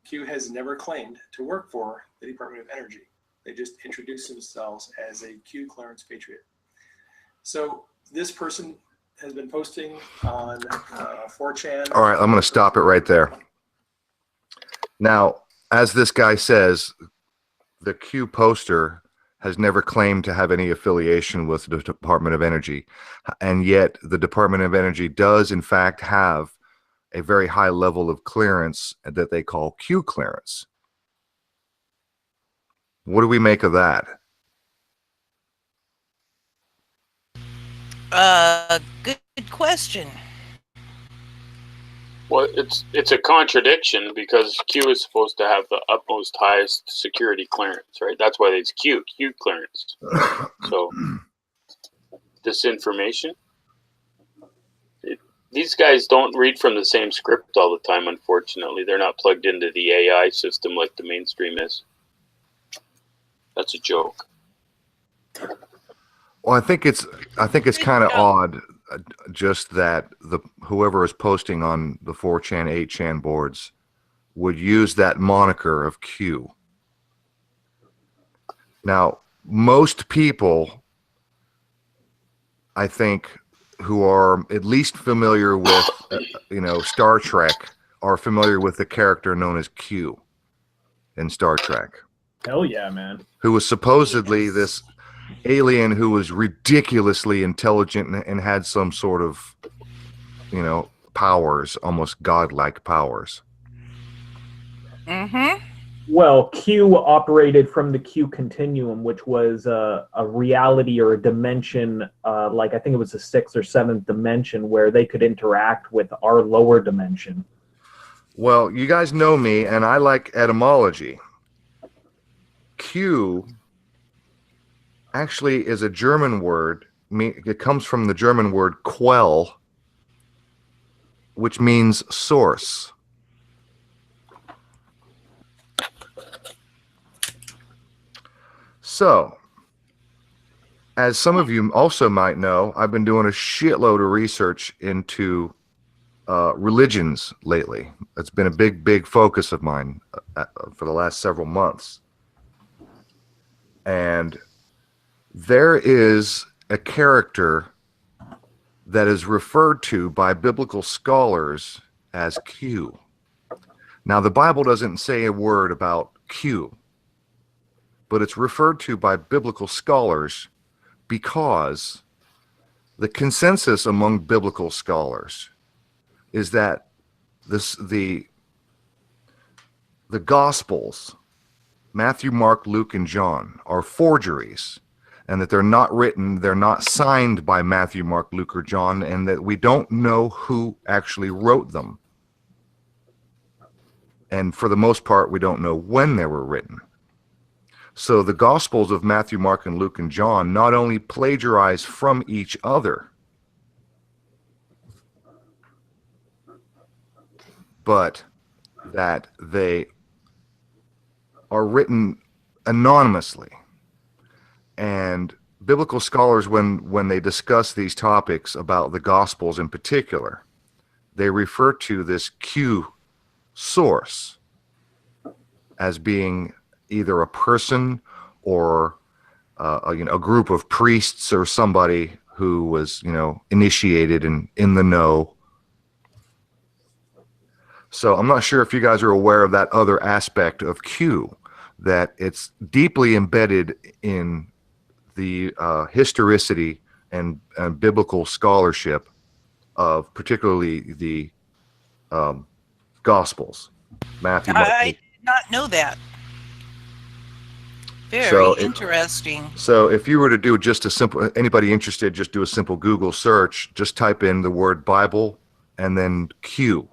F: Q has never claimed to work for the Department of Energy. They just introduced themselves as a Q clearance patriot. So this person has been posting on 4chan.
A: All right, I'm going to stop it right there. Now, as this guy says, the Q poster has never claimed to have any affiliation with the Department of Energy. And yet the Department of Energy does, in fact, have a very high level of clearance that they call Q clearance. What do we make of that?
C: Good question.
B: Well, it's a contradiction because Q is supposed to have the utmost highest security clearance, right? That's why it's Q clearance. So disinformation. These guys don't read from the same script all the time, unfortunately. They're not plugged into the AI system like the mainstream is. That's a joke.
A: Well, I think it's kind of odd, just that whoever is posting on the 4chan, 8chan boards would use that moniker of Q. Now, most people, I think, who are at least familiar with, Star Trek, are familiar with the character known as Q in Star Trek.
D: Hell yeah, man.
A: Who was supposedly this alien who was ridiculously intelligent and had some sort of, powers, almost godlike powers.
C: Mm-hmm.
D: Well, Q operated from the Q continuum, which was a reality or a dimension, like I think it was the 6th or 7th dimension, where they could interact with our lower dimension.
A: Well, you guys know me, and I like etymology. Q actually is a German word. It comes from the German word quell, which means source. So, as some of you also might know, I've been doing a shitload of research into religions lately. It's been a big focus of mine for the last several months. And there is a character that is referred to by biblical scholars as Q. Now, the Bible doesn't say a word about Q, but it's referred to by biblical scholars because the consensus among biblical scholars is that the Gospels, Matthew, Mark, Luke, and John, are forgeries, and that they're not signed by Matthew, Mark, Luke, or John, and that we don't know who actually wrote them. And for the most part, we don't know when they were written. So the Gospels of Matthew, Mark, and Luke, and John not only plagiarize from each other, but that they are written anonymously. And biblical scholars, when they discuss these topics about the Gospels in particular, they refer to this Q source as being either a person or a group of priests or somebody who was initiated and in the know. So I'm not sure if you guys are aware of that other aspect of Q, that it's deeply embedded in the historicity and biblical scholarship of particularly the Gospels. Matthew, Mark,
C: I did not know that. Very interesting.
A: So if you were to do just a simple, anybody interested, just do a simple Google search, just type in the word Bible and then Q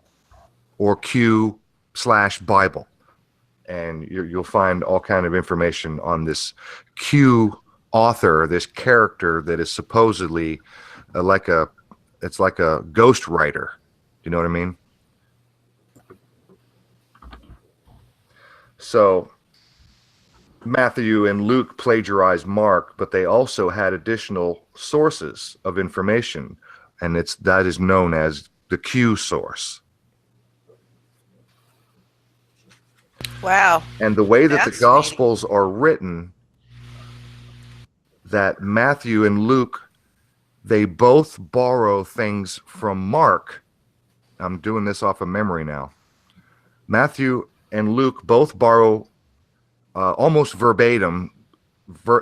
A: or Q/Bible. And you'll find all kind of information on this Q author, this character that is supposedly like a ghost writer. Do you know what I mean? So Matthew and Luke plagiarized Mark, but they also had additional sources of information, and that is known as the Q source.
C: Wow.
A: And the way that the Gospels are written, that Matthew and Luke, they both borrow things from Mark. I'm doing this off of memory now. Matthew and Luke both borrow almost verbatim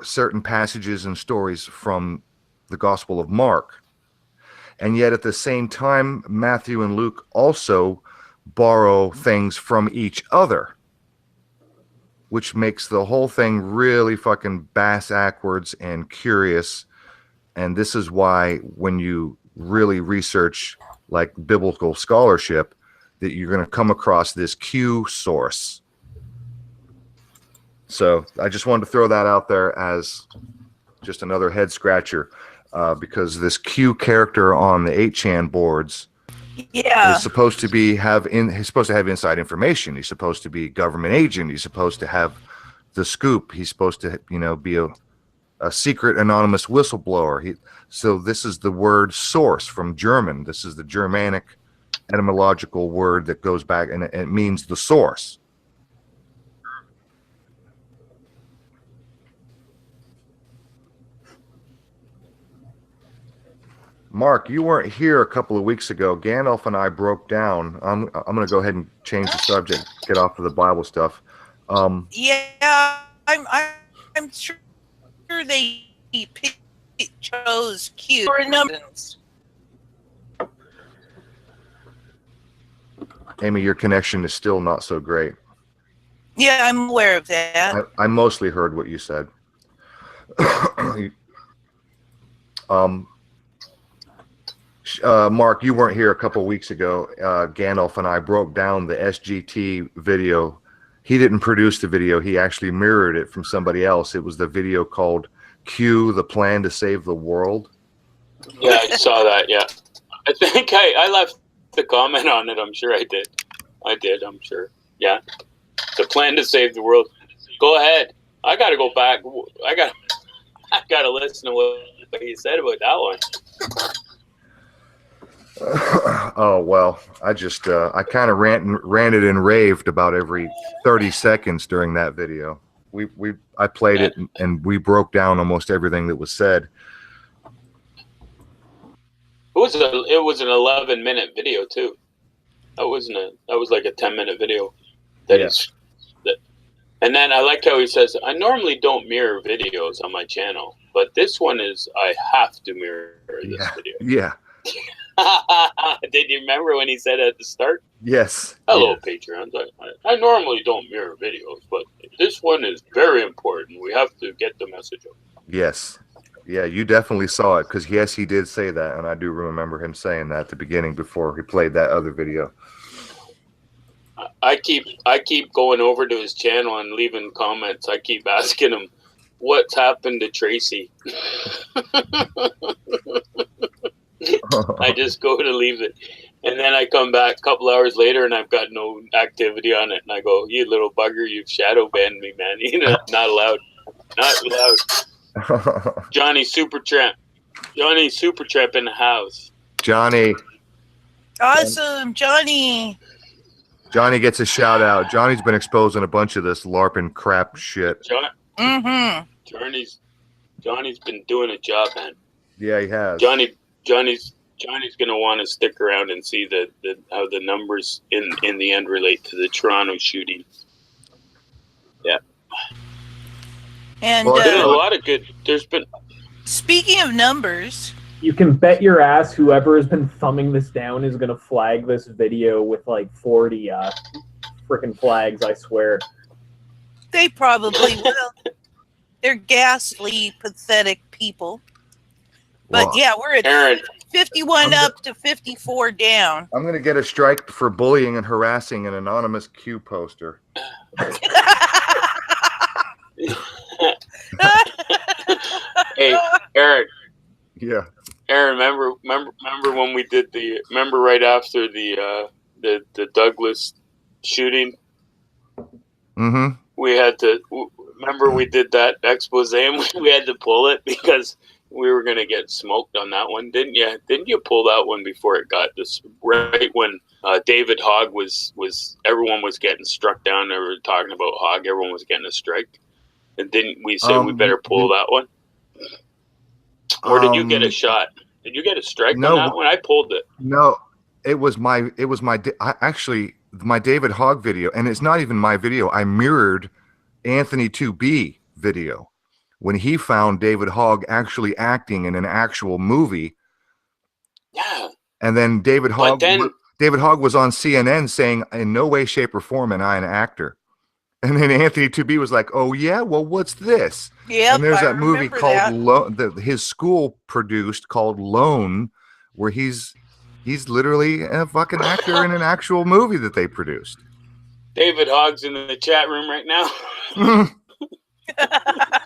A: certain passages and stories from the Gospel of Mark. And yet at the same time, Matthew and Luke also borrow things from each other, which makes the whole thing really fucking bass-ackwards and curious. And this is why when you really research like biblical scholarship, that you're going to come across this Q source. So I just wanted to throw that out there as just another head scratcher, because this Q character on the 8chan boards is supposed to be he's supposed to have inside information. He's supposed to be government agent. He's supposed to have the scoop. He's supposed to, be a secret anonymous whistleblower. So this is the word source from German. This is the Germanic etymological word that goes back, and it means the source. Mark, you weren't here a couple of weeks ago. Gandalf and I broke down. I'm going to go ahead and change the subject, get off of the Bible stuff.
C: I'm sure they chose Q for a number.
A: Amy, your connection is still not so great.
C: Yeah, I'm aware of that.
A: I mostly heard what you said. Mark, you weren't here a couple of weeks ago. Gandalf and I broke down the SGT video. He didn't produce the video. He actually mirrored it from somebody else. It was the video called Q, the Plan to Save the World.
B: Yeah, I saw that, yeah. I think I left the comment on it. I'm sure I did. I'm sure. Yeah. The Plan to Save the World. Go ahead. I got to go back. I got to listen to what he said about that one.
A: Oh, well, I just I kind of ranted and raved about every 30 seconds during that video. I played it and we broke down almost everything that was said.
B: It was an 11-minute video too. That was like a 10-minute video. And then I like how he says, I normally don't mirror videos on my channel, but this one is, I have to mirror this video.
A: Yeah.
B: Did you remember when he said at the start?
A: Yes.
B: Hello, Patreons. I normally don't mirror videos, but this one is very important. We have to get the message up.
A: Yes. Yeah, you definitely saw it, because yes, he did say that, and I do remember him saying that at the beginning before he played that other video.
B: I keep going over to his channel and leaving comments. I keep asking him, what's happened to Tracy? I just go to leave it. And then I come back a couple hours later and I've got no activity on it. And I go, you little bugger, you've shadow banned me, man. Not allowed. Not allowed. Johnny Supertramp. Johnny Supertramp in the house.
A: Johnny.
C: Awesome, Johnny.
A: Johnny gets a shout out. Johnny's been exposing a bunch of this LARPing crap shit.
B: Johnny's been doing a job, man.
A: Yeah, he has.
B: Johnny's gonna want to stick around and see how the numbers in the end relate to the Toronto shooting. Yeah.
C: And
B: there's been a lot of good. There's been.
C: Speaking of numbers,
D: you can bet your ass whoever has been thumbing this down is going to flag this video with like 40 freaking flags, I swear.
C: they probably will. They're ghastly, pathetic people. But
A: Well,
C: yeah, we're at
B: Aaron,
C: 51 up to 54 down.
A: I'm going to get a strike for bullying and harassing an anonymous Q poster.
B: hey, Aaron.
A: Yeah.
B: Aaron, remember when we did remember right after the Douglas shooting?
A: Mm-hmm.
B: We had to remember we did that expose and we had to pull it because we were gonna get smoked on that one, didn't you? Didn't you pull that one before it got this right when David Hogg was everyone was getting struck down? They were talking about Hogg. Everyone was getting a strike, and didn't we say we better pull that one? Or did you get a shot? Did you get a strike on that one? I pulled it.
A: No, it was my actually my David Hogg video, and it's not even my video. I mirrored Anthony 2B video when he found David Hogg actually acting in an actual movie.
B: Yeah.
A: And then David Hogg was on CNN saying, "In no way, shape, or form am I an actor." And then Anthony 2B was like, "Oh yeah, well, what's this?"
C: Yeah.
A: And there's that movie called his school produced called Lone, where he's He's literally a fucking actor in an actual movie that they produced.
B: David Hogg's in the chat room right now.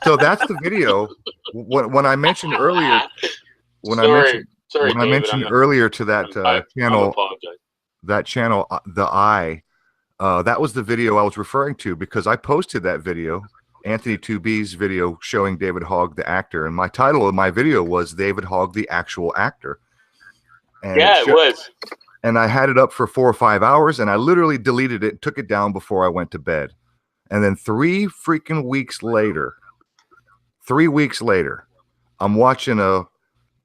A: So that's the video. When I mentioned earlier, when I mentioned earlier to that channel, The Eye, that was the video I was referring to because I posted that video, Anthony 2B's video showing David Hogg, the actor, and my title of my video was David Hogg, the actual actor. And
B: yeah, it was.
A: And I had it up for 4 or 5 hours, and I literally deleted it, took it down before I went to bed. And then 3 weeks later, I'm watching a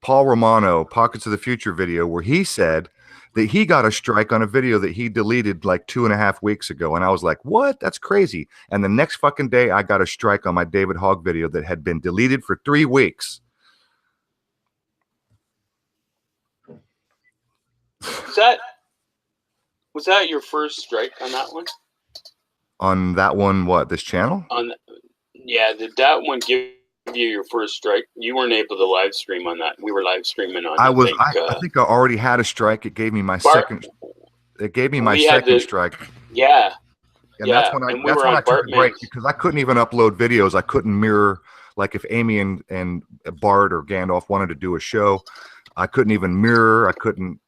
A: Paul Romano Pockets of the Future video where he said that he got a strike on a video that he deleted like 2.5 weeks ago. And I was like, what? That's crazy. And the next fucking day, I got a strike on my David Hogg video that had been deleted for 3 weeks.
B: Was that your first strike on that one?
A: On that one, what, this channel?
B: Yeah, did that one give you your first strike? You weren't able to live stream on that. We were live streaming on.
A: I think I already had a strike. It gave me my second. It gave me my second strike.
B: Yeah.
A: And that's when I took a break because I couldn't even upload videos. I couldn't mirror, like if Amy and Bart or Gandalf wanted to do a show, I couldn't even mirror. I couldn't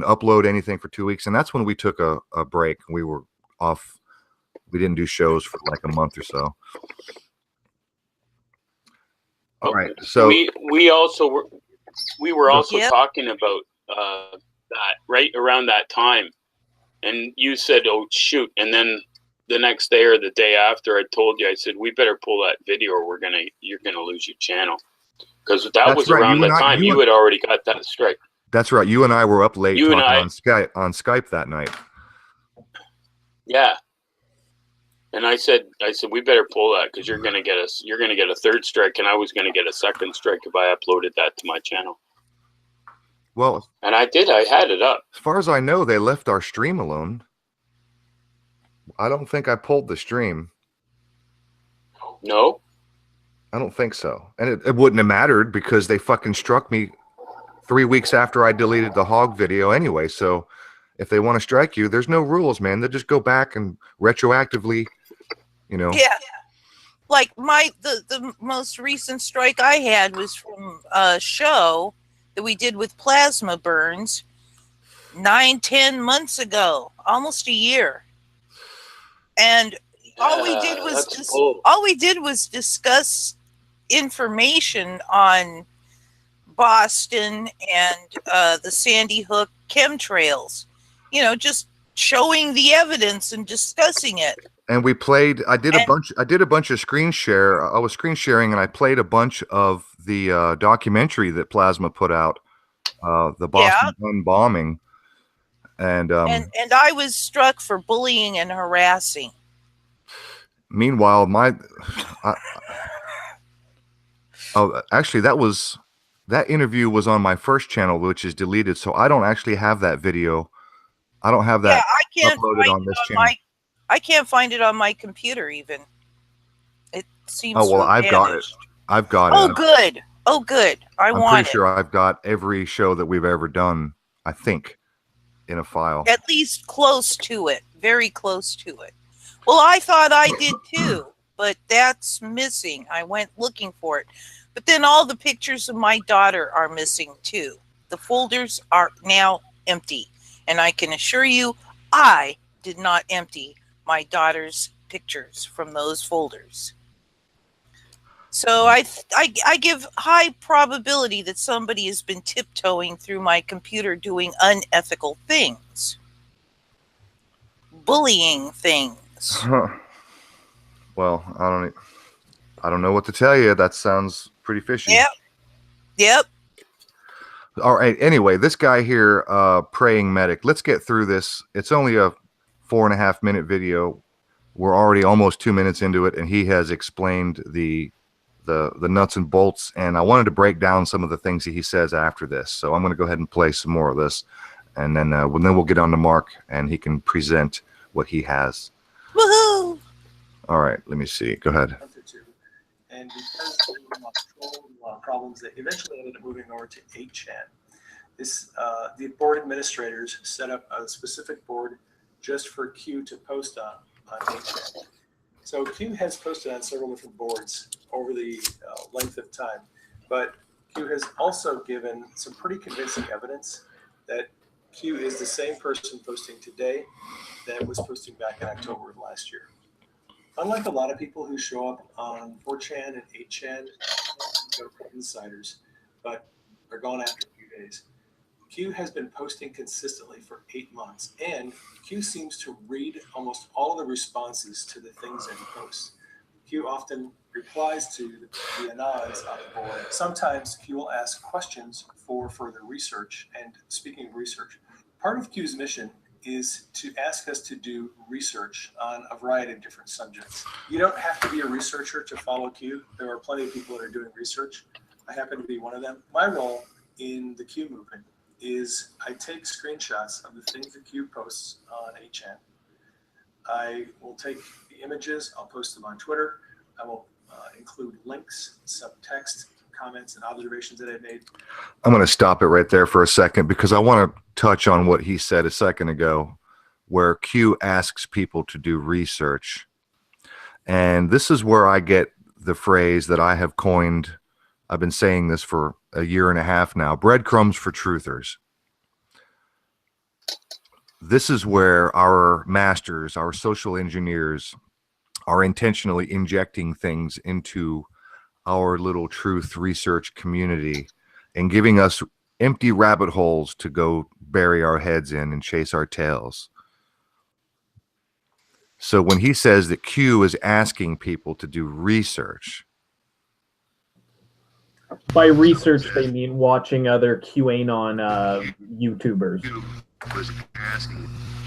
A: upload anything for 2 weeks. And that's when we took a break. We were off. We didn't do shows for like a month or so. All right. So
B: we were also talking about that right around that time. And you said, oh, shoot. And then the next day or the day after, I told you, I said, we better pull that video or you're going to lose your channel. Because that was around the time you had already got that strike.
A: That's right. You and I were up late talking on Skype that night.
B: Yeah. And I said, we better pull that because you're gonna get a third strike, and I was gonna get a second strike if I uploaded that to my channel.
A: Well,
B: and I did. I had it up.
A: As far as I know, they left our stream alone. I don't think I pulled the stream.
B: No,
A: I don't think so. And it wouldn't have mattered because they fucking struck me 3 weeks after I deleted the Hog video anyway. So if they want to strike you, there's no rules, man. They just go back and retroactively, you know.
C: Yeah. Like the most recent strike I had was from a show that we did with Plasma Burns 9-10 months ago, almost a year. And all we did was discuss information on Boston and the Sandy Hook chemtrails. You know, just showing the evidence and discussing it.
A: And we played. I did a bunch of screen share. I was screen sharing, and I played a bunch of the documentary that Plasma put out, the Boston gun bombing, and
C: I was struck for bullying and harassing.
A: Meanwhile, actually, that interview was on my first channel, which is deleted, so I don't actually have that video. I don't have that uploaded on this channel.
C: I can't find it on my computer even. It seems.
A: Oh well, I've got it. I've got it.
C: Oh good. Oh good. I'm
A: pretty sure I've got every show that we've ever done. I think in a file.
C: At least close to it. Very close to it. Well, I thought I did too, but that's missing. I went looking for it. But then all the pictures of my daughter are missing too. The folders are now empty. And I can assure you, I did not empty my daughter's pictures from those folders. So I give high probability that somebody has been tiptoeing through my computer doing unethical things. Bullying things.
A: Huh. Well, I don't know what to tell you. That sounds pretty fishy.
C: Yep.
A: All right. Anyway, this guy here, Praying Medic. Let's get through this. It's only a 4.5 minute video. We're already almost 2 minutes into it, and he has explained the nuts and bolts. And I wanted to break down some of the things that he says after this. So I'm going to go ahead and play some more of this, and then we'll get on to Mark, and he can present what he has.
C: Woohoo!
A: All right. Let me see. Go ahead.
F: And because there were a lot of problems, they eventually ended up moving over to 8chan. This the board administrators set up a specific board just for Q to post on 8chan. So Q has posted on several different boards over the length of time, but Q has also given some pretty convincing evidence that Q is the same person posting today that was posting back in October of last year. Unlike a lot of people who show up on 4chan and 8chan, they're insiders, but are gone after a few days. Q has been posting consistently for 8 months, and Q seems to read almost all the responses to the things that he posts. Q often replies to the anons on the board. Sometimes Q will ask questions for further research. And speaking of research, part of Q's mission is to ask us to do research on a variety of different subjects. You don't have to be a researcher to follow Q. There are plenty of people that are doing research. I happen to be one of them. My role in the Q movement is I take screenshots of the things that Q posts on 8chan. I will take the images, I'll post them on Twitter. I will include links, some text, comments, and observations that I made.
A: I'm going to stop it right there for a second because I want to touch on what he said a second ago, where Q asks people to do research. And this is where I get the phrase that I have coined. I've been saying this for a year and a half now, breadcrumbs for truthers. This is where our masters, our social engineers, are intentionally injecting things into our little truth research community and giving us empty rabbit holes to go bury our heads in and chase our tails. So when he says that Q is asking people to do research,
D: by research they mean watching other QAnon YouTubers.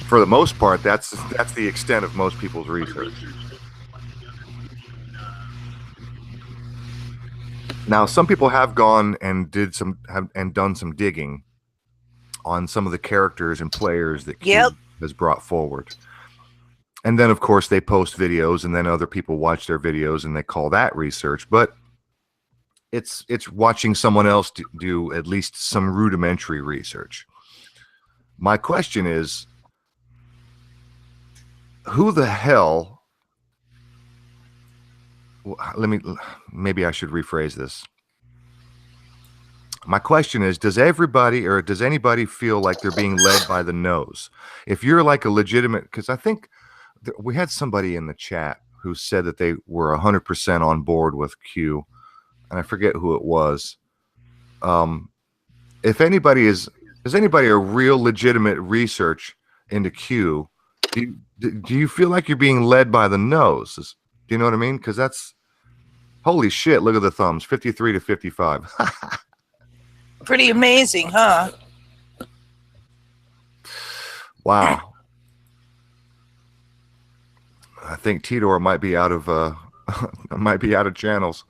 A: for the most part, that's the extent of most people's research. Now, some people have gone and done some digging on some of the characters and players that Q has brought forward. And then, of course, they post videos, and then other people watch their videos, and they call that research. But it's watching someone else do at least some rudimentary research. My question is, who the hell... Maybe I should rephrase this. My question is, does anybody feel like they're being led by the nose? If you're like a legitimate, because I think we had somebody in the chat who said that they were 100% on board with Q, and I forget who it was. If anybody is anybody a real legitimate research into Q, do you feel like you're being led by the nose? Do you know what I mean? Because that's, holy shit, look at the thumbs, 53 to 55.
C: Pretty amazing, huh?
A: Wow. I think Tidor might be out of channels.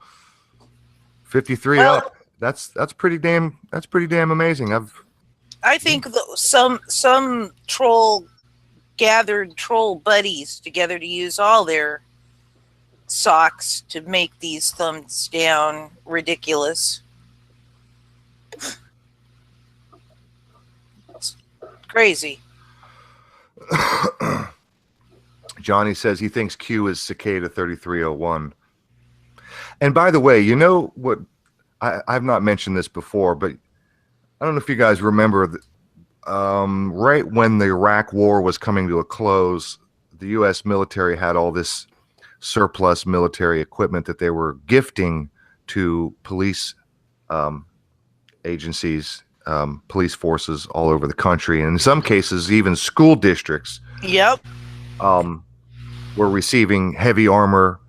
A: 53 up. That's pretty damn amazing.
C: I think some troll gathered troll buddies together to use all their socks to make these thumbs down ridiculous. It's crazy.
A: Johnny says he thinks Q is Cicada 3301. And by the way, you know what? I've not mentioned this before, but I don't know if you guys remember, right when the Iraq War was coming to a close, the U.S. military had all this surplus military equipment that they were gifting to police agencies, police forces all over the country, and in some cases, even school districts.
C: Yep.
A: Were receiving heavy armor,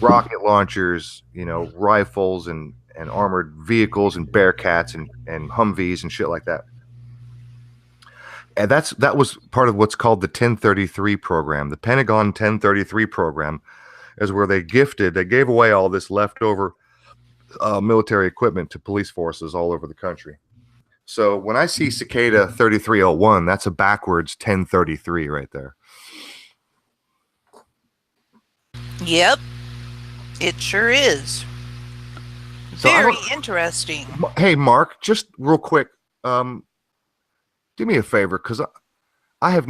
A: rocket launchers, rifles and armored vehicles and Bearcats and Humvees and shit like that. And that was part of what's called the 1033 program. The Pentagon 1033 program is where they gave away all this leftover military equipment to police forces all over the country. So when I see Cicada 3301, that's a backwards 1033 right there.
C: Yep. It sure is.
A: So
C: Very interesting.
A: Hey, Mark, just real quick. Do me a favor, because I have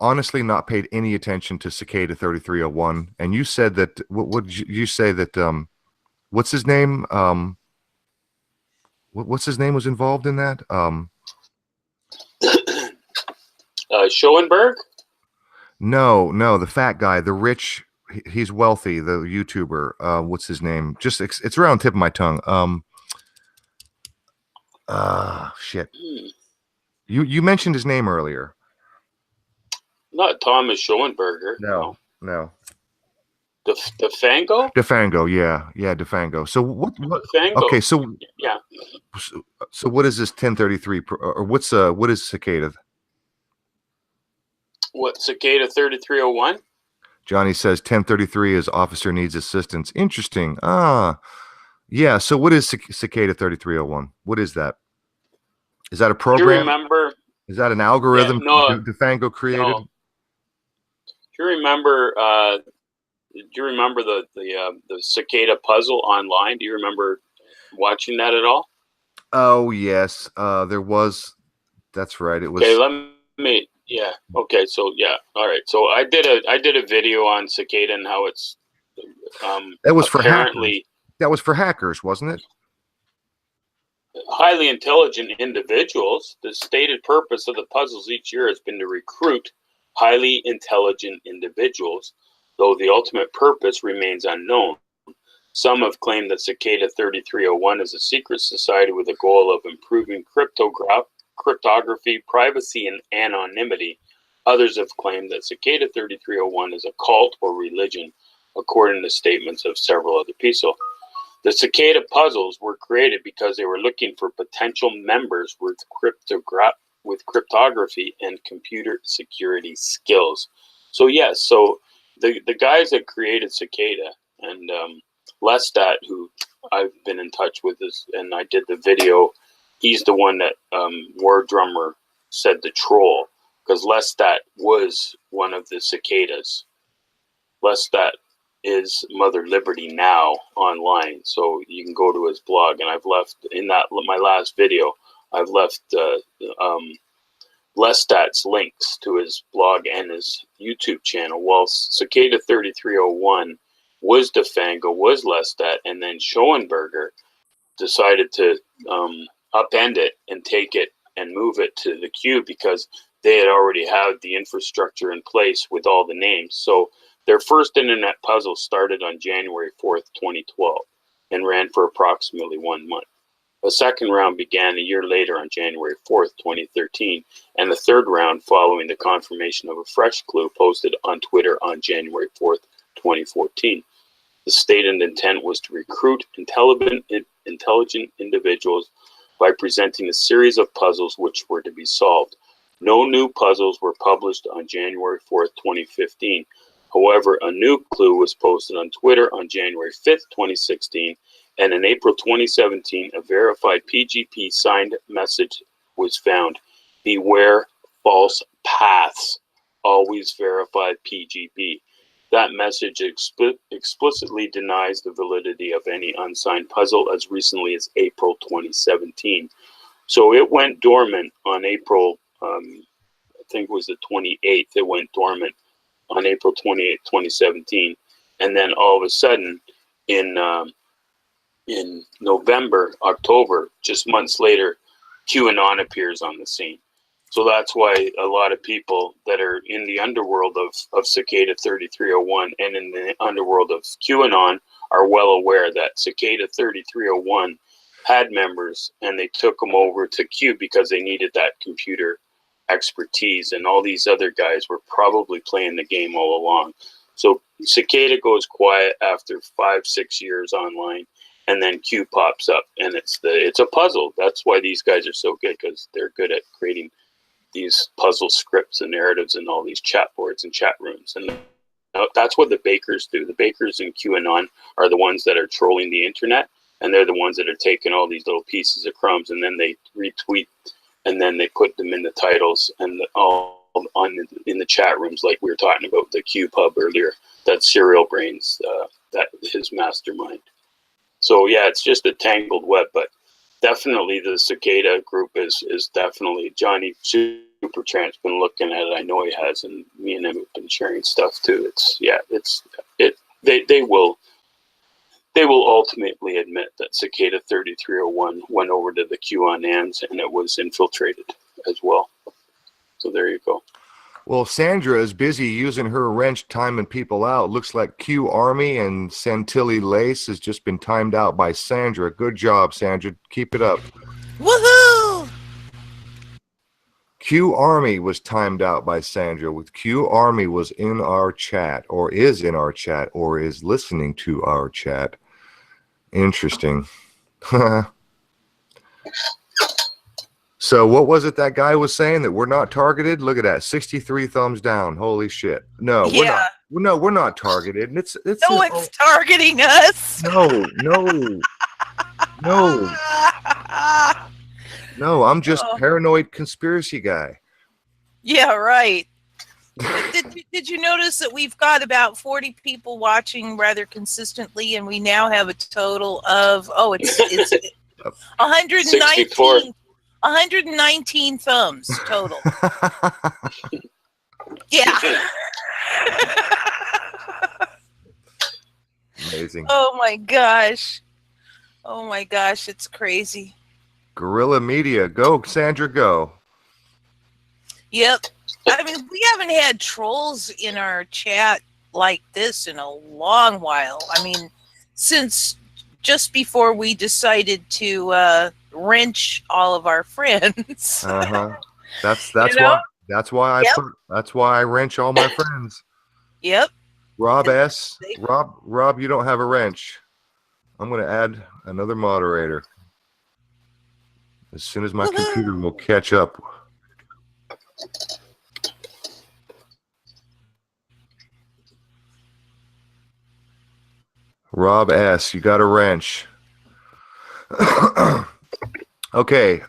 A: honestly not paid any attention to Cicada 3301, and you said that what did you say that what's his name what's his name was involved in that
B: Schoenberg?
A: No, the fat guy, the rich, he's wealthy, the YouTuber, what's his name? Just it's around the tip of my tongue. Shit. You mentioned his name earlier.
B: Not Thomas Schoenberger.
A: No.
B: DeFango?
A: DeFango, yeah, DeFango. So what
B: DeFango.
A: Okay, so
B: yeah.
A: So what is this 1033 or what is Cicada?
B: What, Cicada 3301?
A: Johnny says 1033 is officer needs assistance. Interesting. Yeah, so what is Cicada 3301? What is that? Is that a program?
B: Do you remember?
A: Is that an algorithm DeFango created?
B: No. Do you remember the Cicada puzzle online? Do you remember watching that at all?
A: Oh yes, there was. That's right. It was.
B: Okay, let me. Yeah. Okay. So yeah. All right. So I did a video on Cicada and how it's.
A: That was
B: apparently.
A: That was for hackers, wasn't it?
B: Highly intelligent individuals. The stated purpose of the puzzles each year has been to recruit highly intelligent individuals, though the ultimate purpose remains unknown. Some have claimed that Cicada 3301 is a secret society with a goal of improving cryptography, privacy, and anonymity. Others have claimed that Cicada 3301 is a cult or religion, according to statements of several other people. The Cicada puzzles were created because they were looking for potential members with cryptography and computer security skills. So yes, so the guys that created Cicada and Lestat, who I've been in touch with, and I did the video. He's the one that War Drummer said to troll, because Lestat was one of the Cicadas. Lestat is Mother Liberty now online, so you can go to his blog, and I've left in that my last video. I've left Lestat's links to his blog and his YouTube channel. While Cicada 3301 was DeFango, was Lestat, and then Schoenberger decided to upend it and take it and move it to the cube because they had already had the infrastructure in place with all the names. So their first internet puzzle started on January 4th, 2012 and ran for approximately 1 month. A second round began a year later on January 4th, 2013, and the third round following the confirmation of a fresh clue posted on Twitter on January 4th, 2014. The stated intent was to recruit intelligent individuals by presenting a series of puzzles which were to be solved. No new puzzles were published on January 4th, 2015. However, a new clue was posted on Twitter on January 5th, 2016, and in April 2017, a verified PGP signed message was found. Beware false paths. Always verified PGP. That message explicitly denies the validity of any unsigned puzzle as recently as April 2017. So it went dormant on April, I think it was the 28th, it went dormant on April 28th, 2017. And then all of a sudden, in November, October, just months later, QAnon appears on the scene. So that's why a lot of people that are in the underworld of Cicada 3301 and in the underworld of QAnon are well aware that Cicada 3301 had members and they took them over to Q because they needed that computer expertise, and all these other guys were probably playing the game all along. So Cicada goes quiet after 5-6 years online, and then Q pops up, and it's a puzzle. That's why these guys are so good, because they're good at creating these puzzle scripts and narratives and all these chat boards and chat rooms. And that's what the bakers do. The bakers in QAnon are the ones that are trolling the internet, and they're the ones that are taking all these little pieces of crumbs, and then they retweet, and then they put them in the titles and all in the chat rooms, like we were talking about the Q pub earlier. That's Serial Brains, that his mastermind. So yeah, it's just a tangled web, but definitely the cicada group is definitely Johnny Supertramp's been looking at it. I know he has, and me and him have been sharing stuff too. They will ultimately admit that Cicada 3301 went over to the QAnons and it was infiltrated as well. So there you go.
A: Well, Sandra is busy using her wrench timing people out. Looks like Q Army and Santilli Lace has just been timed out by Sandra. Good job, Sandra. Keep it up.
C: Woohoo!
A: Q Army was timed out by Sandra. With Q Army was in our chat, or is in our chat, or is listening to our chat. Interesting. So what was it that guy was saying, that we're not targeted? Look at that, 63 thumbs down. Holy shit! No, we're not. No, we're not targeted. And it's
C: no one's targeting us.
A: No. No, I'm just paranoid conspiracy guy.
C: Yeah, right. Did you notice that we've got about 40 people watching rather consistently, and we now have a total of it's 119.
B: 64.
C: 119 thumbs total. Yeah.
A: Amazing.
C: Oh my gosh, it's crazy.
A: Guerrilla Media, go Sandra, go.
C: Yep. I mean, we haven't had trolls in our chat like this in a long while. I mean, since just before we decided to wrench all of our friends.
A: That's
C: you know?
A: why I wrench all my friends.
C: Yep.
A: Rob S. Rob, you don't have a wrench. I'm going to add another moderator as soon as my computer will catch up. Rob S., you got a wrench. Okay,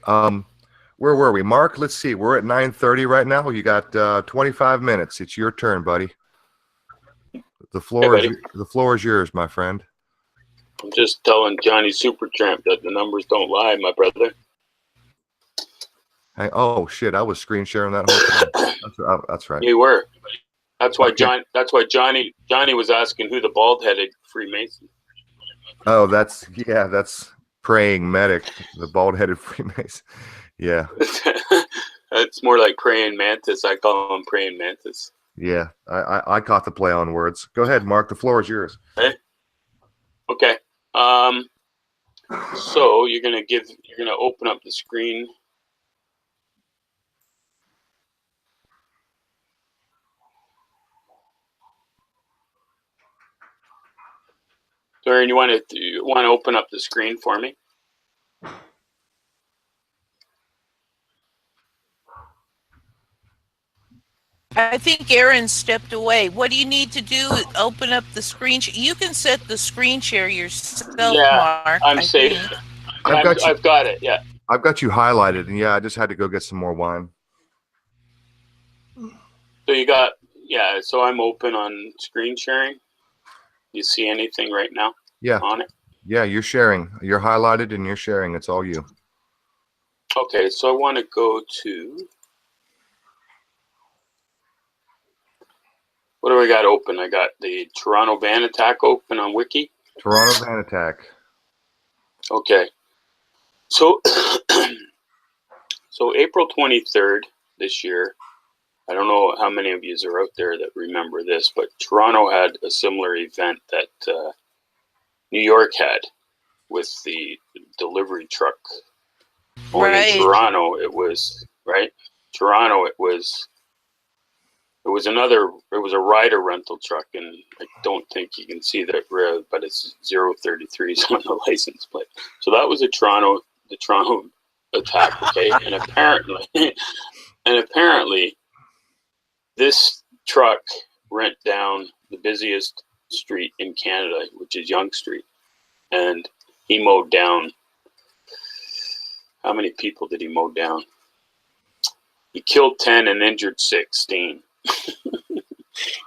A: where were we? Mark, let's see. We're at 9:30 right now. You got 25 minutes. It's your turn, buddy. The floor is yours, my friend.
B: I'm just telling Johnny Supertramp that the numbers don't lie, my brother.
A: Hey, oh shit! I was screen sharing that whole time. That's right.
B: You were. That's why Johnny was asking who the bald-headed Freemason.
A: Oh, that's praying medic, the bald-headed Freemason. Yeah.
B: It's more like praying mantis. I call him praying mantis.
A: Yeah, I caught the play on words. Go ahead, Mark. The floor is yours.
B: Okay. So you're gonna open up the screen. Dorian, you want to open up the screen for me?
C: I think Aaron stepped away. What do you need to do? Open up the screen. You can set the screen share yourself, Mark.
B: I'm safe. I've got it. Yeah.
A: I've got you highlighted, and I just had to go get some more wine.
B: So you got So I'm open on screen sharing. You see anything right now?
A: Yeah.
B: On it?
A: Yeah, you're sharing. You're highlighted and you're sharing. It's all you.
B: Okay, so I want to go to... What do I got open? I got the Toronto Van Attack open on Wiki.
A: Toronto Van Attack.
B: Okay. So, so April 23rd this year, I don't know how many of you are out there that remember this, but Toronto had a similar event that New York had with the delivery truck. Only in Toronto, it was it was a rider rental truck, and I don't think you can see that, but it's 033s on the license plate. So that was the Toronto attack, okay? And apparently, this truck went down the busiest street in Canada, which is Yonge Street, and he mowed down. How many people did he mow down? He killed 10 and injured 16.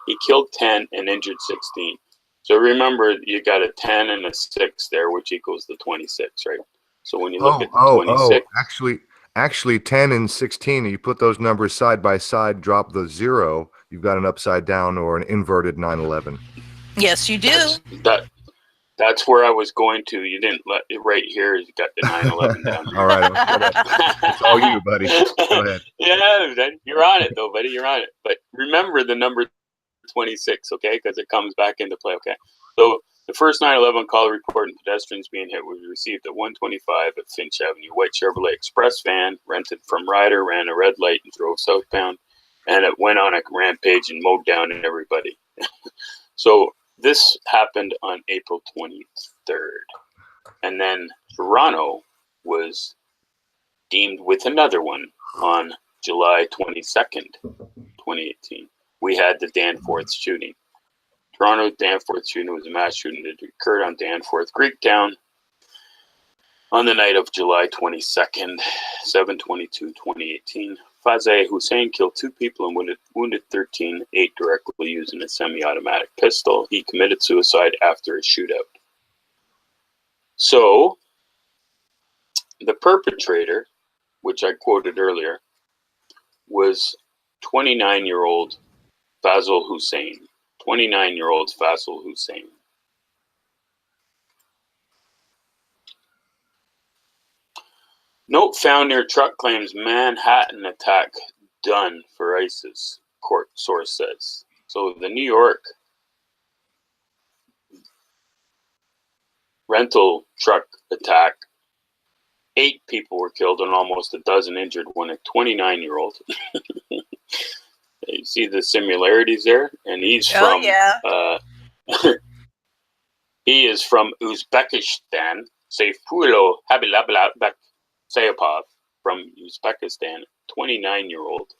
B: He killed 10 and injured 16. So remember, you got a 10 and a 6 there, which equals the 26, right? So when you look at 26,
A: actually 10 and 16, you put those numbers side by side, drop the 0, you've got an upside down or an inverted 9/11.
C: Yes, you do.
B: That's where I was going to. You didn't let it right here. You got the 9/11 down.
A: All right. It's all you, buddy. Go ahead.
B: Yeah, you're on it, though, buddy. You're on it. But remember the number 26, okay? Because it comes back into play, okay? So the first 9/11 call reporting pedestrians being hit was received at 125 at Finch Avenue. White Chevrolet Express van rented from Ryder ran a red light and drove southbound, and it went on a rampage and mowed down everybody. So this happened on April 23rd. And then Toronto was deemed with another one on July 22nd, 2018. We had the Danforth shooting. Toronto Danforth shooting was a mass shooting that occurred on Danforth Greektown on the night of July 22nd, 7/22/2018. Fazeh Hussein killed 2 people and wounded 13, 8 directly using a semi-automatic pistol. He committed suicide after a shootout. So, the perpetrator, which I quoted earlier, was 29-year-old Fazl Hussein. 29-year-old Fazl Hussein. Note found near truck claims Manhattan attack done for ISIS, court source says. So the New York rental truck attack, 8 people were killed and almost a dozen injured when a 29-year-old. You see the similarities there? And he's from he is from Uzbekistan. Seyfullo Habibalabek Psyopath from Uzbekistan, 29-year-old.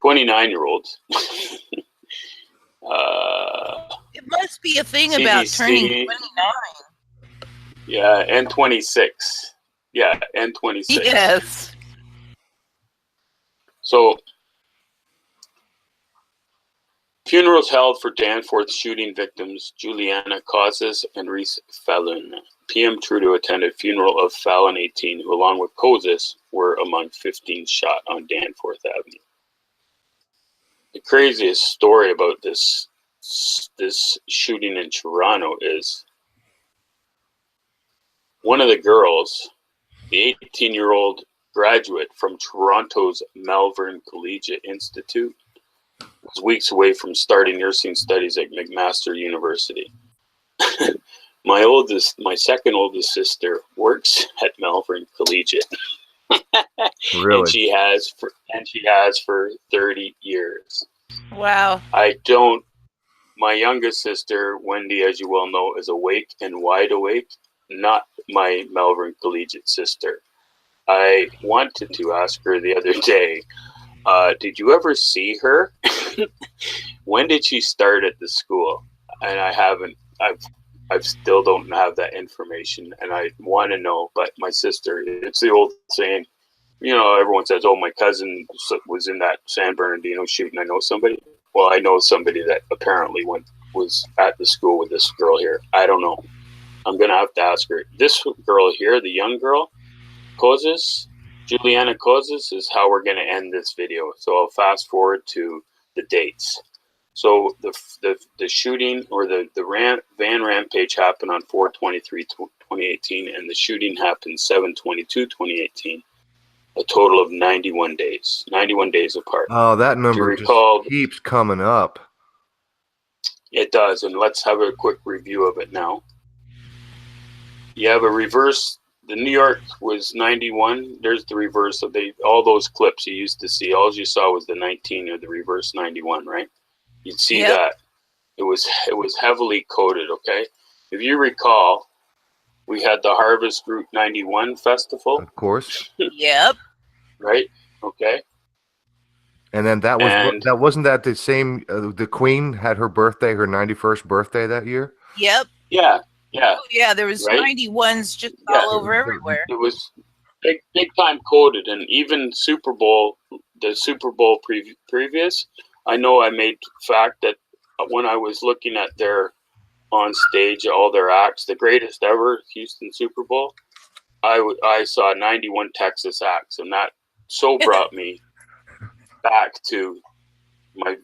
B: 29-year-old.
C: It must be a thing about turning 29.
B: Yeah, and 26. Yeah, and 26.
C: Yes.
B: So, funerals held for Danforth shooting victims Juliana Causas and Reese Fallon. PM Trudeau attended funeral of Fallon, 18, who along with Causas were among 15 shot on Danforth Avenue. The craziest story about this shooting in Toronto is one of the girls, the 18-year-old graduate from Toronto's Malvern Collegiate Institute, was weeks away from starting nursing studies at McMaster University. My second oldest sister works at Malvern Collegiate.
A: Really?
B: And she has for 30 years.
C: Wow.
B: My youngest sister, Wendy, as you well know, is awake and wide awake, not my Malvern Collegiate sister. I wanted to ask her the other day, did you ever see her? When did she start at the school? And I haven't. I still don't have that information, and I want to know. But my sister, it's the old saying, you know, everyone says, "Oh, my cousin was in that San Bernardino shooting. I know somebody." Well, I know somebody that apparently was at the school with this girl here. I don't know. I'm gonna have to ask her. This girl here, the young girl, Causas, Juliana Causas, is how we're gonna end this video. So I'll fast forward to the dates. So the shooting or the van rampage happened on 4/23/2018, and the shooting happened 7/22/2018. A total of 91 days. 91 days apart.
A: Oh, that number just keeps coming up.
B: It does, and let's have a quick review of it now. You have a reverse. The New York was 91. There's the reverse of all those clips you used to see. All you saw was the 19 or the reverse 91, right? You'd see that it was heavily coded. Okay, if you recall, we had the Harvest Route 91 festival.
A: Of course.
C: Yep.
B: Right. Okay.
A: And then wasn't that the same? The Queen had her 91st birthday that year.
C: Yep.
B: Yeah. Yeah.
C: Oh, yeah. There was 91s just all over everywhere.
B: It was big time coded, and even the Super Bowl previous. I know I made fact that when I was looking at their on stage, all their acts, the greatest ever Houston Super Bowl, I saw 91 Texas acts, and that so brought me back to my.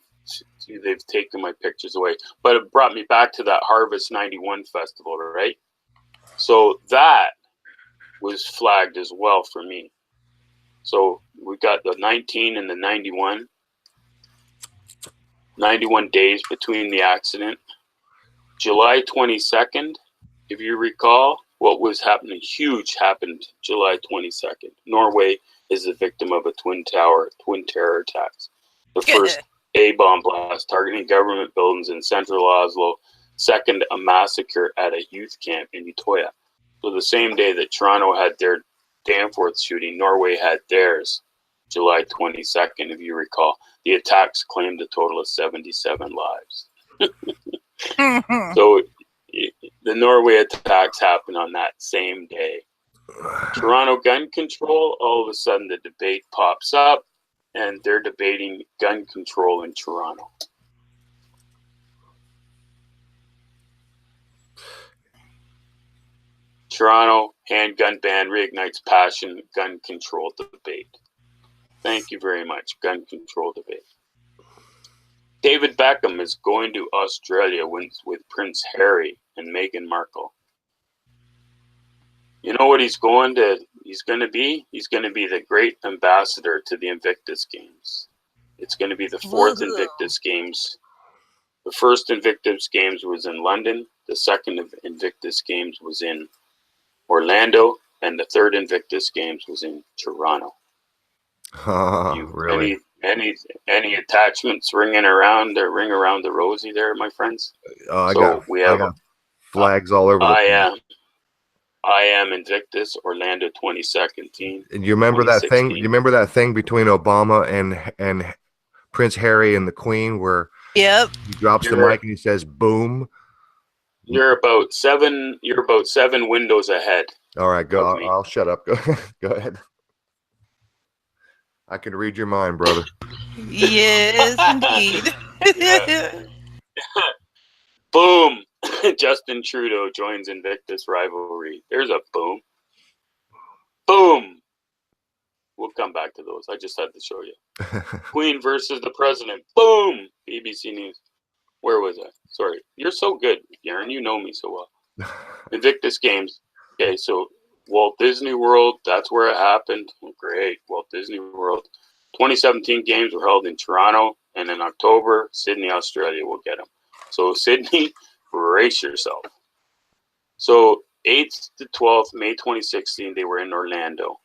B: They've taken my pictures away, but it brought me back to that Harvest 91 festival, right? So that was flagged as well for me. So we got the 19 and the 91. 91 days between the accident. July 22nd, if you recall, what was happening, huge happened July 22nd. Norway is the victim of a twin terror attacks. The first A-bomb blast targeting government buildings in central Oslo. Second, a massacre at a youth camp in Utoya. So the same day that Toronto had their Danforth shooting, Norway had theirs, July 22nd, if you recall. The attacks claimed a total of 77 lives. So the Norway attacks happened on that same day. Toronto gun control, all of a sudden the debate pops up, and they're debating gun control in Toronto. Toronto handgun ban reignites passion gun control debate. Thank you very much. Gun control debate. David Beckham is going to Australia with Prince Harry and Meghan Markle. You know what he's going to be? He's going to be the great ambassador to the Invictus Games. It's going to be the fourth Invictus Games. The first Invictus Games was in London. The second Invictus Games was in Orlando. And the third Invictus Games was in Toronto.
A: Really?
B: Any attachments ring around the rosy there, my friends?
A: I got flags all over the place.
B: I am Invictus Orlando 2017.
A: And you remember that thing? You remember that thing between Obama and Prince Harry and the Queen, where he drops the mic and he says, "Boom."
B: You're about 7 windows ahead.
A: All right, go. I'll shut up. Go ahead. I can read your mind, brother.
C: Yes, indeed.
B: Boom. Justin Trudeau joins Invictus rivalry. There's a boom. Boom. We'll come back to those. I just had to show you. Queen versus the president. Boom. BBC News. Where was I? Sorry. You're so good, Aaron. You know me so well. Invictus Games. Okay, so Walt Disney World, that's where it happened. Great. Walt Disney World. 2017 games were held in Toronto, and in October, Sydney, Australia will get them. So Sydney, brace yourself. So 8th to 12th, May 2016, they were in Orlando.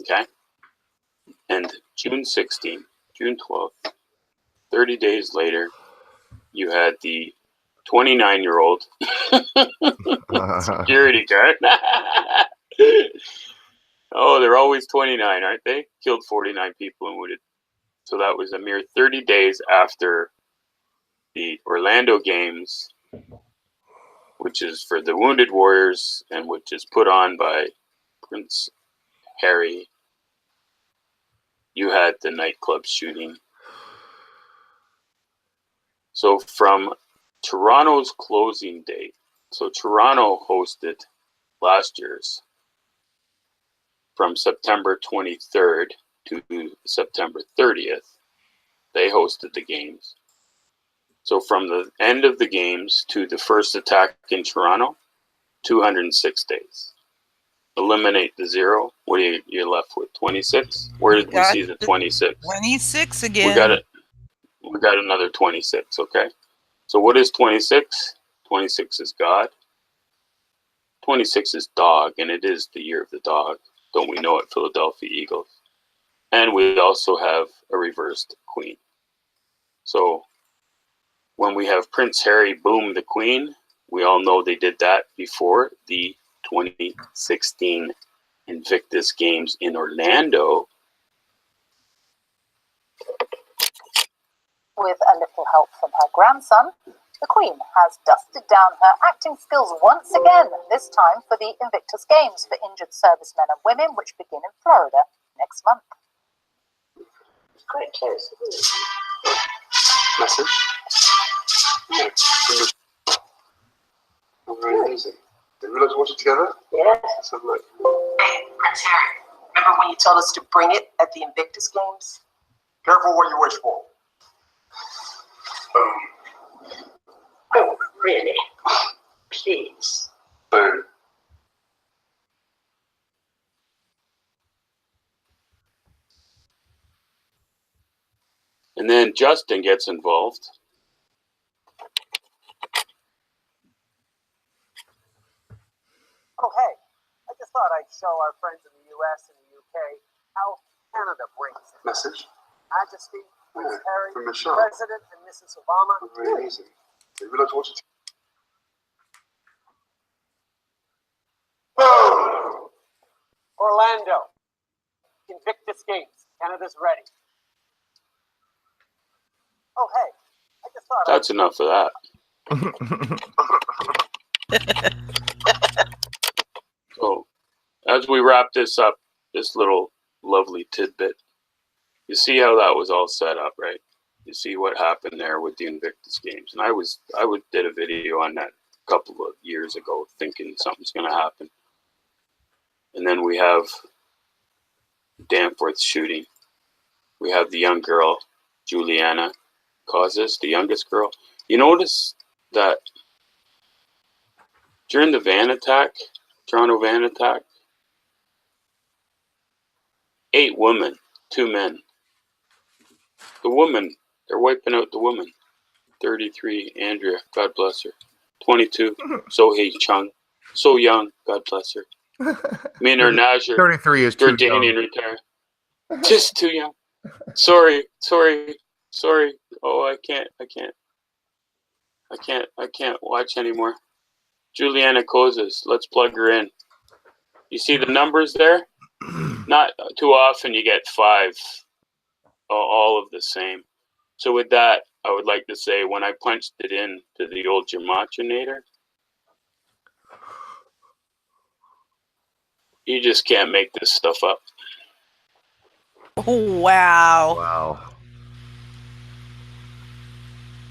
B: Okay? And June 16th, June 12th, 30 days later, you had the 29-year-old security guard. Oh, they're always 29, aren't they? Killed 49 people and wounded. So that was a mere 30 days after the Orlando Games, which is for the Wounded Warriors and which is put on by Prince Harry. You had the nightclub shooting. So from Toronto's closing date, so Toronto hosted last year's from September 23rd to September 30th, they hosted the games. So from the end of the games to the first attack in Toronto, 206 days. Eliminate the 0. What are you're left with? 26? Where did we see the 26?
C: 26 again.
B: We got another 26, okay? So what is 26? 26 is God. 26 is dog, and it is the year of the dog. Don't we know it, Philadelphia Eagles? And we also have a reversed queen. So when we have Prince Harry boom the queen, we all know they did that before the 2016 Invictus Games in Orlando.
G: With a little help from her grandson, the Queen has dusted down her acting skills once again, this time for the Invictus Games for injured servicemen and women, which begin in Florida next month.
H: Quite close. Message. Very amazing. Did we like to watch it together?
G: Yes.
H: Let's have a look.
G: Prince Harry, remember when you told us to bring it at the Invictus Games?
E: Careful what you wish for.
G: Oh, really? Please.
H: Boom.
B: And then Justin gets involved.
I: Oh, hey, I just thought I'd show our friends in the US and the UK how Canada brings it.
H: Message.
I: Majesty, Prince Harry,
H: from Michelle.
I: President and Mrs. Obama.
H: Very amazing. Did we like to watch it together?
I: Orlando, Invictus Games. Canada's ready. Oh, hey, I just thought
B: That's enough of that. So, as we wrap this up, this little lovely tidbit, you see how that was all set up, right? You see what happened there with the Invictus Games, and I did a video on that a couple of years ago, thinking something's going to happen, and then we have Danforth shooting. We have the young girl, Juliana Causes, the youngest girl. You notice that during the van attack, Toronto van attack, 8 women, 2 men. The woman, they're wiping out the woman. 33, Andrea, God bless her. 22, Sohei Chung, so young, God bless her. Minor Najir,
A: 33 is too young.
B: Jordanian retire. Just too young. Sorry. Oh, I can't watch anymore. Juliana Cozes, let's plug her in. You see the numbers there? Not too often you get 5, all of the same. So with that, I would like to say when I punched it in to the old Gematrinator, you just can't make this stuff up.
C: Oh, wow.
A: Wow.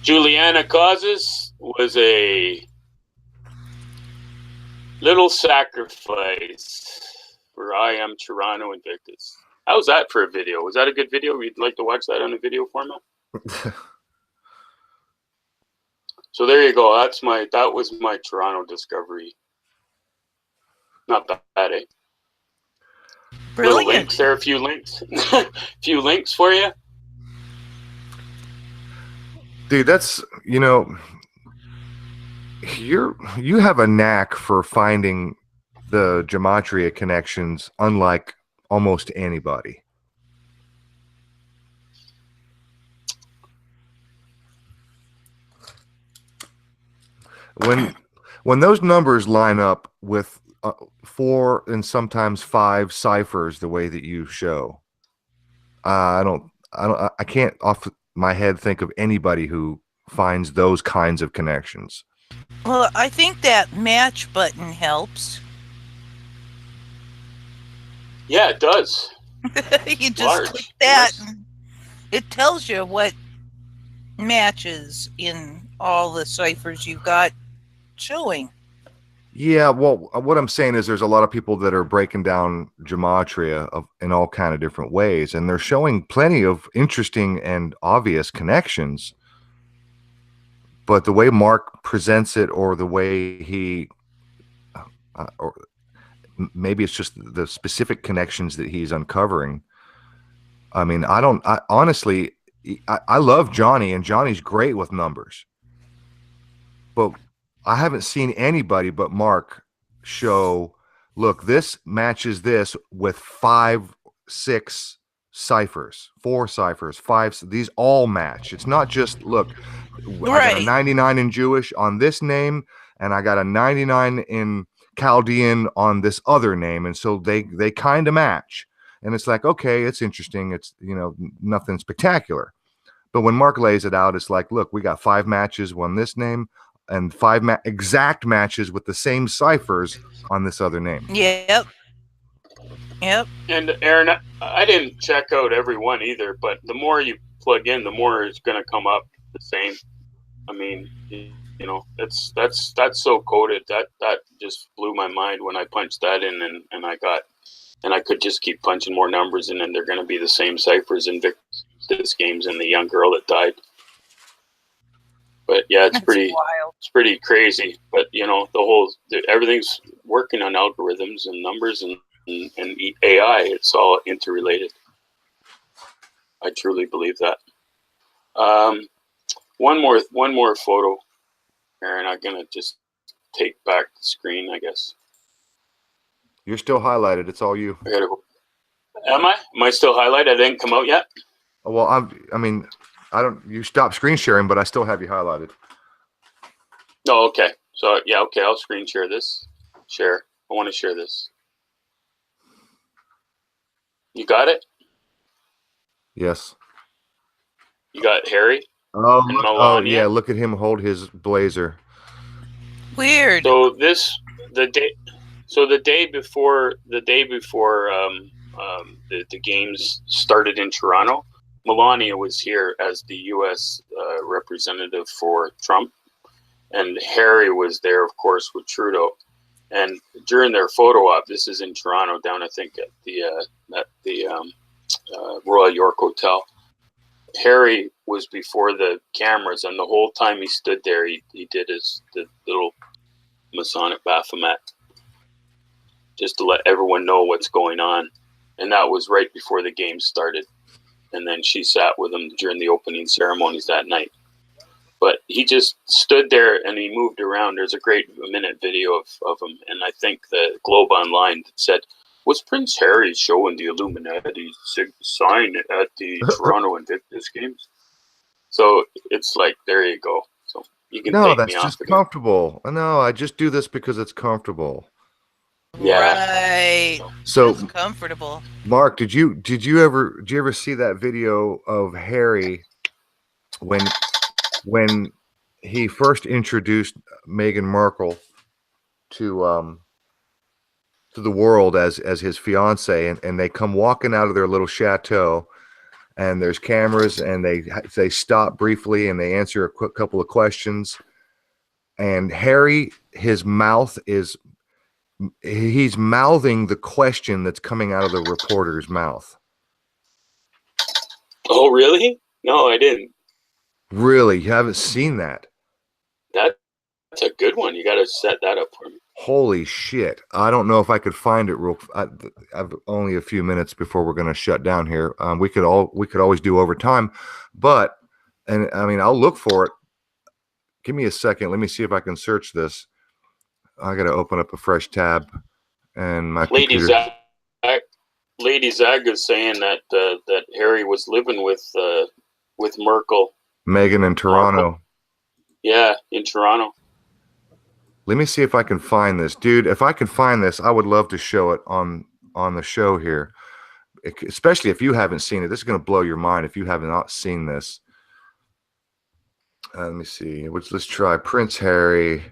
B: Juliana Causes was a little sacrifice for I Am Toronto Invictus. How was that for a video? Was that a good video? You'd like to watch that on a video format? So there you go. That was my Toronto discovery. Not bad, eh?
C: Brilliant.
B: Little links there, a few links. Few links for you.
A: Dude, that's, you have a knack for finding the gematria connections unlike almost anybody. When those numbers line up with 4 and sometimes 5 ciphers the way that you show, I can't off my head think of anybody who finds those kinds of connections.
C: Well, I think that match button helps.
B: Yeah, it does.
C: You just
B: Large.
C: click that.
B: Nice.
C: And it tells you what matches in all the ciphers you've got showing.
A: Yeah, well, what I'm saying is there's a lot of people that are breaking down gematria in all kind of different ways, and they're showing plenty of interesting and obvious connections. But the way Mark presents it, or the way he, or maybe it's just the specific connections that he's uncovering. I mean, honestly, I love Johnny, and Johnny's great with numbers. But I haven't seen anybody but Mark show, look, this matches this with 5, 6 ciphers, 4 ciphers, 5. These all match. It's not just, look, I got a 99 in Jewish on this name, and I got a 99 in Chaldean on this other name. And so they kind of match. And it's like, okay, it's interesting. It's, nothing spectacular. But when Mark lays it out, it's like, look, we got 5 matches on this name, and 5 exact matches with the same ciphers on this other name.
C: Yep.
B: And Aaron, I didn't check out every one either, but the more you plug in, the more it's going to come up the same. I mean, You know, that's so coded. That just blew my mind when I punched that in, and I could just keep punching more numbers in, and they're going to be the same ciphers in Invictus Games and the young girl that died. But yeah, it's pretty crazy. But you know, everything's working on algorithms and numbers and AI. It's all interrelated. I truly believe that. One more photo, Aaron. I'm gonna just take back the screen, I guess.
A: You're still highlighted. It's all you.
B: I gotta go. Am I still highlighted? I didn't come out yet.
A: Well, I mean, I don't. You stopped screen sharing, but I still have you highlighted.
B: Oh, okay. So yeah, okay. I'll screen share this. Share. I want to share this. You got it?
A: Yes.
B: You got Harry?
A: Oh yeah, look at him hold his blazer.
C: Weird.
B: So the day before the games started in Toronto, Melania was here as the U.S. Representative for Trump, and Harry was there, of course, with Trudeau. And during their photo op, this is in Toronto, down I think at the Royal York Hotel. Harry was before the cameras, and the whole time he stood there, he did the little Masonic Baphomet, just to let everyone know what's going on. And that was right before the game started. And then she sat with him during the opening ceremonies that night. But he just stood there and he moved around. There's a great minute video of him. And I think the Globe Online said, was Prince Harry showing the Illuminati sign at the Toronto Invictus Games? So it's like, there you go. So you can
A: No,
B: take
A: that's
B: me
A: just
B: off
A: comfortable. No, I just do this because it's comfortable.
B: Yeah.
C: Right.
A: So
C: It's comfortable.
A: Mark, did you ever see that video of Harry when he first introduced Meghan Markle to the world as his fiance, and they come walking out of their little chateau, and there's cameras, and they stop briefly and they answer a couple of questions, and Harry, his mouth is, he's mouthing the question that's coming out of the reporter's mouth.
B: Oh, really? No, I didn't.
A: Really? You haven't seen that?
B: That's a good one. You got to set that up for me.
A: Holy shit. I don't know if I could find it I've only a few minutes before we're going to shut down here. We could always do overtime, but, and I mean, I'll look for it. Give me a second. Let me see if I can search this. I got to open up a fresh tab, and my
B: Lady
A: computer.
B: Zag is saying that that Harry was living with Merkel.
A: Meghan in Toronto.
B: Markle. Yeah, in Toronto.
A: Let me see if I can find this, dude. If I can find this, I would love to show it on the show here, especially if you haven't seen it. This is going to blow your mind if you have not seen this. Let me see. Let's try Prince Harry.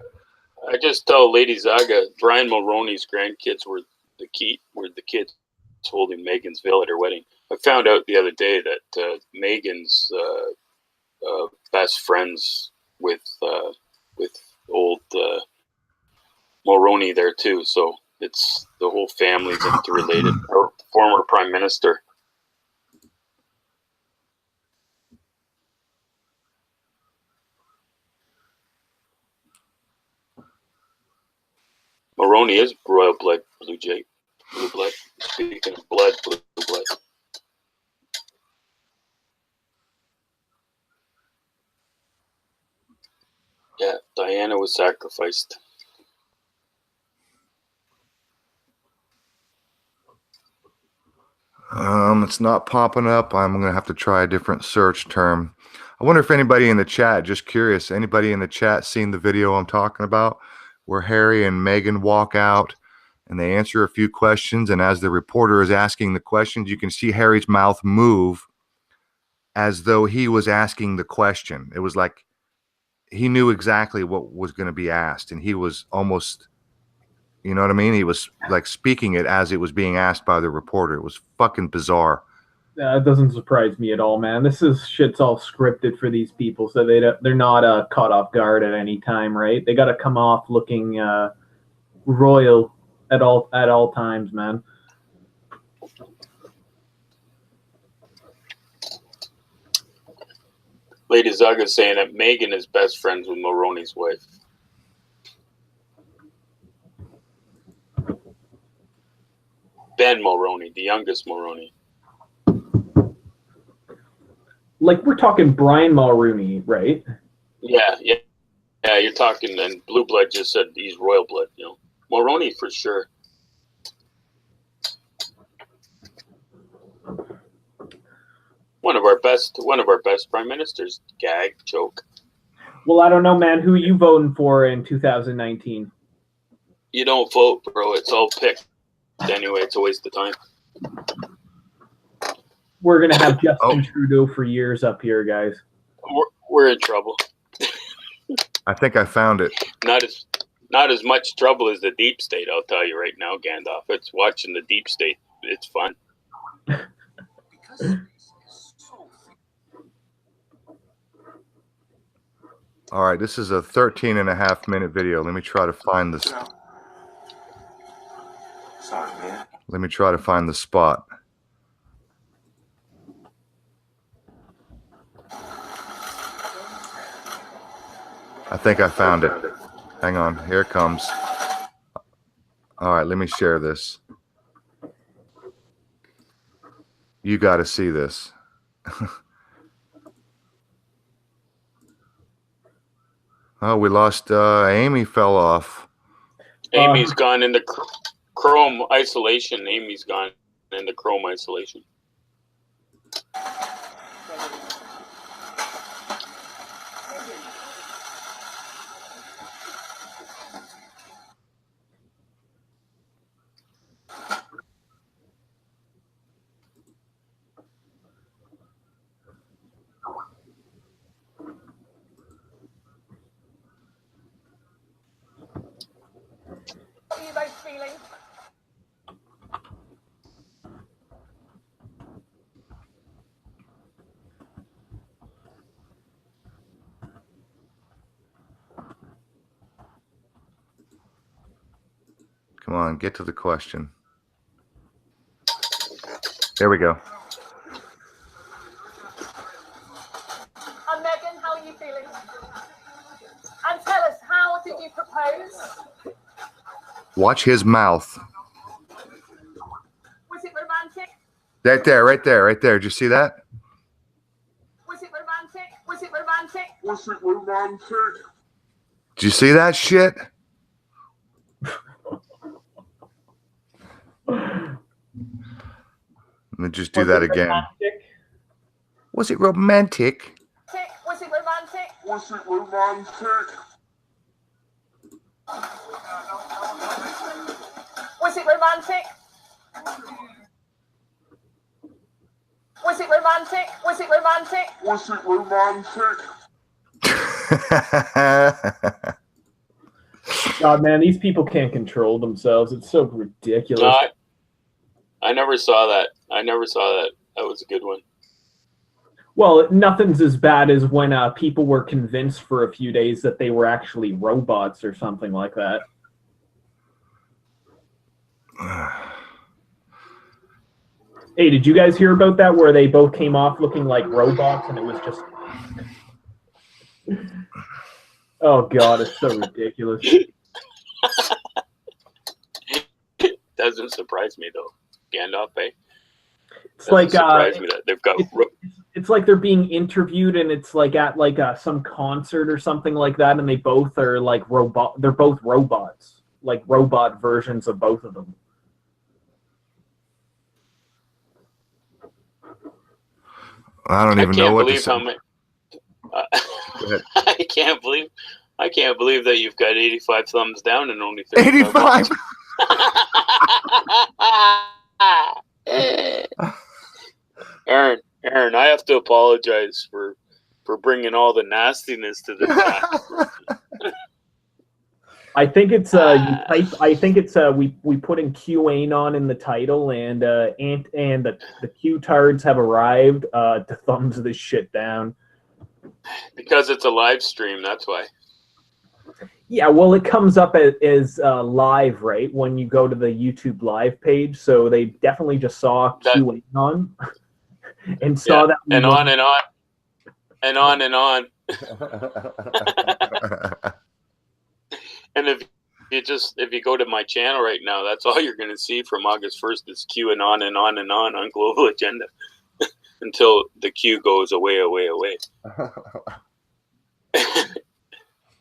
B: I just tell Lady Zaga, Brian Mulroney's grandkids were the kids holding Meghan's veil at her wedding. I found out the other day that Meghan's best friends with old Mulroney there too. So it's the whole family's interrelated. Her former prime minister. Mulroney is royal blood, blue blood. Speaking of blood, blue blood. Yeah, Diana was sacrificed.
A: It's not popping up. I'm going to have to try a different search term. I wonder if anybody in the chat, just curious, anybody in the chat seen the video I'm talking about where Harry and Meghan walk out and they answer a few questions, and as the reporter is asking the questions, you can see Harry's mouth move as though he was asking the question. It was like he knew exactly what was going to be asked, and he was almost, you know what I mean? He was like speaking it as it was being asked by the reporter. It was fucking bizarre.
D: It doesn't surprise me at all, man. Shit's all scripted for these people, so they're not caught off guard at any time, right? They got to come off looking royal at all times, man.
B: Lady Zaga's saying that Megan is best friends with Mulroney's wife. Ben Mulroney, the youngest Mulroney.
D: Like, we're talking Brian Mulroney, right?
B: Yeah. You're talking, and Blue Blood just said he's royal blood. You know, Mulroney for sure. One of our best prime ministers. Gag joke.
D: Well, I don't know, man. Who are you voting for in 2019?
B: You don't vote, bro. It's all picked. Anyway, it's a waste of time.
D: We're gonna have Justin Trudeau for years up here, guys.
B: We're in trouble.
A: I think I found it.
B: Not as much trouble as the deep state, I'll tell you right now, Gandalf. It's watching the deep state. It's fun.
A: All right, this is a 13.5-minute video. Let me try to find this.
H: Sorry, man.
A: Let me try to find the spot. I think I found it. Hang on, here it comes. All right, let me share this. You got to see this. Oh, we lost. Amy fell off.
B: Amy's gone into Chrome isolation. Amy's gone into Chrome isolation.
A: Come on, get to the question. There we go.
J: And Megan, how are you feeling? And tell us, how did you propose?
A: Watch his mouth.
J: Was it romantic?
A: Right there. Did you see that?
J: Was it romantic? Was it romantic?
H: Was it romantic?
A: Did you see that shit? Let me just do that again. Was it romantic?
J: Was it romantic?
H: Was it romantic?
J: Was it romantic? Was it romantic? Was it romantic?
H: Was it romantic?
D: God, man, these people can't control themselves. It's so ridiculous.
B: I never saw that. That was a good one.
D: Well, nothing's as bad as when people were convinced for a few days that they were actually robots or something like that. Hey, did you guys hear about that where they both came off looking like robots and it was just... Oh, God, it's so ridiculous.
B: Doesn't surprise me, though. Gandalf, eh?
D: It's like
B: surprise me that they've got...
D: It's like they're being interviewed and it's like at like some concert or something like that and they both are like they're both robots. Like robot versions of both of them.
A: I don't even know what to say.
B: I can't believe that you've got 85 thumbs down and only
A: 85.
B: Aaron, I have to apologize for bringing all the nastiness to the chat.
D: I think it's I think it's we put in QAnon in the title, and the Q-tards have arrived to thumbs this shit down.
B: Because it's a live stream, that's why.
D: Yeah, well, it comes up as live, right, when you go to the YouTube live page. So they definitely just saw QAnon and saw that.
B: And on and on. And on and on. And if you go to my channel right now, that's all you're going to see from August 1st is QAnon and on Global Agenda until the Q goes away.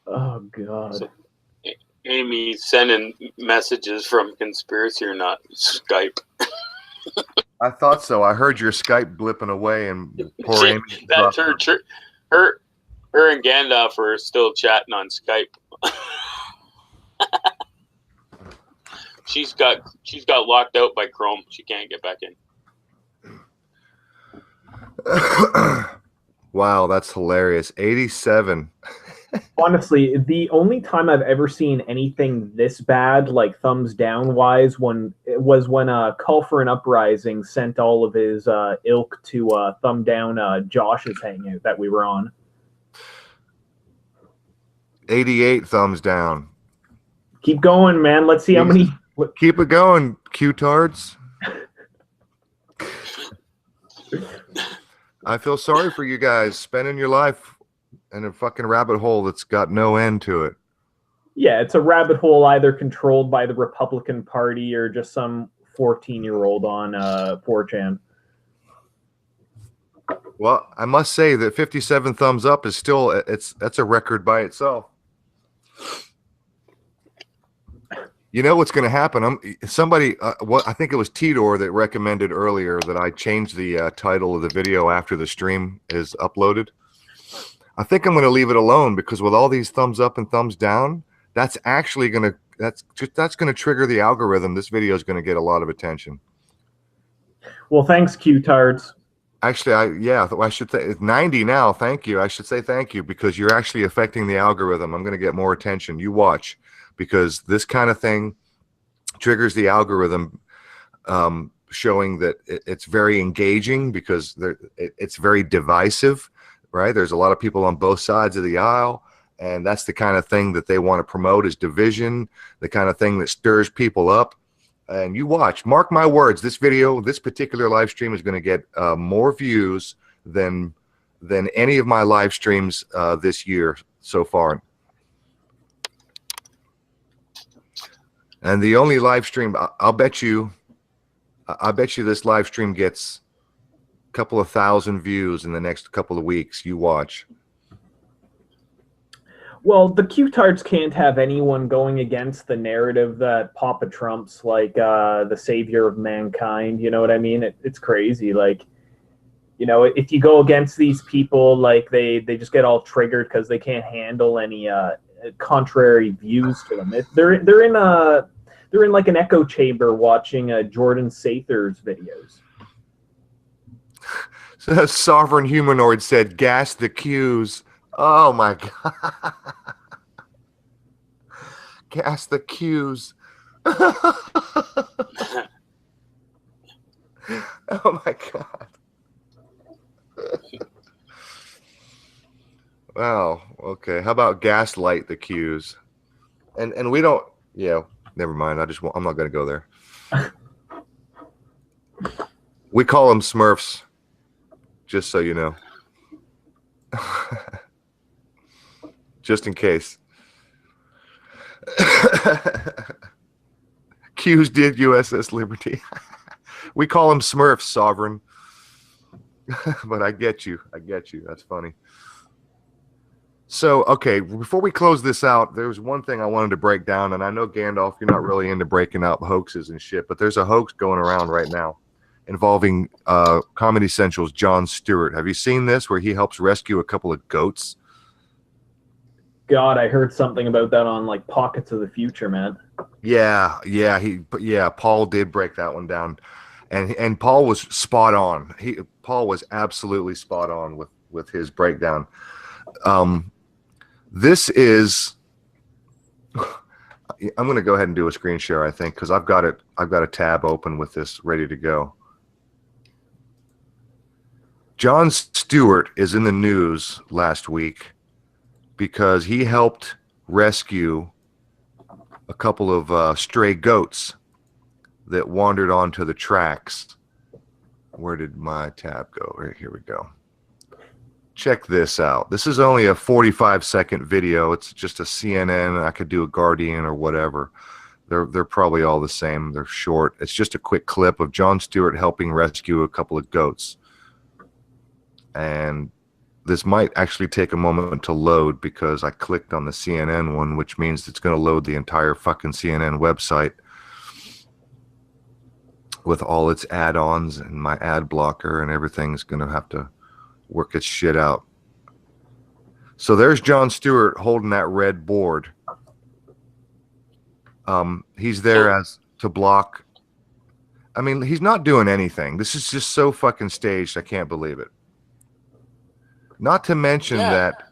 D: Oh, God.
B: So, Amy sending messages from Conspiracy or Not Skype.
A: I thought so. I heard your Skype blipping away, and poor Amy.
B: That's her and Gandalf are still chatting on Skype. She's got locked out by Chrome. She can't get back in.
A: Wow, that's hilarious. 87.
D: Honestly, the only time I've ever seen anything this bad, like thumbs down wise, was when Call for an Uprising sent all of his ilk to thumb down Josh's hangout that we were on.
A: 88 thumbs down.
D: Keep going, man. Let's see how many.
A: Keep it going, Q-tards. I feel sorry for you guys spending your life in a fucking rabbit hole that's got no end to it.
D: Yeah, it's a rabbit hole either controlled by the Republican Party or just some 14-year-old on 4chan.
A: Well, I must say that 57 thumbs up is still that's a record by itself. You know what's going to happen? Somebody, I think it was Tidor that recommended earlier that I change the title of the video after the stream is uploaded. I think I'm going to leave it alone because with all these thumbs up and thumbs down, that's actually going to trigger the algorithm. This video is going to get a lot of attention.
D: Well, thanks, Q-tards.
A: Actually, I should say it's 90 now. Thank you. I should say thank you because you're actually affecting the algorithm. I'm going to get more attention. You watch, because this kind of thing triggers the algorithm, showing that it's very engaging because it's very divisive, right? There's a lot of people on both sides of the aisle, and that's the kind of thing that they want to promote is division, the kind of thing that stirs people up. And you watch, mark my words, this video, this particular live stream is going to get more views than any of my live streams this year so far. And the only live stream, I'll bet you this live stream gets a couple of thousand views in the next couple of weeks. You watch.
D: Well, the Q-tards can't have anyone going against the narrative that Papa Trump's like the savior of mankind. You know what I mean? It's crazy. Like, you know, if you go against these people, like they just get all triggered because they can't handle any contrary views to them. They're in like an echo chamber watching Jordan Sather's videos.
A: So Sovereign Humanoid said, "Gas the Qs." Oh my god. Gas the Qs. Oh my god. Wow. Okay. How about gaslight the Qs? And we don't. Yeah. Never mind. I'm not going to go there. We call them Smurfs. Just so you know. Just in case. Qs did USS Liberty. We call them Smurfs, Sovereign. But I get you. That's funny. So, okay, before we close this out, there's one thing I wanted to break down, and I know, Gandalf, you're not really into breaking out hoaxes and shit, but there's a hoax going around right now involving Comedy Central's Jon Stewart. Have you seen this, where he helps rescue a couple of goats?
D: God, I heard something about that on like Pockets of the Future, man.
A: Yeah, Paul did break that one down, and Paul was spot on. Paul was absolutely spot on with his breakdown. This is, I'm going to go ahead and do a screen share, I think, because I've got a tab open with this ready to go. Jon Stewart is in the news last week because he helped rescue a couple of stray goats that wandered onto the tracks. Where did my tab go? Right, here we go. Check this out. This is only a 45-second video. It's just a CNN. I could do a Guardian or whatever. They're probably all the same. They're short. It's just a quick clip of Jon Stewart helping rescue a couple of goats. And this might actually take a moment to load because I clicked on the CNN one, which means it's going to load the entire fucking CNN website with all its add-ons, and my ad blocker and everything's going to have to work its shit out. So there's Jon Stewart holding that red board. He's there as to block. I mean, he's not doing anything. This is just so fucking staged. I can't believe it. Not to mention that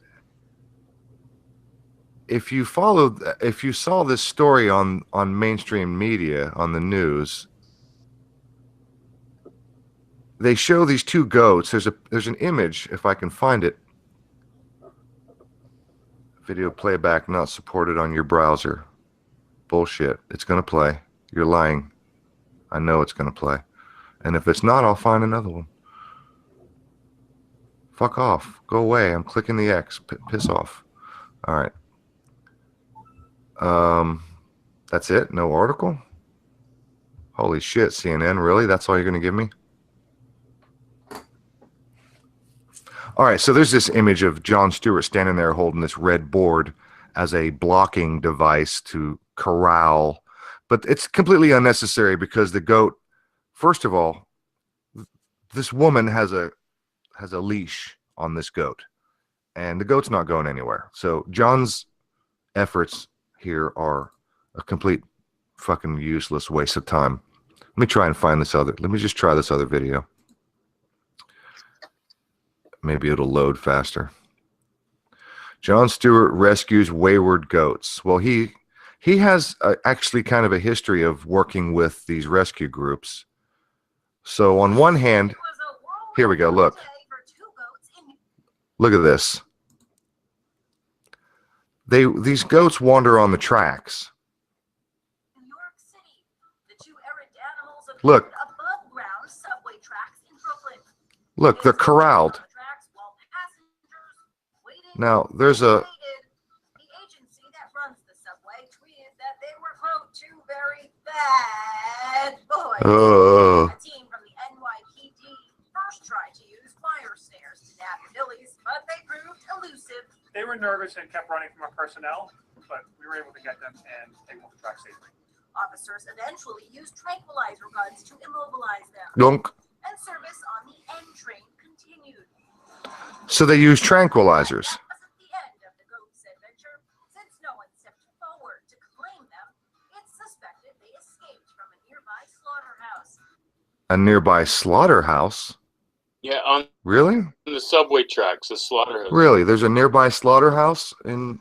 A: if you saw this story on mainstream media, on the news, they show these two goats. There's an image, if I can find it. Video playback not supported on your browser. Bullshit. It's going to play. You're lying. I know it's going to play. And if it's not, I'll find another one. Fuck off. Go away. I'm clicking the X. Piss off. All right. That's it? No article? Holy shit, CNN. Really? That's all you're going to give me? All right, so there's this image of Jon Stewart standing there holding this red board as a blocking device to corral. But it's completely unnecessary because the goat, first of all, this woman has a leash on this goat, and the goat's not going anywhere. So John's efforts here are a complete fucking useless waste of time. Let me try and find this other. Let me just try this other video. Maybe it'll load faster. Jon Stewart rescues wayward goats. Well, he has actually kind of a history of working with these rescue groups. So on one hand, here we go. Look. Look at this. These goats wander on the tracks. Look. Look, they're corralled. Now, there's a...
K: The agency that runs the subway tweeted that they were, quote, two very bad boys. A team from the NYPD first tried to use fire snares to nab the billies, but they proved elusive.
L: They were nervous and kept running from our personnel, but we were able to get them and take them off the track safely.
K: Officers eventually used tranquilizer guns to immobilize them.
A: Dunk.
K: And service on the N train continued.
A: So they use tranquilizers. A nearby slaughterhouse?
B: Yeah, on
A: really?
B: The subway tracks, a slaughterhouse.
A: Really? There's a nearby slaughterhouse in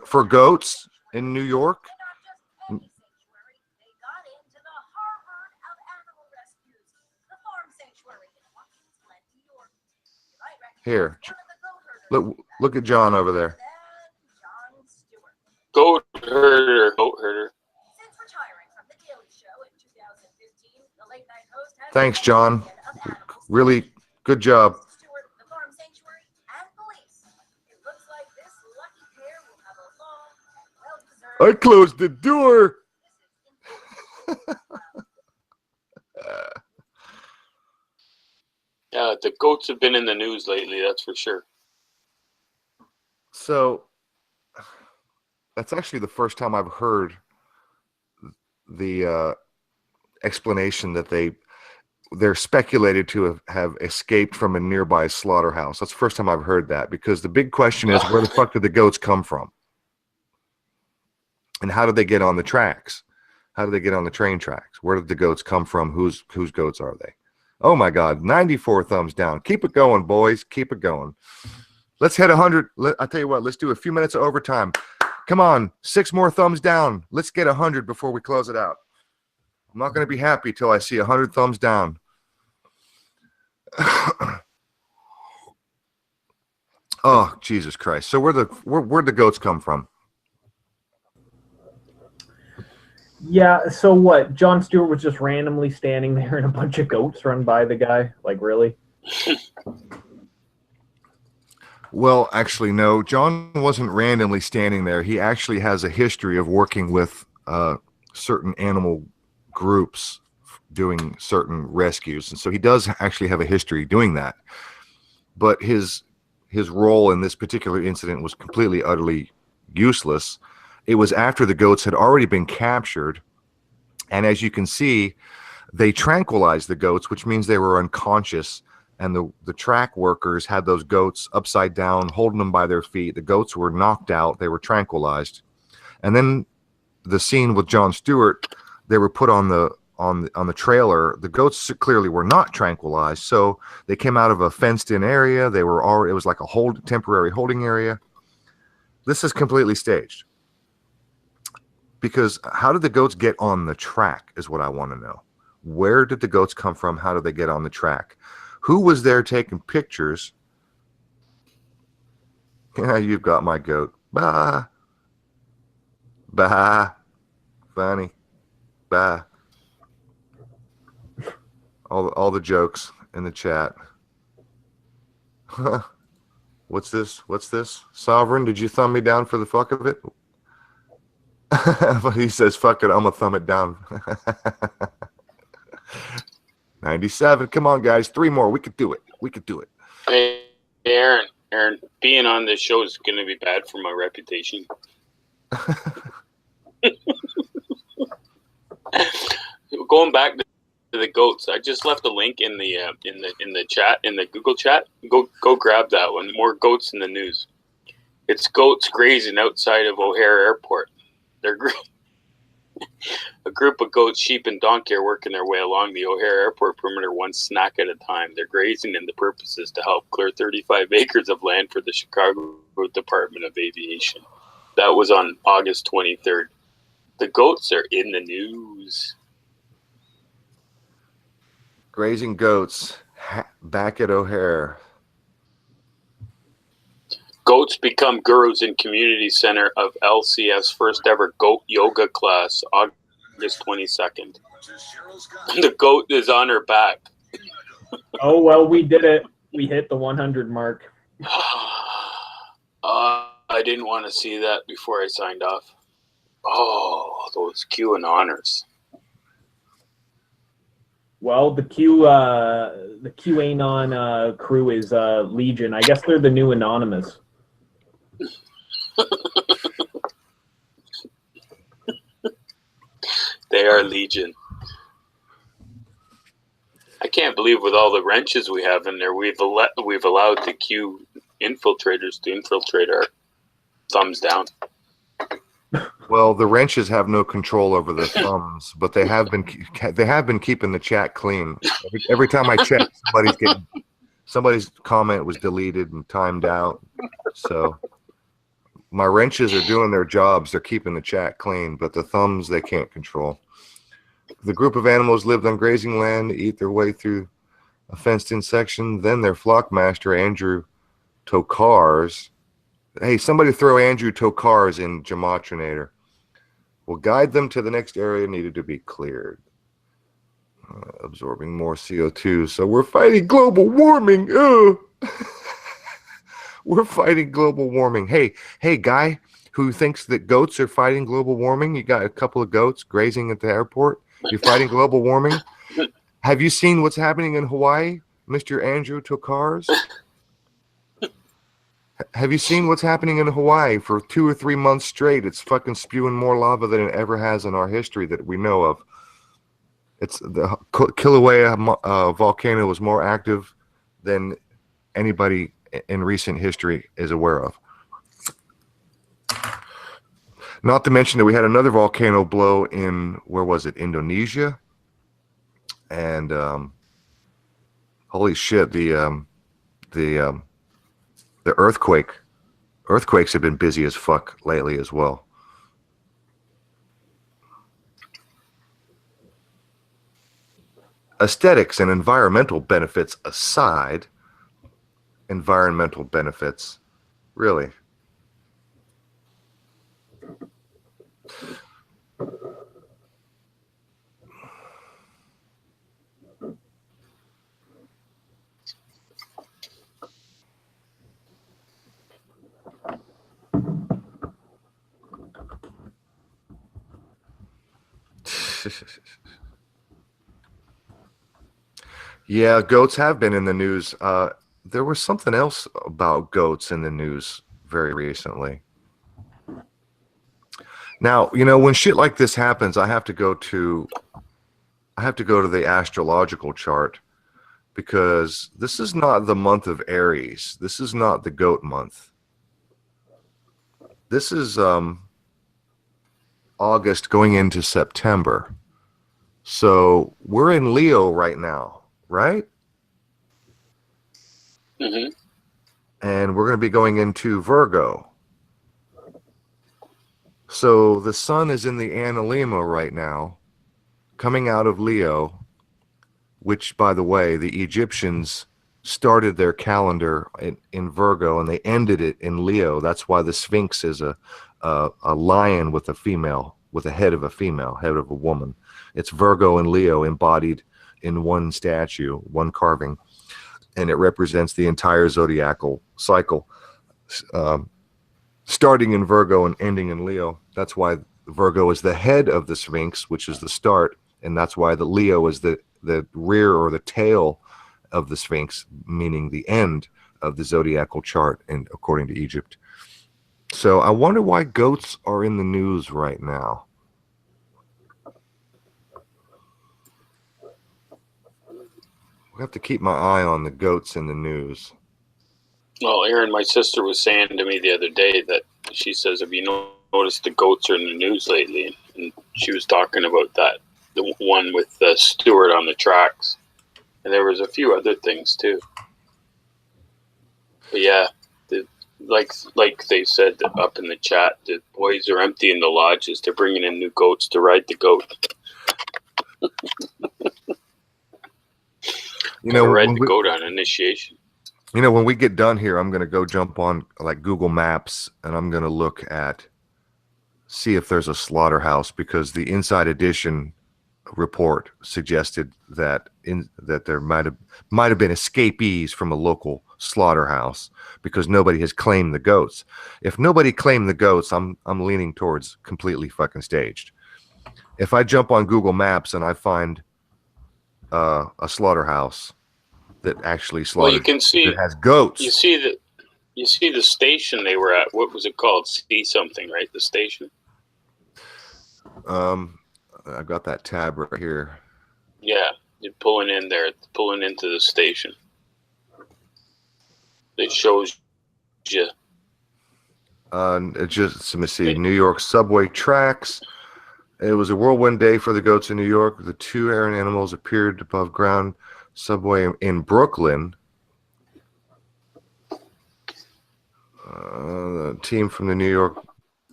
A: for goats in New York? Here. Look at John over there.
B: Goat herder.
A: Thanks, John. Really good job. I closed the door.
B: Yeah, the goats have been in the news lately, that's for sure.
A: So that's actually the first time I've heard the explanation that they're speculated to have escaped from a nearby slaughterhouse. That's the first time I've heard that, because the big question is, where the fuck did the goats come from? And how did they get on the tracks? How did they get on the train tracks? Where did the goats come from? Whose goats are they? Oh my God, 94 thumbs down. Keep it going, boys. Keep it going. Let's hit 100. I'll tell you what, let's do a few minutes of overtime. Come on, 6 more thumbs down. Let's get 100 before we close it out. I'm not going to be happy till I see 100 thumbs down. Oh, Jesus Christ. So where'd the goats come from?
D: Yeah, so what? Jon Stewart was just randomly standing there and a bunch of goats run by the guy? Like, really?
A: Well, actually, no. John wasn't randomly standing there. He actually has a history of working with certain animal groups doing certain rescues. And so he does actually have a history doing that. But his role in this particular incident was completely, utterly useless. It was after the goats had already been captured. And as you can see, they tranquilized the goats, which means they were unconscious. And the track workers had those goats upside down, holding them by their feet. The goats were knocked out. They were tranquilized. And then the scene with Jon Stewart, they were put on the trailer. The goats clearly were not tranquilized. So they came out of a fenced-in area. They were already, it was like a temporary holding area. This is completely staged. Because how did the goats get on the track is what I want to know. Where did the goats come from? How did they get on the track? Who was there taking pictures? Yeah, you've got my goat. Bah. Bah. Funny. Bah. All the jokes in the chat. What's this? What's this? Sovereign, did you thumb me down for the fuck of it? He says, fuck it, I'm gonna thumb it down. 97. Come on, guys. 3 more. We could do it. We could do it.
B: Hey, Aaron, being on this show is going to be bad for my reputation. Going back to the goats, I just left a link in the chat, in the Google chat. Go grab that one. More goats in the news. It's goats grazing outside of O'Hare Airport. They're a group of goats, sheep, and donkey are working their way along the O'Hare Airport perimeter one snack at a time. They're grazing, and the purpose is to help clear 35 acres of land for the Chicago Department of Aviation. That was on August 23rd. The goats are in the news.
A: Grazing goats back at O'Hare.
B: Goats become gurus in community center of LCS first ever goat yoga class, August 22nd. The goat is on her back.
D: Oh, well, we did it. We hit the 100 mark.
B: I didn't want to see that before I signed off. Oh, those QAnoners.
D: Well, the QAnon crew is Legion. I guess they're the new Anonymous.
B: They are Legion. I can't believe with all the wrenches we have in there, we've allowed the Q infiltrators to infiltrate our thumbs down.
A: Well, the wrenches have no control over the thumbs, but they have been keeping the chat clean. Every time I check, somebody's comment was deleted and timed out. So my wrenches are doing their jobs. They're keeping the chat clean, but the thumbs they can't control. The group of animals lived on grazing land, eat their way through a fenced-in section. Then their flock master, Andrew Tokars. Hey, somebody throw Andrew Tokars in Gematrinator. Will guide them to the next area needed to be cleared. Absorbing more CO2. So we're fighting global warming. We're fighting global warming. Hey, guy who thinks that goats are fighting global warming. You got a couple of goats grazing at the airport. You're fighting global warming. Have you seen what's happening in Hawaii, Mr. Andrew Tokars? Have you seen what's happening in Hawaii for 2 or 3 months straight? It's fucking spewing more lava than it ever has in our history that we know of. It's the Kilauea volcano was more active than anybody in recent history is aware of. Not to mention that we had another volcano blow in, where was it, Indonesia? And holy shit, the earthquake Earthquakes have been busy as fuck lately as well. Aesthetics and environmental benefits aside, environmental benefits, really. Yeah, goats have been in the news. There was something else about goats in the news very recently. Now, you know, when shit like this happens, I have to go to the astrological chart, because this is not the month of Aries. This is not the goat month. This is August going into September. So we're in Leo right now, right?
B: Mm-hmm.
A: And we're going to be going into Virgo. So the sun is in the analemma right now, coming out of Leo, which, by the way, the Egyptians started their calendar in Virgo and they ended it in Leo. That's why the Sphinx is a lion with a female, with a head of a female, head of a woman. It's Virgo and Leo embodied in one statue, one carving, and it represents the entire zodiacal cycle, starting in Virgo and ending in Leo. That's why Virgo is the head of the Sphinx, which is the start, and that's why the Leo is the rear or the tail of the Sphinx, meaning the end of the zodiacal chart, and according to Egypt. So I wonder why goats are in the news right now. I have to keep my eye on the goats in the news.
B: Well, Aaron, my sister was saying to me the other day that she says, have you noticed the goats are in the news lately? And she was talking about that, the one with Stewart on the tracks. And there was a few other things too. But yeah, like they said up in the chat, the boys are emptying the lodges. They're bringing in new goats to ride the goat.
A: You know,
B: ride the goat on initiation.
A: You know, when we get done here, I'm going to go jump on like Google Maps and I'm going to see if there's a slaughterhouse, because the Inside Edition report suggested that there might have been escapees from a local slaughterhouse, because nobody has claimed the goats. If nobody claimed the goats, I'm leaning towards completely fucking staged. If I jump on Google Maps and I find a slaughterhouse that actually slaughters,
B: you can see
A: it has goats.
B: You see the station they were at. What was it called? See something, right? The station.
A: I've got that tab right here.
B: Yeah, you're pulling in there, pulling into the station. It shows you.
A: It just, let me see, New York subway tracks. It was a whirlwind day for the goats in New York. The two errant animals appeared above ground subway in Brooklyn. The team from the New York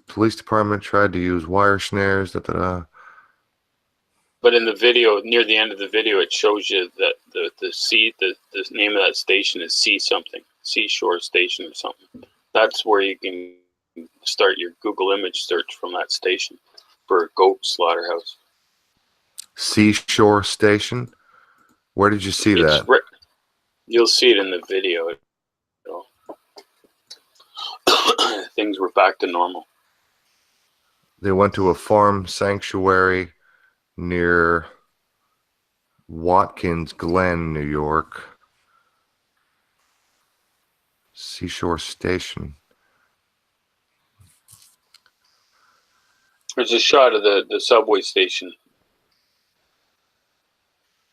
A: Police Department tried to use wire snares. But
B: in the video, near the end of the video, it shows you that the name of that station is Seashore Station or something. That's where you can start your Google image search from that station for a goat slaughterhouse.
A: Seashore Station? Where did you see that?
B: You'll see it in the video. Things were back to normal.
A: They went to a farm sanctuary near Watkins Glen, New York. Seashore Station.
B: There's a shot of the subway station.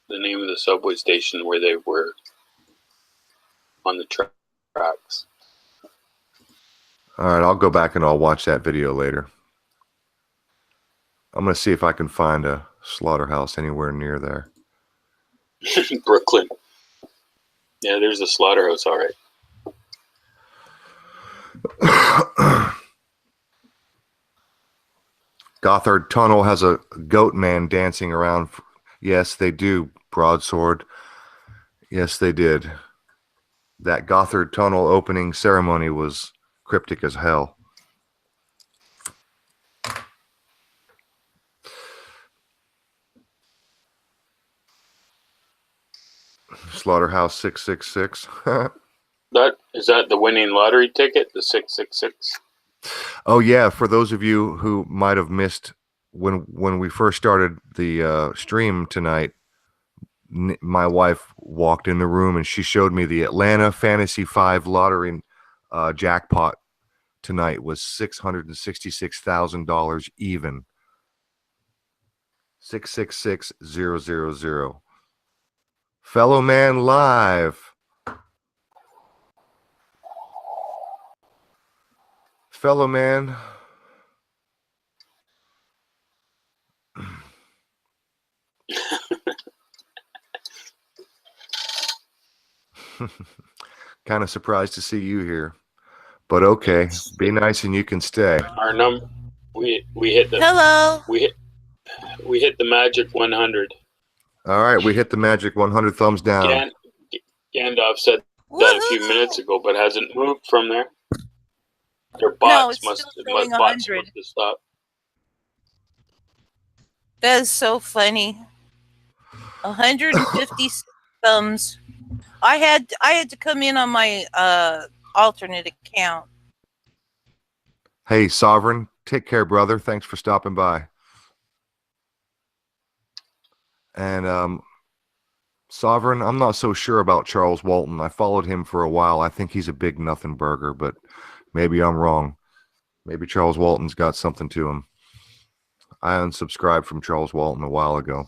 B: The name of the subway station where they were on the tracks.
A: All right, I'll go back and I'll watch that video later. I'm going to see if I can find a slaughterhouse anywhere near there.
B: Brooklyn. Yeah, there's a slaughterhouse, all right.
A: Gothard Tunnel has a goat man dancing around. Yes, they do, Broadsword. Yes, they did. That Gothard Tunnel opening ceremony was cryptic as hell. Slaughterhouse 666.
B: Is that the winning lottery ticket, the 666?
A: Oh yeah, for those of you who might have missed when we first started the stream tonight, my wife walked in the room and she showed me the Atlanta Fantasy 5 lottery jackpot tonight was $666,000 even. 666000. Fellow Man Live. Fellow Man. Kind of surprised to see you here, but okay, be nice and you can stay.
B: Our we hit the we hit the magic 100.
A: All right, we hit the magic 100 thumbs down.
B: Gandalf said that a few minutes ago, but hasn't moved from there. Their bots must have stopped.
C: That is so funny. 156 thumbs. I had to come in on my alternate account.
A: Hey, Sovereign, take care, brother. Thanks for stopping by. And Sovereign, I'm not so sure about Charles Walton. I followed him for a while. I think he's a big nothing burger, but maybe I'm wrong. Maybe Charles Walton's got something to him. I unsubscribed from Charles Walton a while ago.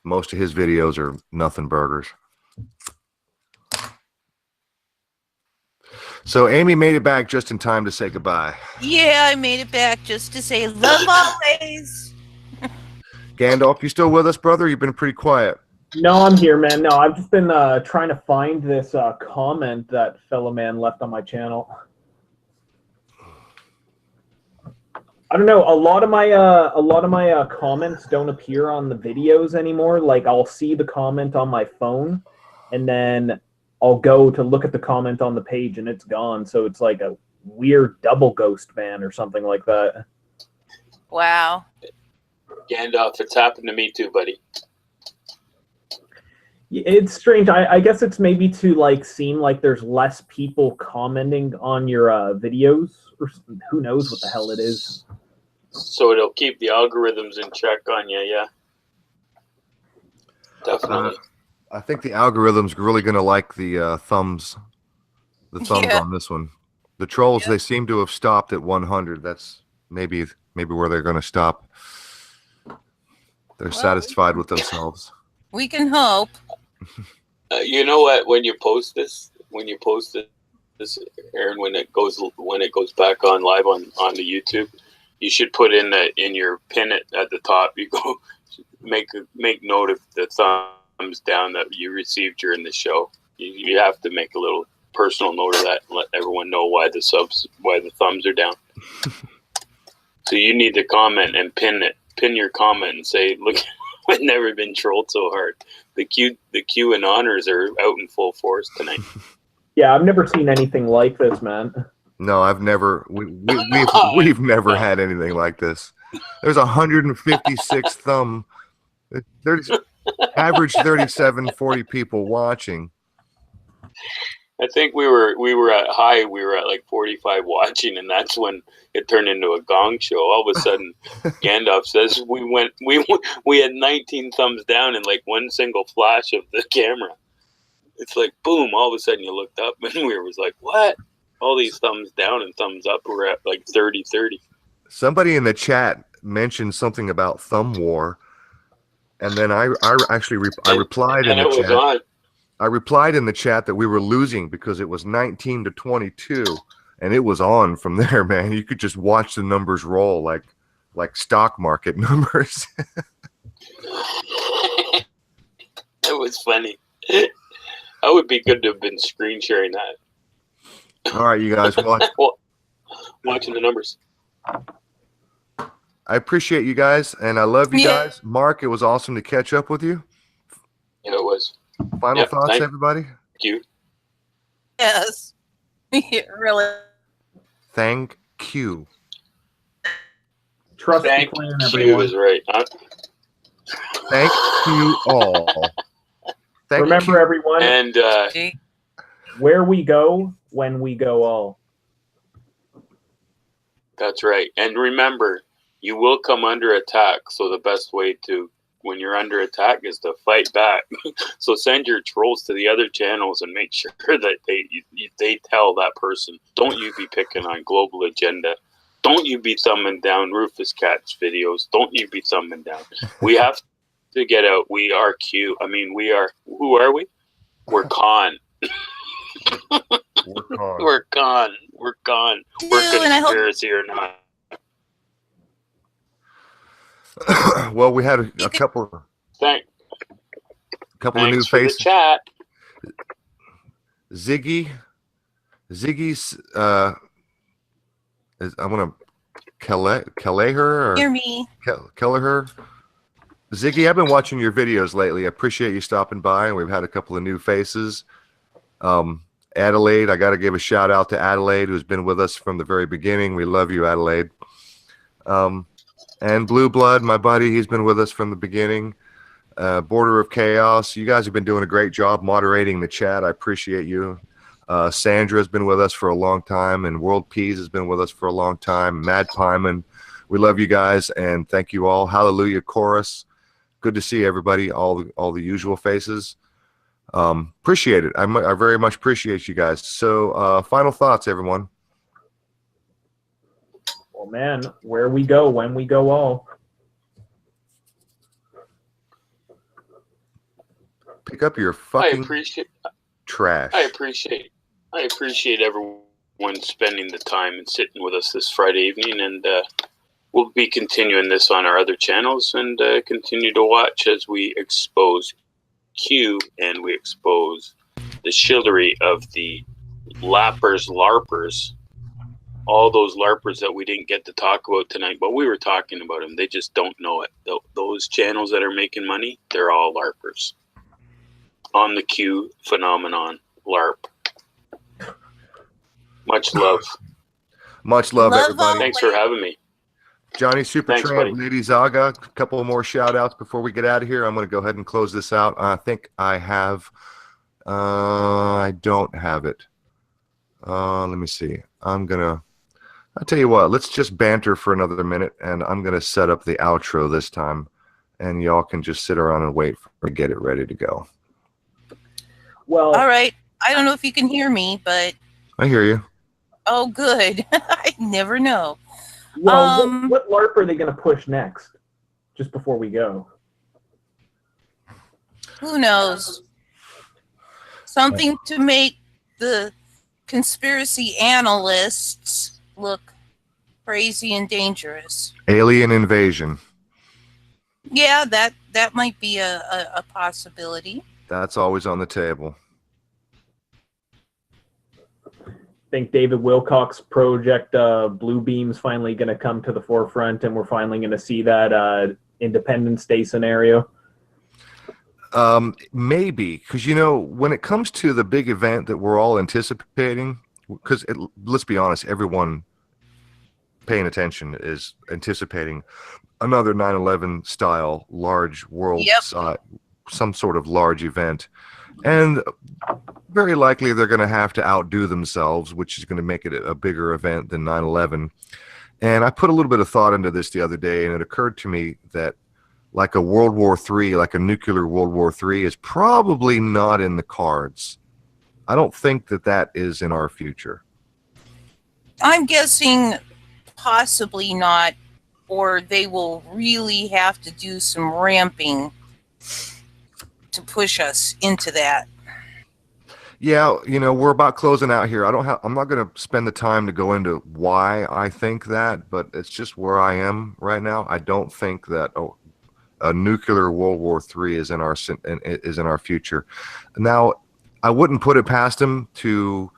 A: Most of his videos are nothing burgers. So Amy made it back just in time to say goodbye.
C: Yeah, I made it back just to say love always.
A: Gandalf, you still with us, brother? You've been pretty quiet.
D: No, I'm here, man. No, I've just been trying to find this comment that Fellow Man left on my channel. I don't know. A lot of my comments don't appear on the videos anymore. Like I'll see the comment on my phone, and then I'll go to look at the comment on the page, and it's gone. So it's like a weird double ghost ban or something like that.
C: Wow.
B: Gandalf, it's happened to me too, buddy.
D: It's strange. I guess it's maybe to like seem like there's less people commenting on your videos, or who knows what the hell it is.
B: So it'll keep the algorithms in check on you, yeah. Definitely.
A: I think the algorithm's really going to like the thumbs on this one. The trolls, they seem to have stopped at 100. That's maybe where they're going to stop. They're satisfied with themselves.
C: We can hope.
B: You know what? When you post this, Aaron, when it goes back on live on the YouTube, you should put in your pin at the top. You go make note of the thumbs down that you received during the show. You have to make a little personal note of that and let everyone know why the thumbs are down. So you need to comment and pin your comment and say, "Look, I've never been trolled so hard." The Q and honors are out in full force tonight.
D: Yeah, I've never seen anything like this, man.
A: No, I've never. We've never had anything like this. There's 156 thumb. 30, average 37, 40 people watching.
B: I think we were at high. We were at like 45 watching, and that's when it turned into a gong show. All of a sudden, Gandalf says we had 19 thumbs down in like one single flash of the camera. It's like boom! All of a sudden, you looked up, and we was like, "What?" All these thumbs down and thumbs up were at like 30.
A: Somebody in the chat mentioned something about thumb war, and then I actually replied in the chat. I replied in the chat that we were losing because it was 19-22, and it was on from there, man. You could just watch the numbers roll like stock market numbers.
B: It was funny. That would be good to have been screen sharing that.
A: All right, you guys watch.
B: Watching the numbers.
A: I appreciate you guys, and I love you
C: Yeah.
A: guys. Mark, it was awesome to catch up with you.
B: Yeah, it was.
A: Final
B: Yep,
A: thoughts,
B: thank
A: everybody?
B: you.
C: Yes. Really.
A: Thank you.
D: Trust
B: Thank
D: the plan,
B: you
D: everyone.
B: is right.
A: Thank you all. Thank
D: Remember,
A: you.
D: everyone,
B: And
D: where we go, when we go all.
B: that's right. And remember, you will come under attack. So the best way to, when you're under attack, is to fight back. So send your trolls to the other channels and make sure that they tell that person, don't you be picking on Global Agenda. Don't you be thumbing down Rufus Cat's videos. Don't you be thumbing down. We have to get out. We are Q. I mean, we are, who are we? We're Con.
A: We're Con.
B: We're Con. We're Con. We're
C: And I hope
B: conspiracy or not.
A: Well, we had a couple of
B: Thanks
A: new
B: for the
A: faces.
B: chat.
A: Ziggy's I'm gonna Kelleher or
C: hear me.
A: Kelleher. Ziggy, I've been watching your videos lately. I appreciate you stopping by, and we've had a couple of new faces. Adelaide, I got to give a shout out to Adelaide, who's been with us from the very beginning. We love you, Adelaide. And Blue Blood, my buddy, he's been with us from the beginning. Border of Chaos, you guys have been doing a great job moderating the chat. I appreciate you. Sandra's been with us for a long time, and World Peas has been with us for a long time. Mad Pyman, we love you guys, and thank you all. Hallelujah Chorus, good to see everybody, all the usual faces. Appreciate it. I very much appreciate you guys. So final thoughts, everyone.
D: Well, man, where we go, when we go all.
A: Pick up your fucking trash.
B: I appreciate everyone spending the time and sitting with us this Friday evening, and we'll be continuing this on our other channels, and continue to watch as we expose Q and we expose the chivalry of the LARPers, all those LARPers that we didn't get to talk about tonight, but we were talking about them. They just don't know it. Those channels that are making money, they're all LARPers. On the Q phenomenon, LARP. Much love.
A: Much love, everybody.
B: Thanks for having me.
A: Johnny Supertramp,
B: buddy.
A: Lady Zaga, a couple more shout outs before we get out of here. I'm going to go ahead and close this out. I think I have, I don't have it. Let me see. I'll tell you what, let's just banter for another minute, and I'm going to set up the outro this time, and y'all can just sit around and wait for me to get it ready to go.
D: Well,
C: All right. I don't know if you can hear me, but
A: I hear you.
C: oh, good. I never know.
D: well, what LARP are they going to push next? Just before we go.
C: Who knows? Something to make the conspiracy analysts look crazy and dangerous.
A: Alien invasion.
C: Yeah, that might be a possibility.
A: That's always on the table.
D: Think David Wilcock's project Bluebeam's finally going to come to the forefront, and we're finally going to see that Independence Day scenario?
A: Maybe, because when it comes to the big event that we're all anticipating, because let's be honest, everyone paying attention is anticipating another 9/11 style large world, some sort of large event, and very likely they're going to have to outdo themselves, which is going to make it a bigger event than 9/11. And I put a little bit of thought into this the other day, and it occurred to me that like a World War III, like a nuclear World War III, is probably not in the cards. I don't think that is in our future.
C: I'm guessing possibly not, or they will really have to do some ramping to push us into that.
A: Yeah, we're about closing out here. I'm not going to spend the time to go into why I think that, but it's just where I am right now. I don't think that a nuclear World War III is in our future. Now, I wouldn't put it past them to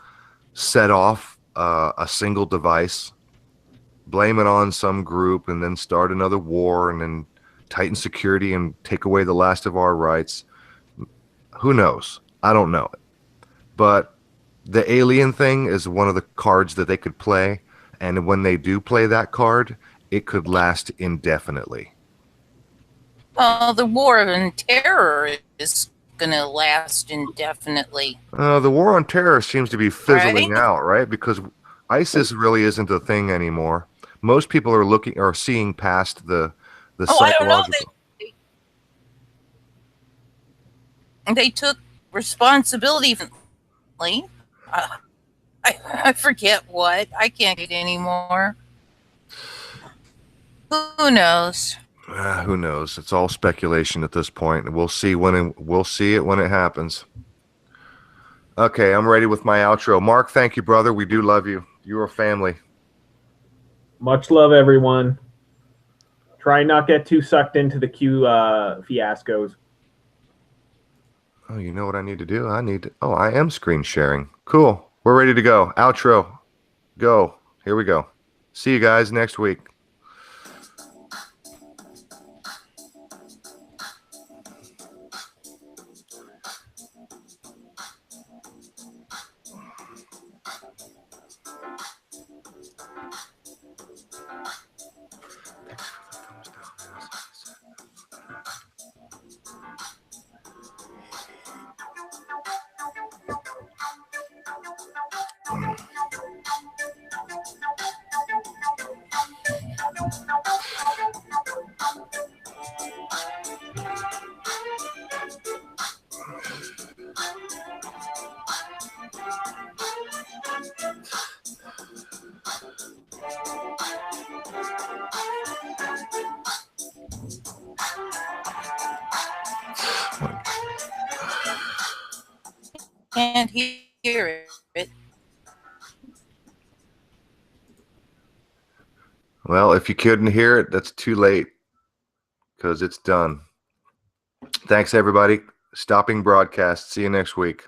A: set off a single device blame it on some group and then start another war and then tighten security and take away the last of our rights. Who knows? I don't know it. But the alien thing is one of the cards that they could play. And when they do play that card, it could last indefinitely.
C: Well, the war on terror is going to last indefinitely.
A: The war on terror seems to be fizzling
C: Right?
A: out, right? Because ISIS really isn't a thing anymore. Most people are seeing past the
C: I don't know.
A: psychological.
C: They took responsibility. I forget what. I can't get anymore. Who knows?
A: Who knows? It's all speculation at this point. We'll see it when it happens. Okay, I'm ready with my outro. Mark, thank you, brother. We do love you. You're a family.
D: Much love, everyone. Try and not get too sucked into the Q fiascos.
A: Oh, you know what I need to do? I am screen sharing. Cool. We're ready to go. Outro. Go. Here we go. See you guys next week.
C: Can't hear it.
A: Well, if you couldn't hear it, that's too late because it's done. Thanks, everybody. Stopping broadcast. See you next week.